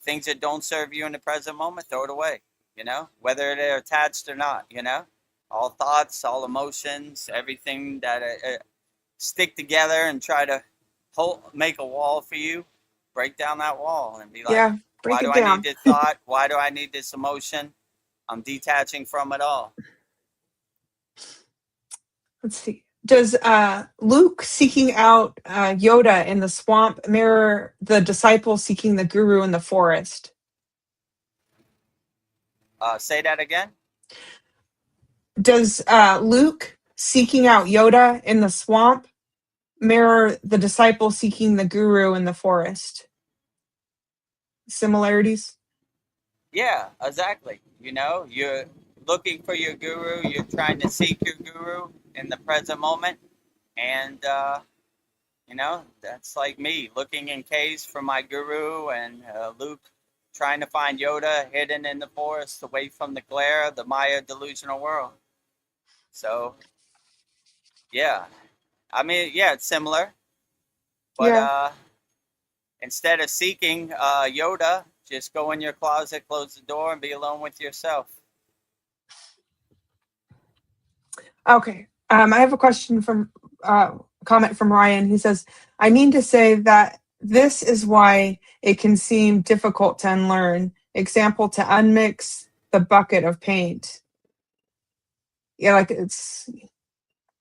things that don't serve you in the present moment, throw it away, you know, whether they're attached or not, you know? All thoughts, all emotions, everything that stick together and try to make a wall for you, break down that wall and be like, Yeah. why Break do it I need down. this thought? Why do I need this emotion? I'm detaching from it all. Let's see. Does Luke seeking out Yoda in the swamp mirror the disciple seeking the guru in the forest? Say that again. Does Luke seeking out Yoda in the swamp mirror the disciple seeking the guru in the forest? Similarities? Yeah, exactly. You know, you're looking for your guru, you're trying to seek your guru in the present moment. And, you know, that's like me looking in caves for my guru, and Luke trying to find Yoda hidden in the forest away from the glare of the Maya delusional world. So, yeah. I mean, yeah, it's similar. But Yeah. instead of seeking Yoda, just go in your closet, close the door, and be alone with yourself. Okay. I have a question from comment from Ryan. He says, I mean to say that this is why it can seem difficult to unlearn. Example, to unmix the bucket of paint. Yeah, like it's,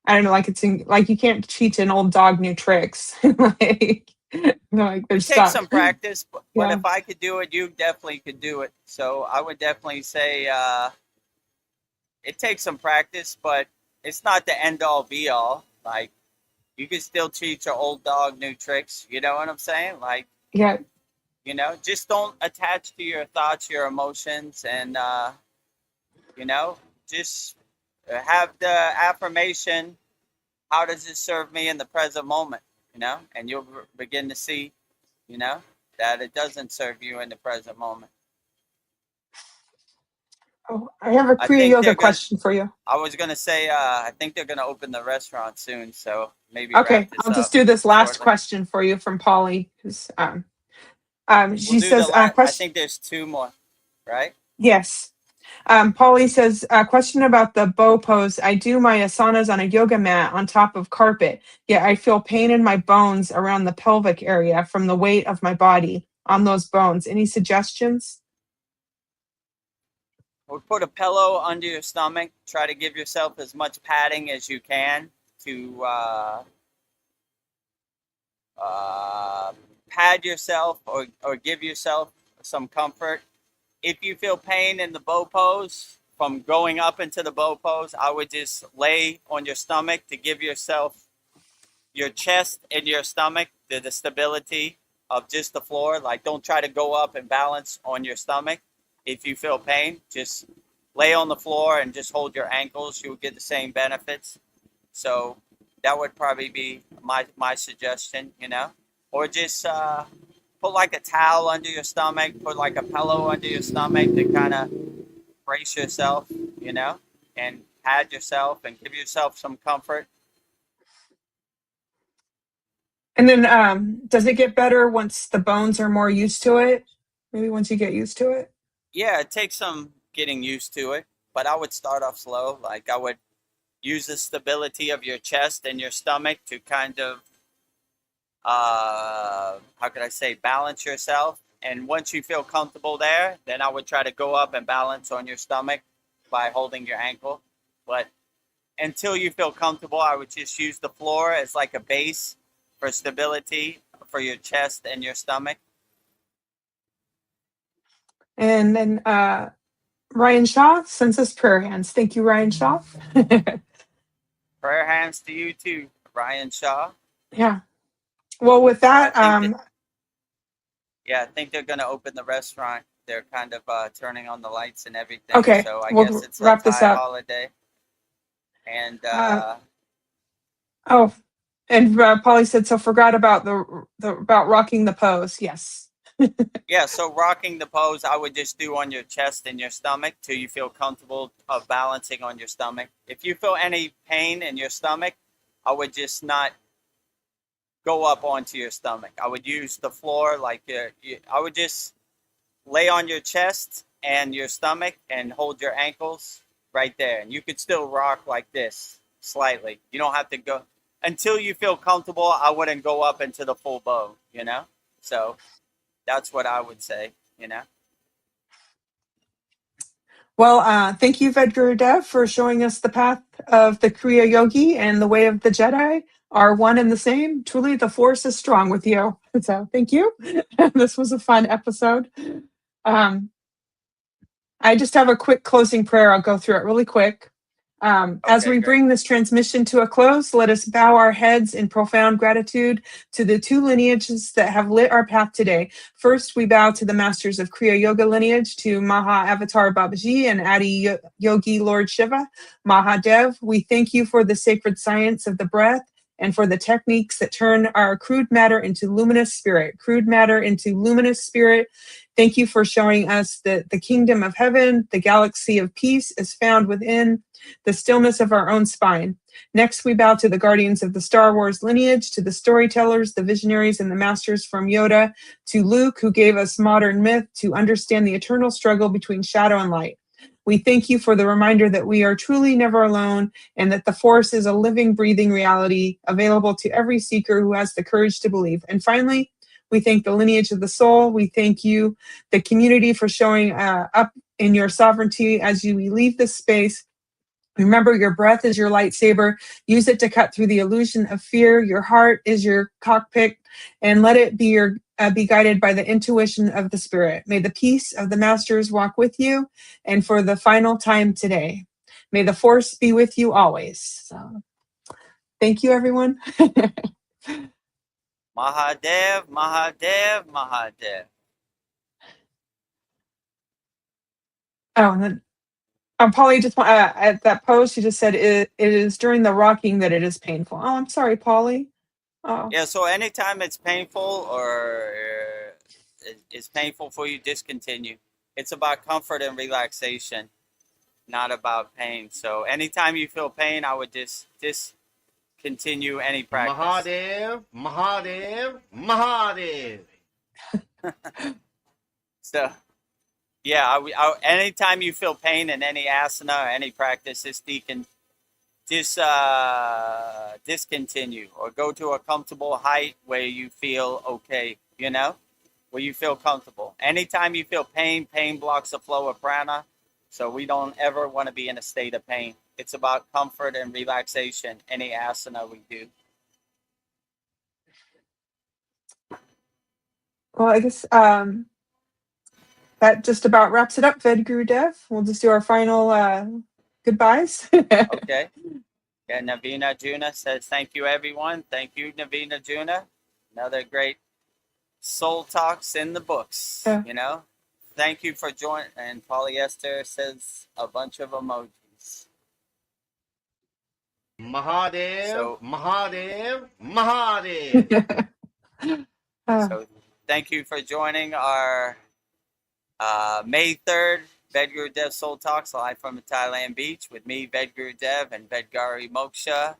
I don't know, like like you can't teach an old dog new tricks. Like they're It takes stuck. some practice, but Yeah. if I could do it, you definitely could do it. So I would definitely say it takes some practice, but it's not the end all be all. Like, you can still teach an old dog new tricks. You know what I'm saying? Like, Yeah. you know, just don't attach to your thoughts, your emotions, and you know, just have the affirmation. How does it serve me in the present moment? You know, and you'll begin to see, you know, that it doesn't serve you in the present moment. Oh, I have a I Kriya think Yoga they're gonna. question for you. I was gonna say, I think they're gonna open the restaurant soon, so maybe wrap Okay, this I'll just up do this last shortly. question for you from Polly. We'll She do the says, last. I question. think there's two more, right? Yes. Polly says, question about the bow pose. I do my asanas on a yoga mat on top of carpet, yet I feel pain in my bones around the pelvic area from the weight of my body on those bones. Any suggestions? We'll put a pillow under your stomach. Try to give yourself as much padding as you can to pad yourself or give yourself some comfort. If you feel pain in the bow pose from going up into the bow pose, I would just lay on your stomach to give yourself your chest and your stomach the stability of just the floor. Like, don't try to go up and balance on your stomach. If you feel pain, just lay on the floor and just hold your ankles. You'll get the same benefits. So that would probably be my suggestion, you know, or just put like a towel under your stomach, put like a pillow under your stomach to kind of brace yourself, you know, and pad yourself and give yourself some comfort. And then does it get better once the bones are more used to it? Maybe once you get used to it? Yeah, it takes some getting used to it, but I would start off slow. Like, I would use the stability of your chest and your stomach to kind of, how could I say, balance yourself. And once you feel comfortable there, then I would try to go up and balance on your stomach by holding your ankle. But until you feel comfortable, I would just use the floor as like a base for stability for your chest and your stomach. And then Ryan Shaw sends us prayer hands. Thank you, Ryan Shaw. Prayer hands to you too, Ryan Shaw. Yeah. Well, with that, I think they're going to open the restaurant. They're kind of turning on the lights and everything. Okay, So I we'll guess it's wrap a this Thai up. holiday. And and Polly said, so forgot about about rocking the pose. Yes. yeah, so rocking the pose, I would just do on your chest and your stomach till you feel comfortable of balancing on your stomach. If you feel any pain in your stomach, I would just not go up onto your stomach. I would use the floor I would just lay on your chest and your stomach and hold your ankles right there. And you could still rock like this slightly. You don't have to go until you feel comfortable. I wouldn't go up into the full bow, you know? So that's what I would say, you know? Well, thank you, Vedagurudev, for showing us the path of the Kriya Yogi and the way of the Jedi are one and the same. Truly, the Force is strong with you. So thank you. This was a fun episode. I just have a quick closing prayer. I'll go through it really quick. As we bring this transmission to a close, let us bow our heads in profound gratitude to the two lineages that have lit our path today. First, we bow to the masters of Kriya Yoga lineage, to Maha Avatar Babaji and Adi Yogi Lord Shiva. Mahadev, we thank you for the sacred science of the breath and for the techniques that turn our crude matter into luminous spirit. Crude matter into luminous spirit. Thank you for showing us that the kingdom of heaven, the galaxy of peace, is found within the stillness of our own spine. Next, we bow to the guardians of the Star Wars lineage, to the storytellers, the visionaries, and the masters from Yoda, to Luke, who gave us modern myth to understand the eternal struggle between shadow and light. We thank you for the reminder that we are truly never alone and that the Force is a living, breathing reality available to every seeker who has the courage to believe. And finally, we thank the lineage of the soul. We thank you, the community, for showing up in your sovereignty as you leave this space. Remember, your breath is your lightsaber. Use it to cut through the illusion of fear. Your heart is your cockpit, and let it be be guided by the intuition of the spirit. May the peace of the masters walk with you, and for the final time today, may the Force be with you always. So, thank you, everyone. Mahadev, Mahadev, Mahadev. Oh, and then Polly just at that post, she just said it is during the rocking that it is painful. Oh, I'm sorry, Polly. Oh. Yeah, so anytime it's painful or it's painful for you, discontinue. It's about comfort and relaxation, not about pain. So anytime you feel pain, I would just discontinue any practice. Mahadev, Mahadev, Mahadev. So, yeah, anytime you feel pain in any asana or any practice, discontinue or go to a comfortable height where you feel okay, you know, where you feel comfortable. Anytime you feel pain blocks the flow of prana. So we don't ever want to be in a state of pain. It's about comfort and relaxation, any asana we do. Well, I guess that just about wraps it up, Vedagurudev. We'll just do our final goodbyes. Okay. Yeah, Navina Juna says, thank you, everyone. Thank you, Navina Juna. Another great soul talks in the books, Yeah. you know. Thank you for joining. And Polyester says a bunch of emojis. Mahadev, So- Mahadev, Mahadev. So thank you for joining our May 3rd Vedagurudev Soul Talks live from the Thailand beach with me, Vedagurudev, and Vedgari Moksha.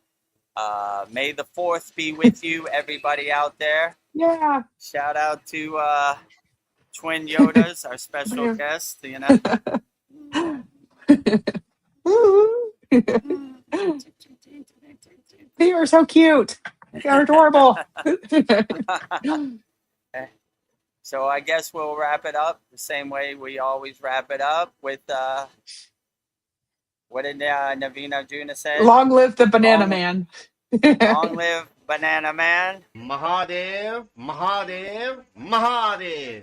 May the 4th be with you, everybody out there. Yeah. Shout out to Twin Yodas, our special guest, you know. They are so cute. They're adorable. So I guess we'll wrap it up the same way we always wrap it up with what did Navina Juna say? Long live the Banana Long- Man. Long live Banana Man. Mahadev, Mahadev, Mahadev.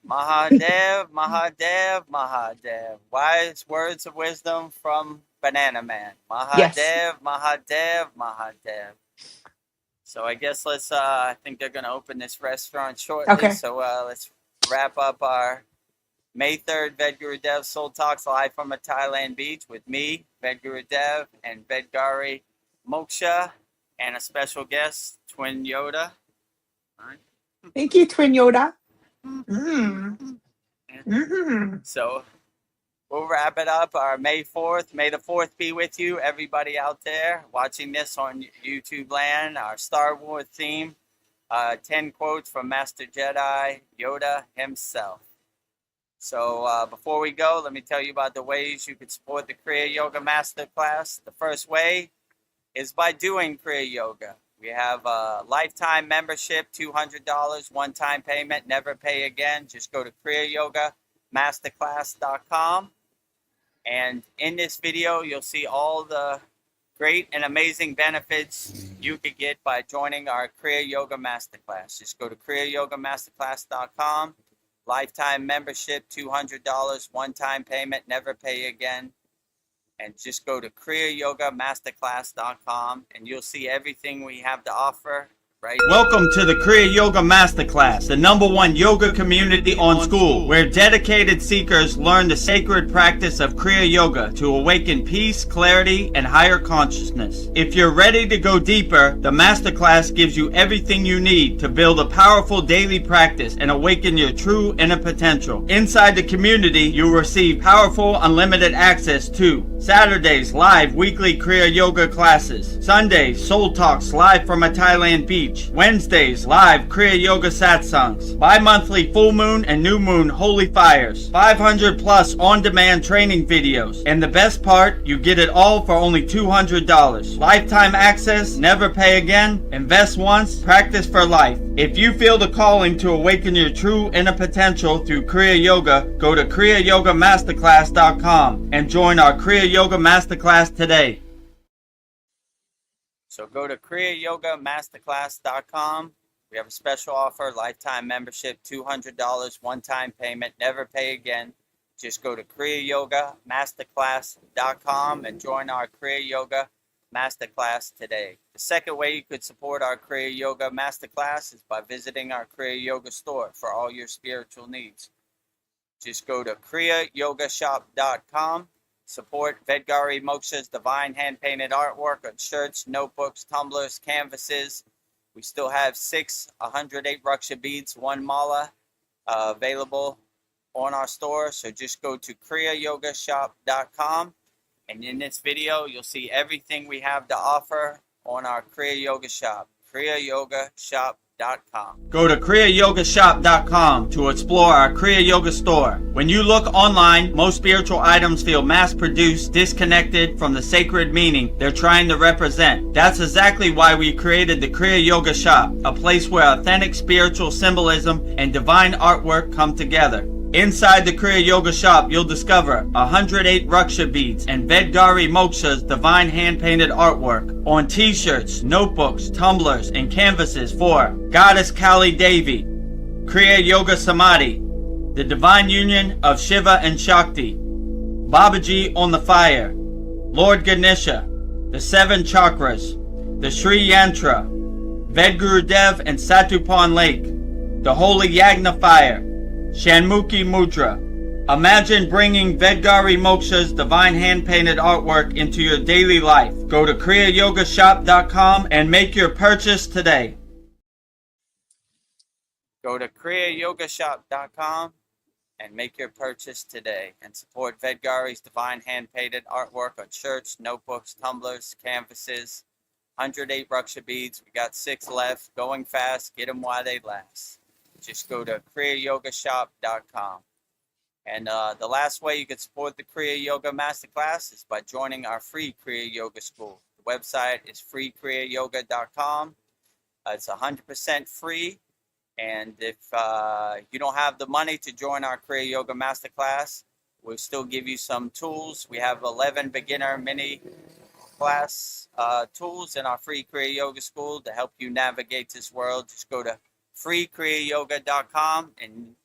Mahadev, Mahadev, Mahadev. Wise words of wisdom from Banana Man. Mahadev, Yes. Mahadev, Mahadev. So I guess let's, I think they're going to open this restaurant shortly. Okay. So let's wrap up our May 3rd Vedagurudev Soul Talks live from a Thailand beach with me, Vedagurudev, and Vedgari Moksha, and a special guest, Twin Yoda. All right. Thank you, Twin Yoda. Mm. Mm. So we'll wrap it up our May 4th. May the 4th be with you, everybody out there watching this on YouTube land. Our Star Wars theme, 10 quotes from Master Jedi Yoda himself. So before we go, let me tell you about the ways you can support the Kriya Yoga Masterclass. The first way is by doing Kriya Yoga. We have a lifetime membership, $200, one-time payment, never pay again. Just go to kriyayogamasterclass.com. And in this video, you'll see all the great and amazing benefits you could get by joining our Kriya Yoga Masterclass. Just go to kriyayogamasterclass.com. Lifetime membership, $200, one-time payment, never pay again. And just go to kriyayogamasterclass.com and you'll see everything we have to offer right. Welcome to the Kriya Yoga Masterclass, the #1 yoga community on SKOOL, where dedicated seekers learn the sacred practice of Kriya Yoga to awaken peace, clarity, and higher consciousness. If you're ready to go deeper, the Masterclass gives you everything you need to build a powerful daily practice and awaken your true inner potential. Inside the community, you'll receive powerful, unlimited access to Saturdays, live weekly Kriya Yoga classes. Sundays, Soul Talks live from a Thailand beach. Wednesdays, live Kriya Yoga satsangs. Bi-monthly full moon and new moon holy fires. 500 plus on-demand training videos. And the best part, you get it all for only $200. Lifetime access, never pay again, invest once, practice for life. If you feel the calling to awaken your true inner potential through Kriya Yoga, go to kriyayogamasterclass.com and join our Kriya Yoga Masterclass today. So go to kriyayogamasterclass.com. We have a special offer, lifetime membership, $200, one-time payment, never pay again. Just go to kriyayogamasterclass.com and join our Kriya Yoga Masterclass today. The second way you could support our Kriya Yoga Masterclass is by visiting our Kriya Yoga store for all your spiritual needs. Just go to kriyayogashop.com. Support Vedgari Moksha's divine hand-painted artwork on shirts, notebooks, tumblers, canvases. We still have 6 108 Raksha beads, 1 mala available on our store. So just go to kriyayogashop.com. And in this video, you'll see everything we have to offer on our Kriya Yoga Shop, kriyayogashop.com. Go to kriyayogashop.com to explore our Kriya Yoga store. When you look online, most spiritual items feel mass-produced, disconnected from the sacred meaning they're trying to represent. That's exactly why we created the Kriya Yoga Shop, a place where authentic spiritual symbolism and divine artwork come together. Inside the Kriya Yoga Shop, you'll discover 108 Raksha beads and Vedgari Moksha's divine hand-painted artwork on t-shirts, notebooks, tumblers, and canvases for Goddess Kali Devi, Kriya Yoga Samadhi, the divine union of Shiva and Shakti, Babaji on the fire, Lord Ganesha, the 7 chakras, the Sri Yantra, Vedagurudev and Satupan Lake, the holy Yagna fire, Shanmukhi Mudra. Imagine bringing Vedgari Moksha's divine hand-painted artwork into your daily life. Go to kriyayogamasterclass.com and make your purchase today. Go to kriyayogamasterclass.com and make your purchase today and support Vedgari's divine hand-painted artwork on shirts, notebooks, tumblers, canvases, 108 Raksha beads. We got 6 left. Going fast. Get them while they last. Just go to kriyayogamasterclass.com. And the last way you can support the Kriya Yoga Masterclass is by joining our free Kriya Yoga School. The website is freekriyayoga.com. It's 100% free. And if you don't have the money to join our Kriya Yoga Masterclass, we'll still give you some tools. We have 11 beginner mini class tools in our free Kriya Yoga School to help you navigate this world. Just go to freekriyayoga.com, and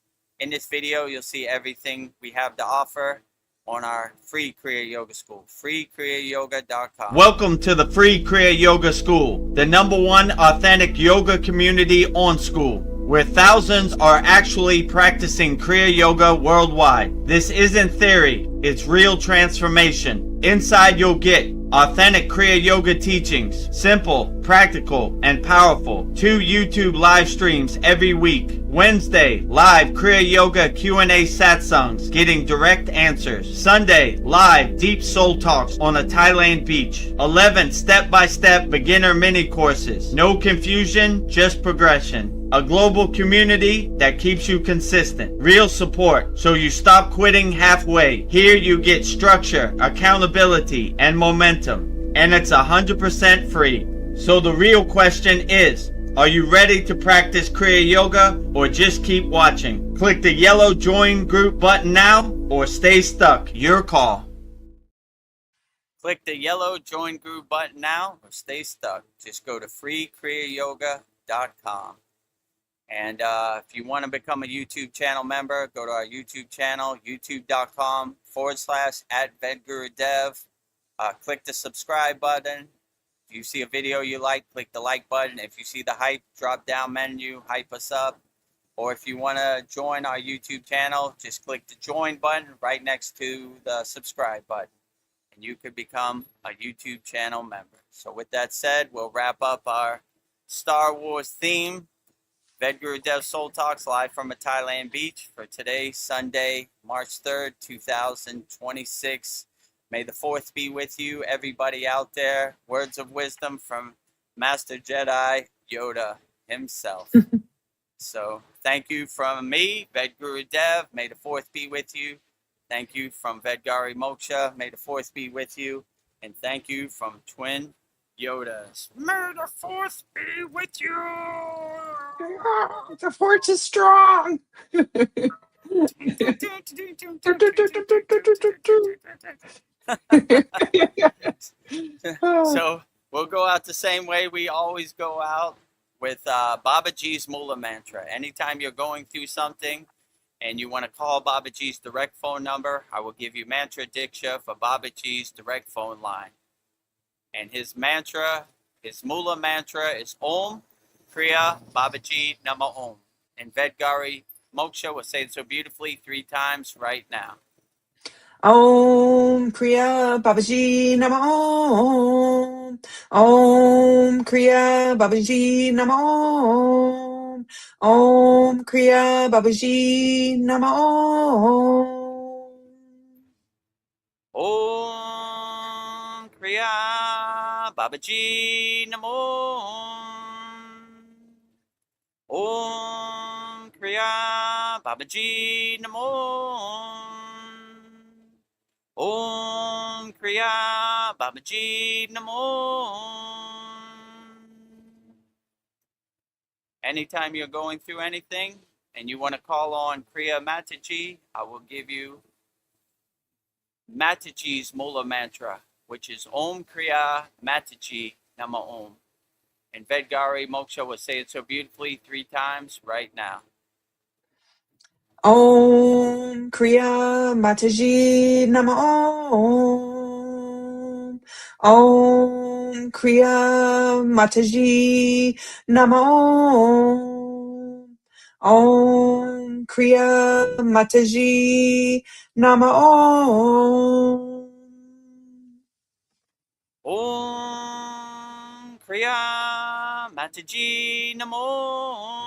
in this video you'll see everything we have to offer on our free Kriya Yoga School, freekriyayoga.com. Welcome to the free Kriya Yoga School, the #1 authentic yoga community on Skool, where thousands are actually practicing Kriya Yoga worldwide. This isn't theory, it's real transformation. Inside you'll get authentic Kriya Yoga teachings, simple, practical, and powerful. 2 YouTube live streams every week. Wednesday, live Kriya Yoga Q&A satsangs, getting direct answers. Sunday, live deep soul talks on a Thailand beach. 11 step-by-step beginner mini courses. No confusion, just progression. A global community that keeps you consistent. Real support, so you stop quitting halfway. Here you get structure, accountability, and momentum. And it's 100% free. So the real question is, are you ready to practice Kriya Yoga or just keep watching? Click the yellow join group button now or stay stuck. Your call. Click the yellow join group button now or stay stuck. Just go to freekriyayoga.com. And if you want to become a YouTube channel member, go to our YouTube channel, youtube.com/@Vedagurudev. Click the subscribe button. If you see a video you like, click the like button. If you see the hype drop down menu, hype us up. Or if you want to join our YouTube channel, just click the join button right next to the subscribe button. And you could become a YouTube channel member. So with that said, we'll wrap up our Star Wars theme. Vedagurudev Soul Talks live from a Thailand beach for today, Sunday, March 3rd, 2026. May the 4th be with you, everybody out there. Words of wisdom from Master Jedi Yoda himself. So thank you from me, Vedagurudev. May the 4th be with you. Thank you from Vedgari Moksha. May the 4th be with you. And thank you from Twin Yodas. May the 4th be with you. The force is strong. So we'll go out the same way we always go out, with Babaji's Mula Mantra. Anytime you're going through something and you want to call Babaji's direct phone number, I will give you Mantra Diksha for Babaji's direct phone line. And his mantra, his Mula mantra is Om Kriya Babaji Nama Om. And Vedgari Moksha will say it so beautifully 3 times right now. Om Kriya Babaji Nama Om. Om Kriya Babaji Nama Om. Om Kriya Babaji Nama Om. Om Kriya Babaji Namo. Om Kriya Babaji Namo. Om Kriya Babaji Namo. Anytime you're going through anything and you want to call on Kriya Mataji, I will give you Mataji's Mula mantra, which is Om Kriya Mataji Nama Om. And Vedgari Moksha will say it so beautifully 3 times right now. Om Kriya Mataji Nama Om. Om Kriya Mataji Nama Om. Om Kriya Mataji Nama Om. Om Kriya Mataji Namo.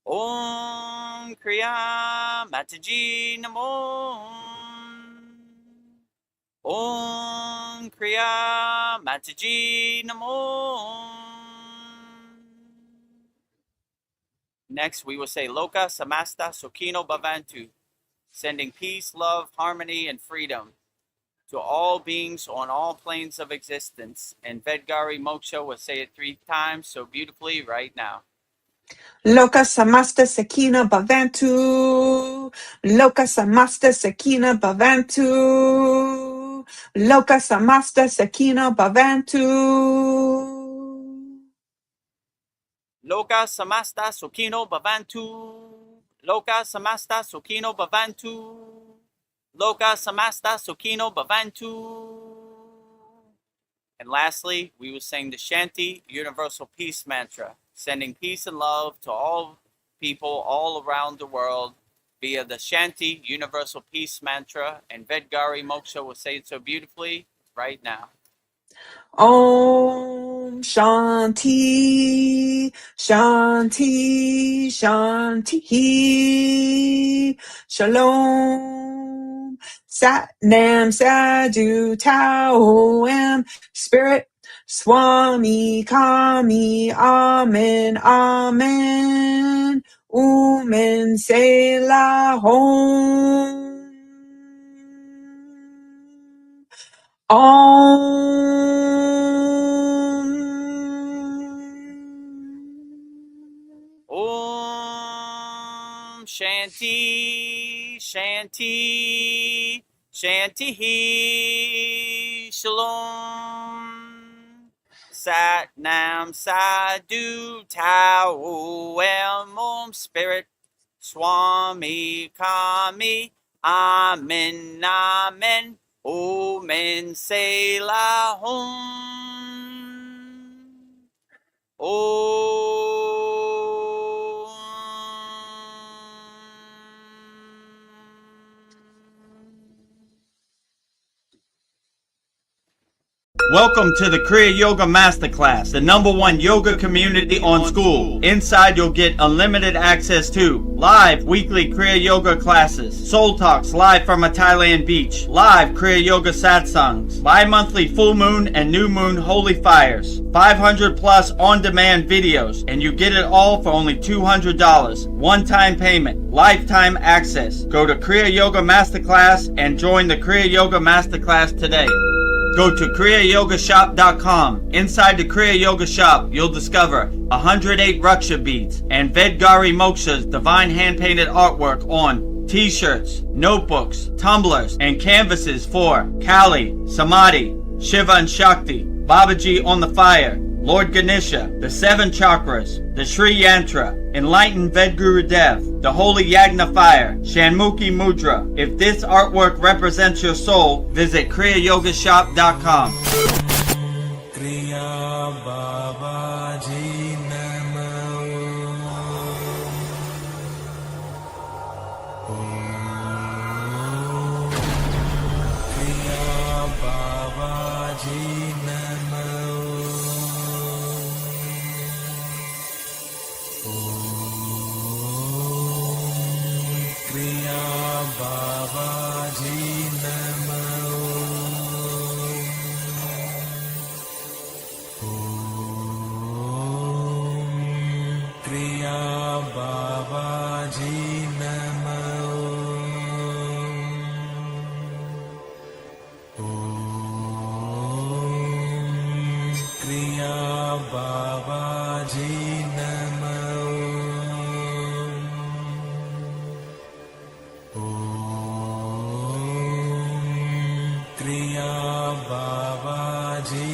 Om Kriya Mataji Namo. Om Kriya Mataji Namo. Next, we will say Loka Samasta Sukhino Bhavantu, sending peace, love, harmony, and freedom to all beings on all planes of existence. And Vedgari Moksha will say it 3 times so beautifully right now. Loka Samasta Sakina Bhavantu. Loka Samasta Sakina Bhavantu. Loka Samasta Sakina Bhavantu. Loka Samasta Sukhino Bhavantu. Loka Samasta Sukhino Bhavantu. Loka Samasta Sukhino Bhavantu. And lastly, we will sing the Shanti Universal Peace Mantra, sending peace and love to all people all around the world via the Shanti Universal Peace Mantra. And Vedgari Moksha will say it so beautifully right now. Om Shanti, Shanti, Shanti. Shalom. Sat Nam Sadhu Tao Am Spirit Swami Kami Amen Amen. Umen Selah Hom. Om Shanti, Shanti, Shanti, Shalom. Sat Nam Sadhu Tao Am Om Spirit Swami Kami Amen Amen. Omen Selah Hom. Welcome to the Kriya Yoga Masterclass, the #1 yoga community on SKOOL. Inside you'll get unlimited access to live weekly Kriya Yoga classes, Soul Talks live from a Thailand beach, live Kriya Yoga satsangs, bi-monthly full moon and new moon holy fires, 500 plus on-demand videos, and you get it all for only $200. One-time payment, lifetime access. Go to Kriya Yoga Masterclass and join the Kriya Yoga Masterclass today. Go to kriyayogamasterclass.com. Inside the Kriya Yoga shop, you'll discover 108 Raksha beads and Vedgari Moksha's divine hand-painted artwork on t-shirts, notebooks, tumblers, and canvases for Kali, Samadhi, Shiva and Shakti, Babaji on the fire, Lord Ganesha, the 7 chakras, the Sri Yantra, Enlightened Vedagurudev, the Holy Yagna Fire, Shanmukhi Mudra. If this artwork represents your soul, visit kriyayogashop.com. Kriya Babaji Namo. Kriya Babaji Namo. Kriya Babaji Namo. Kriya Babaji Namo. Kriya Babaji Namo. Kriya Babaji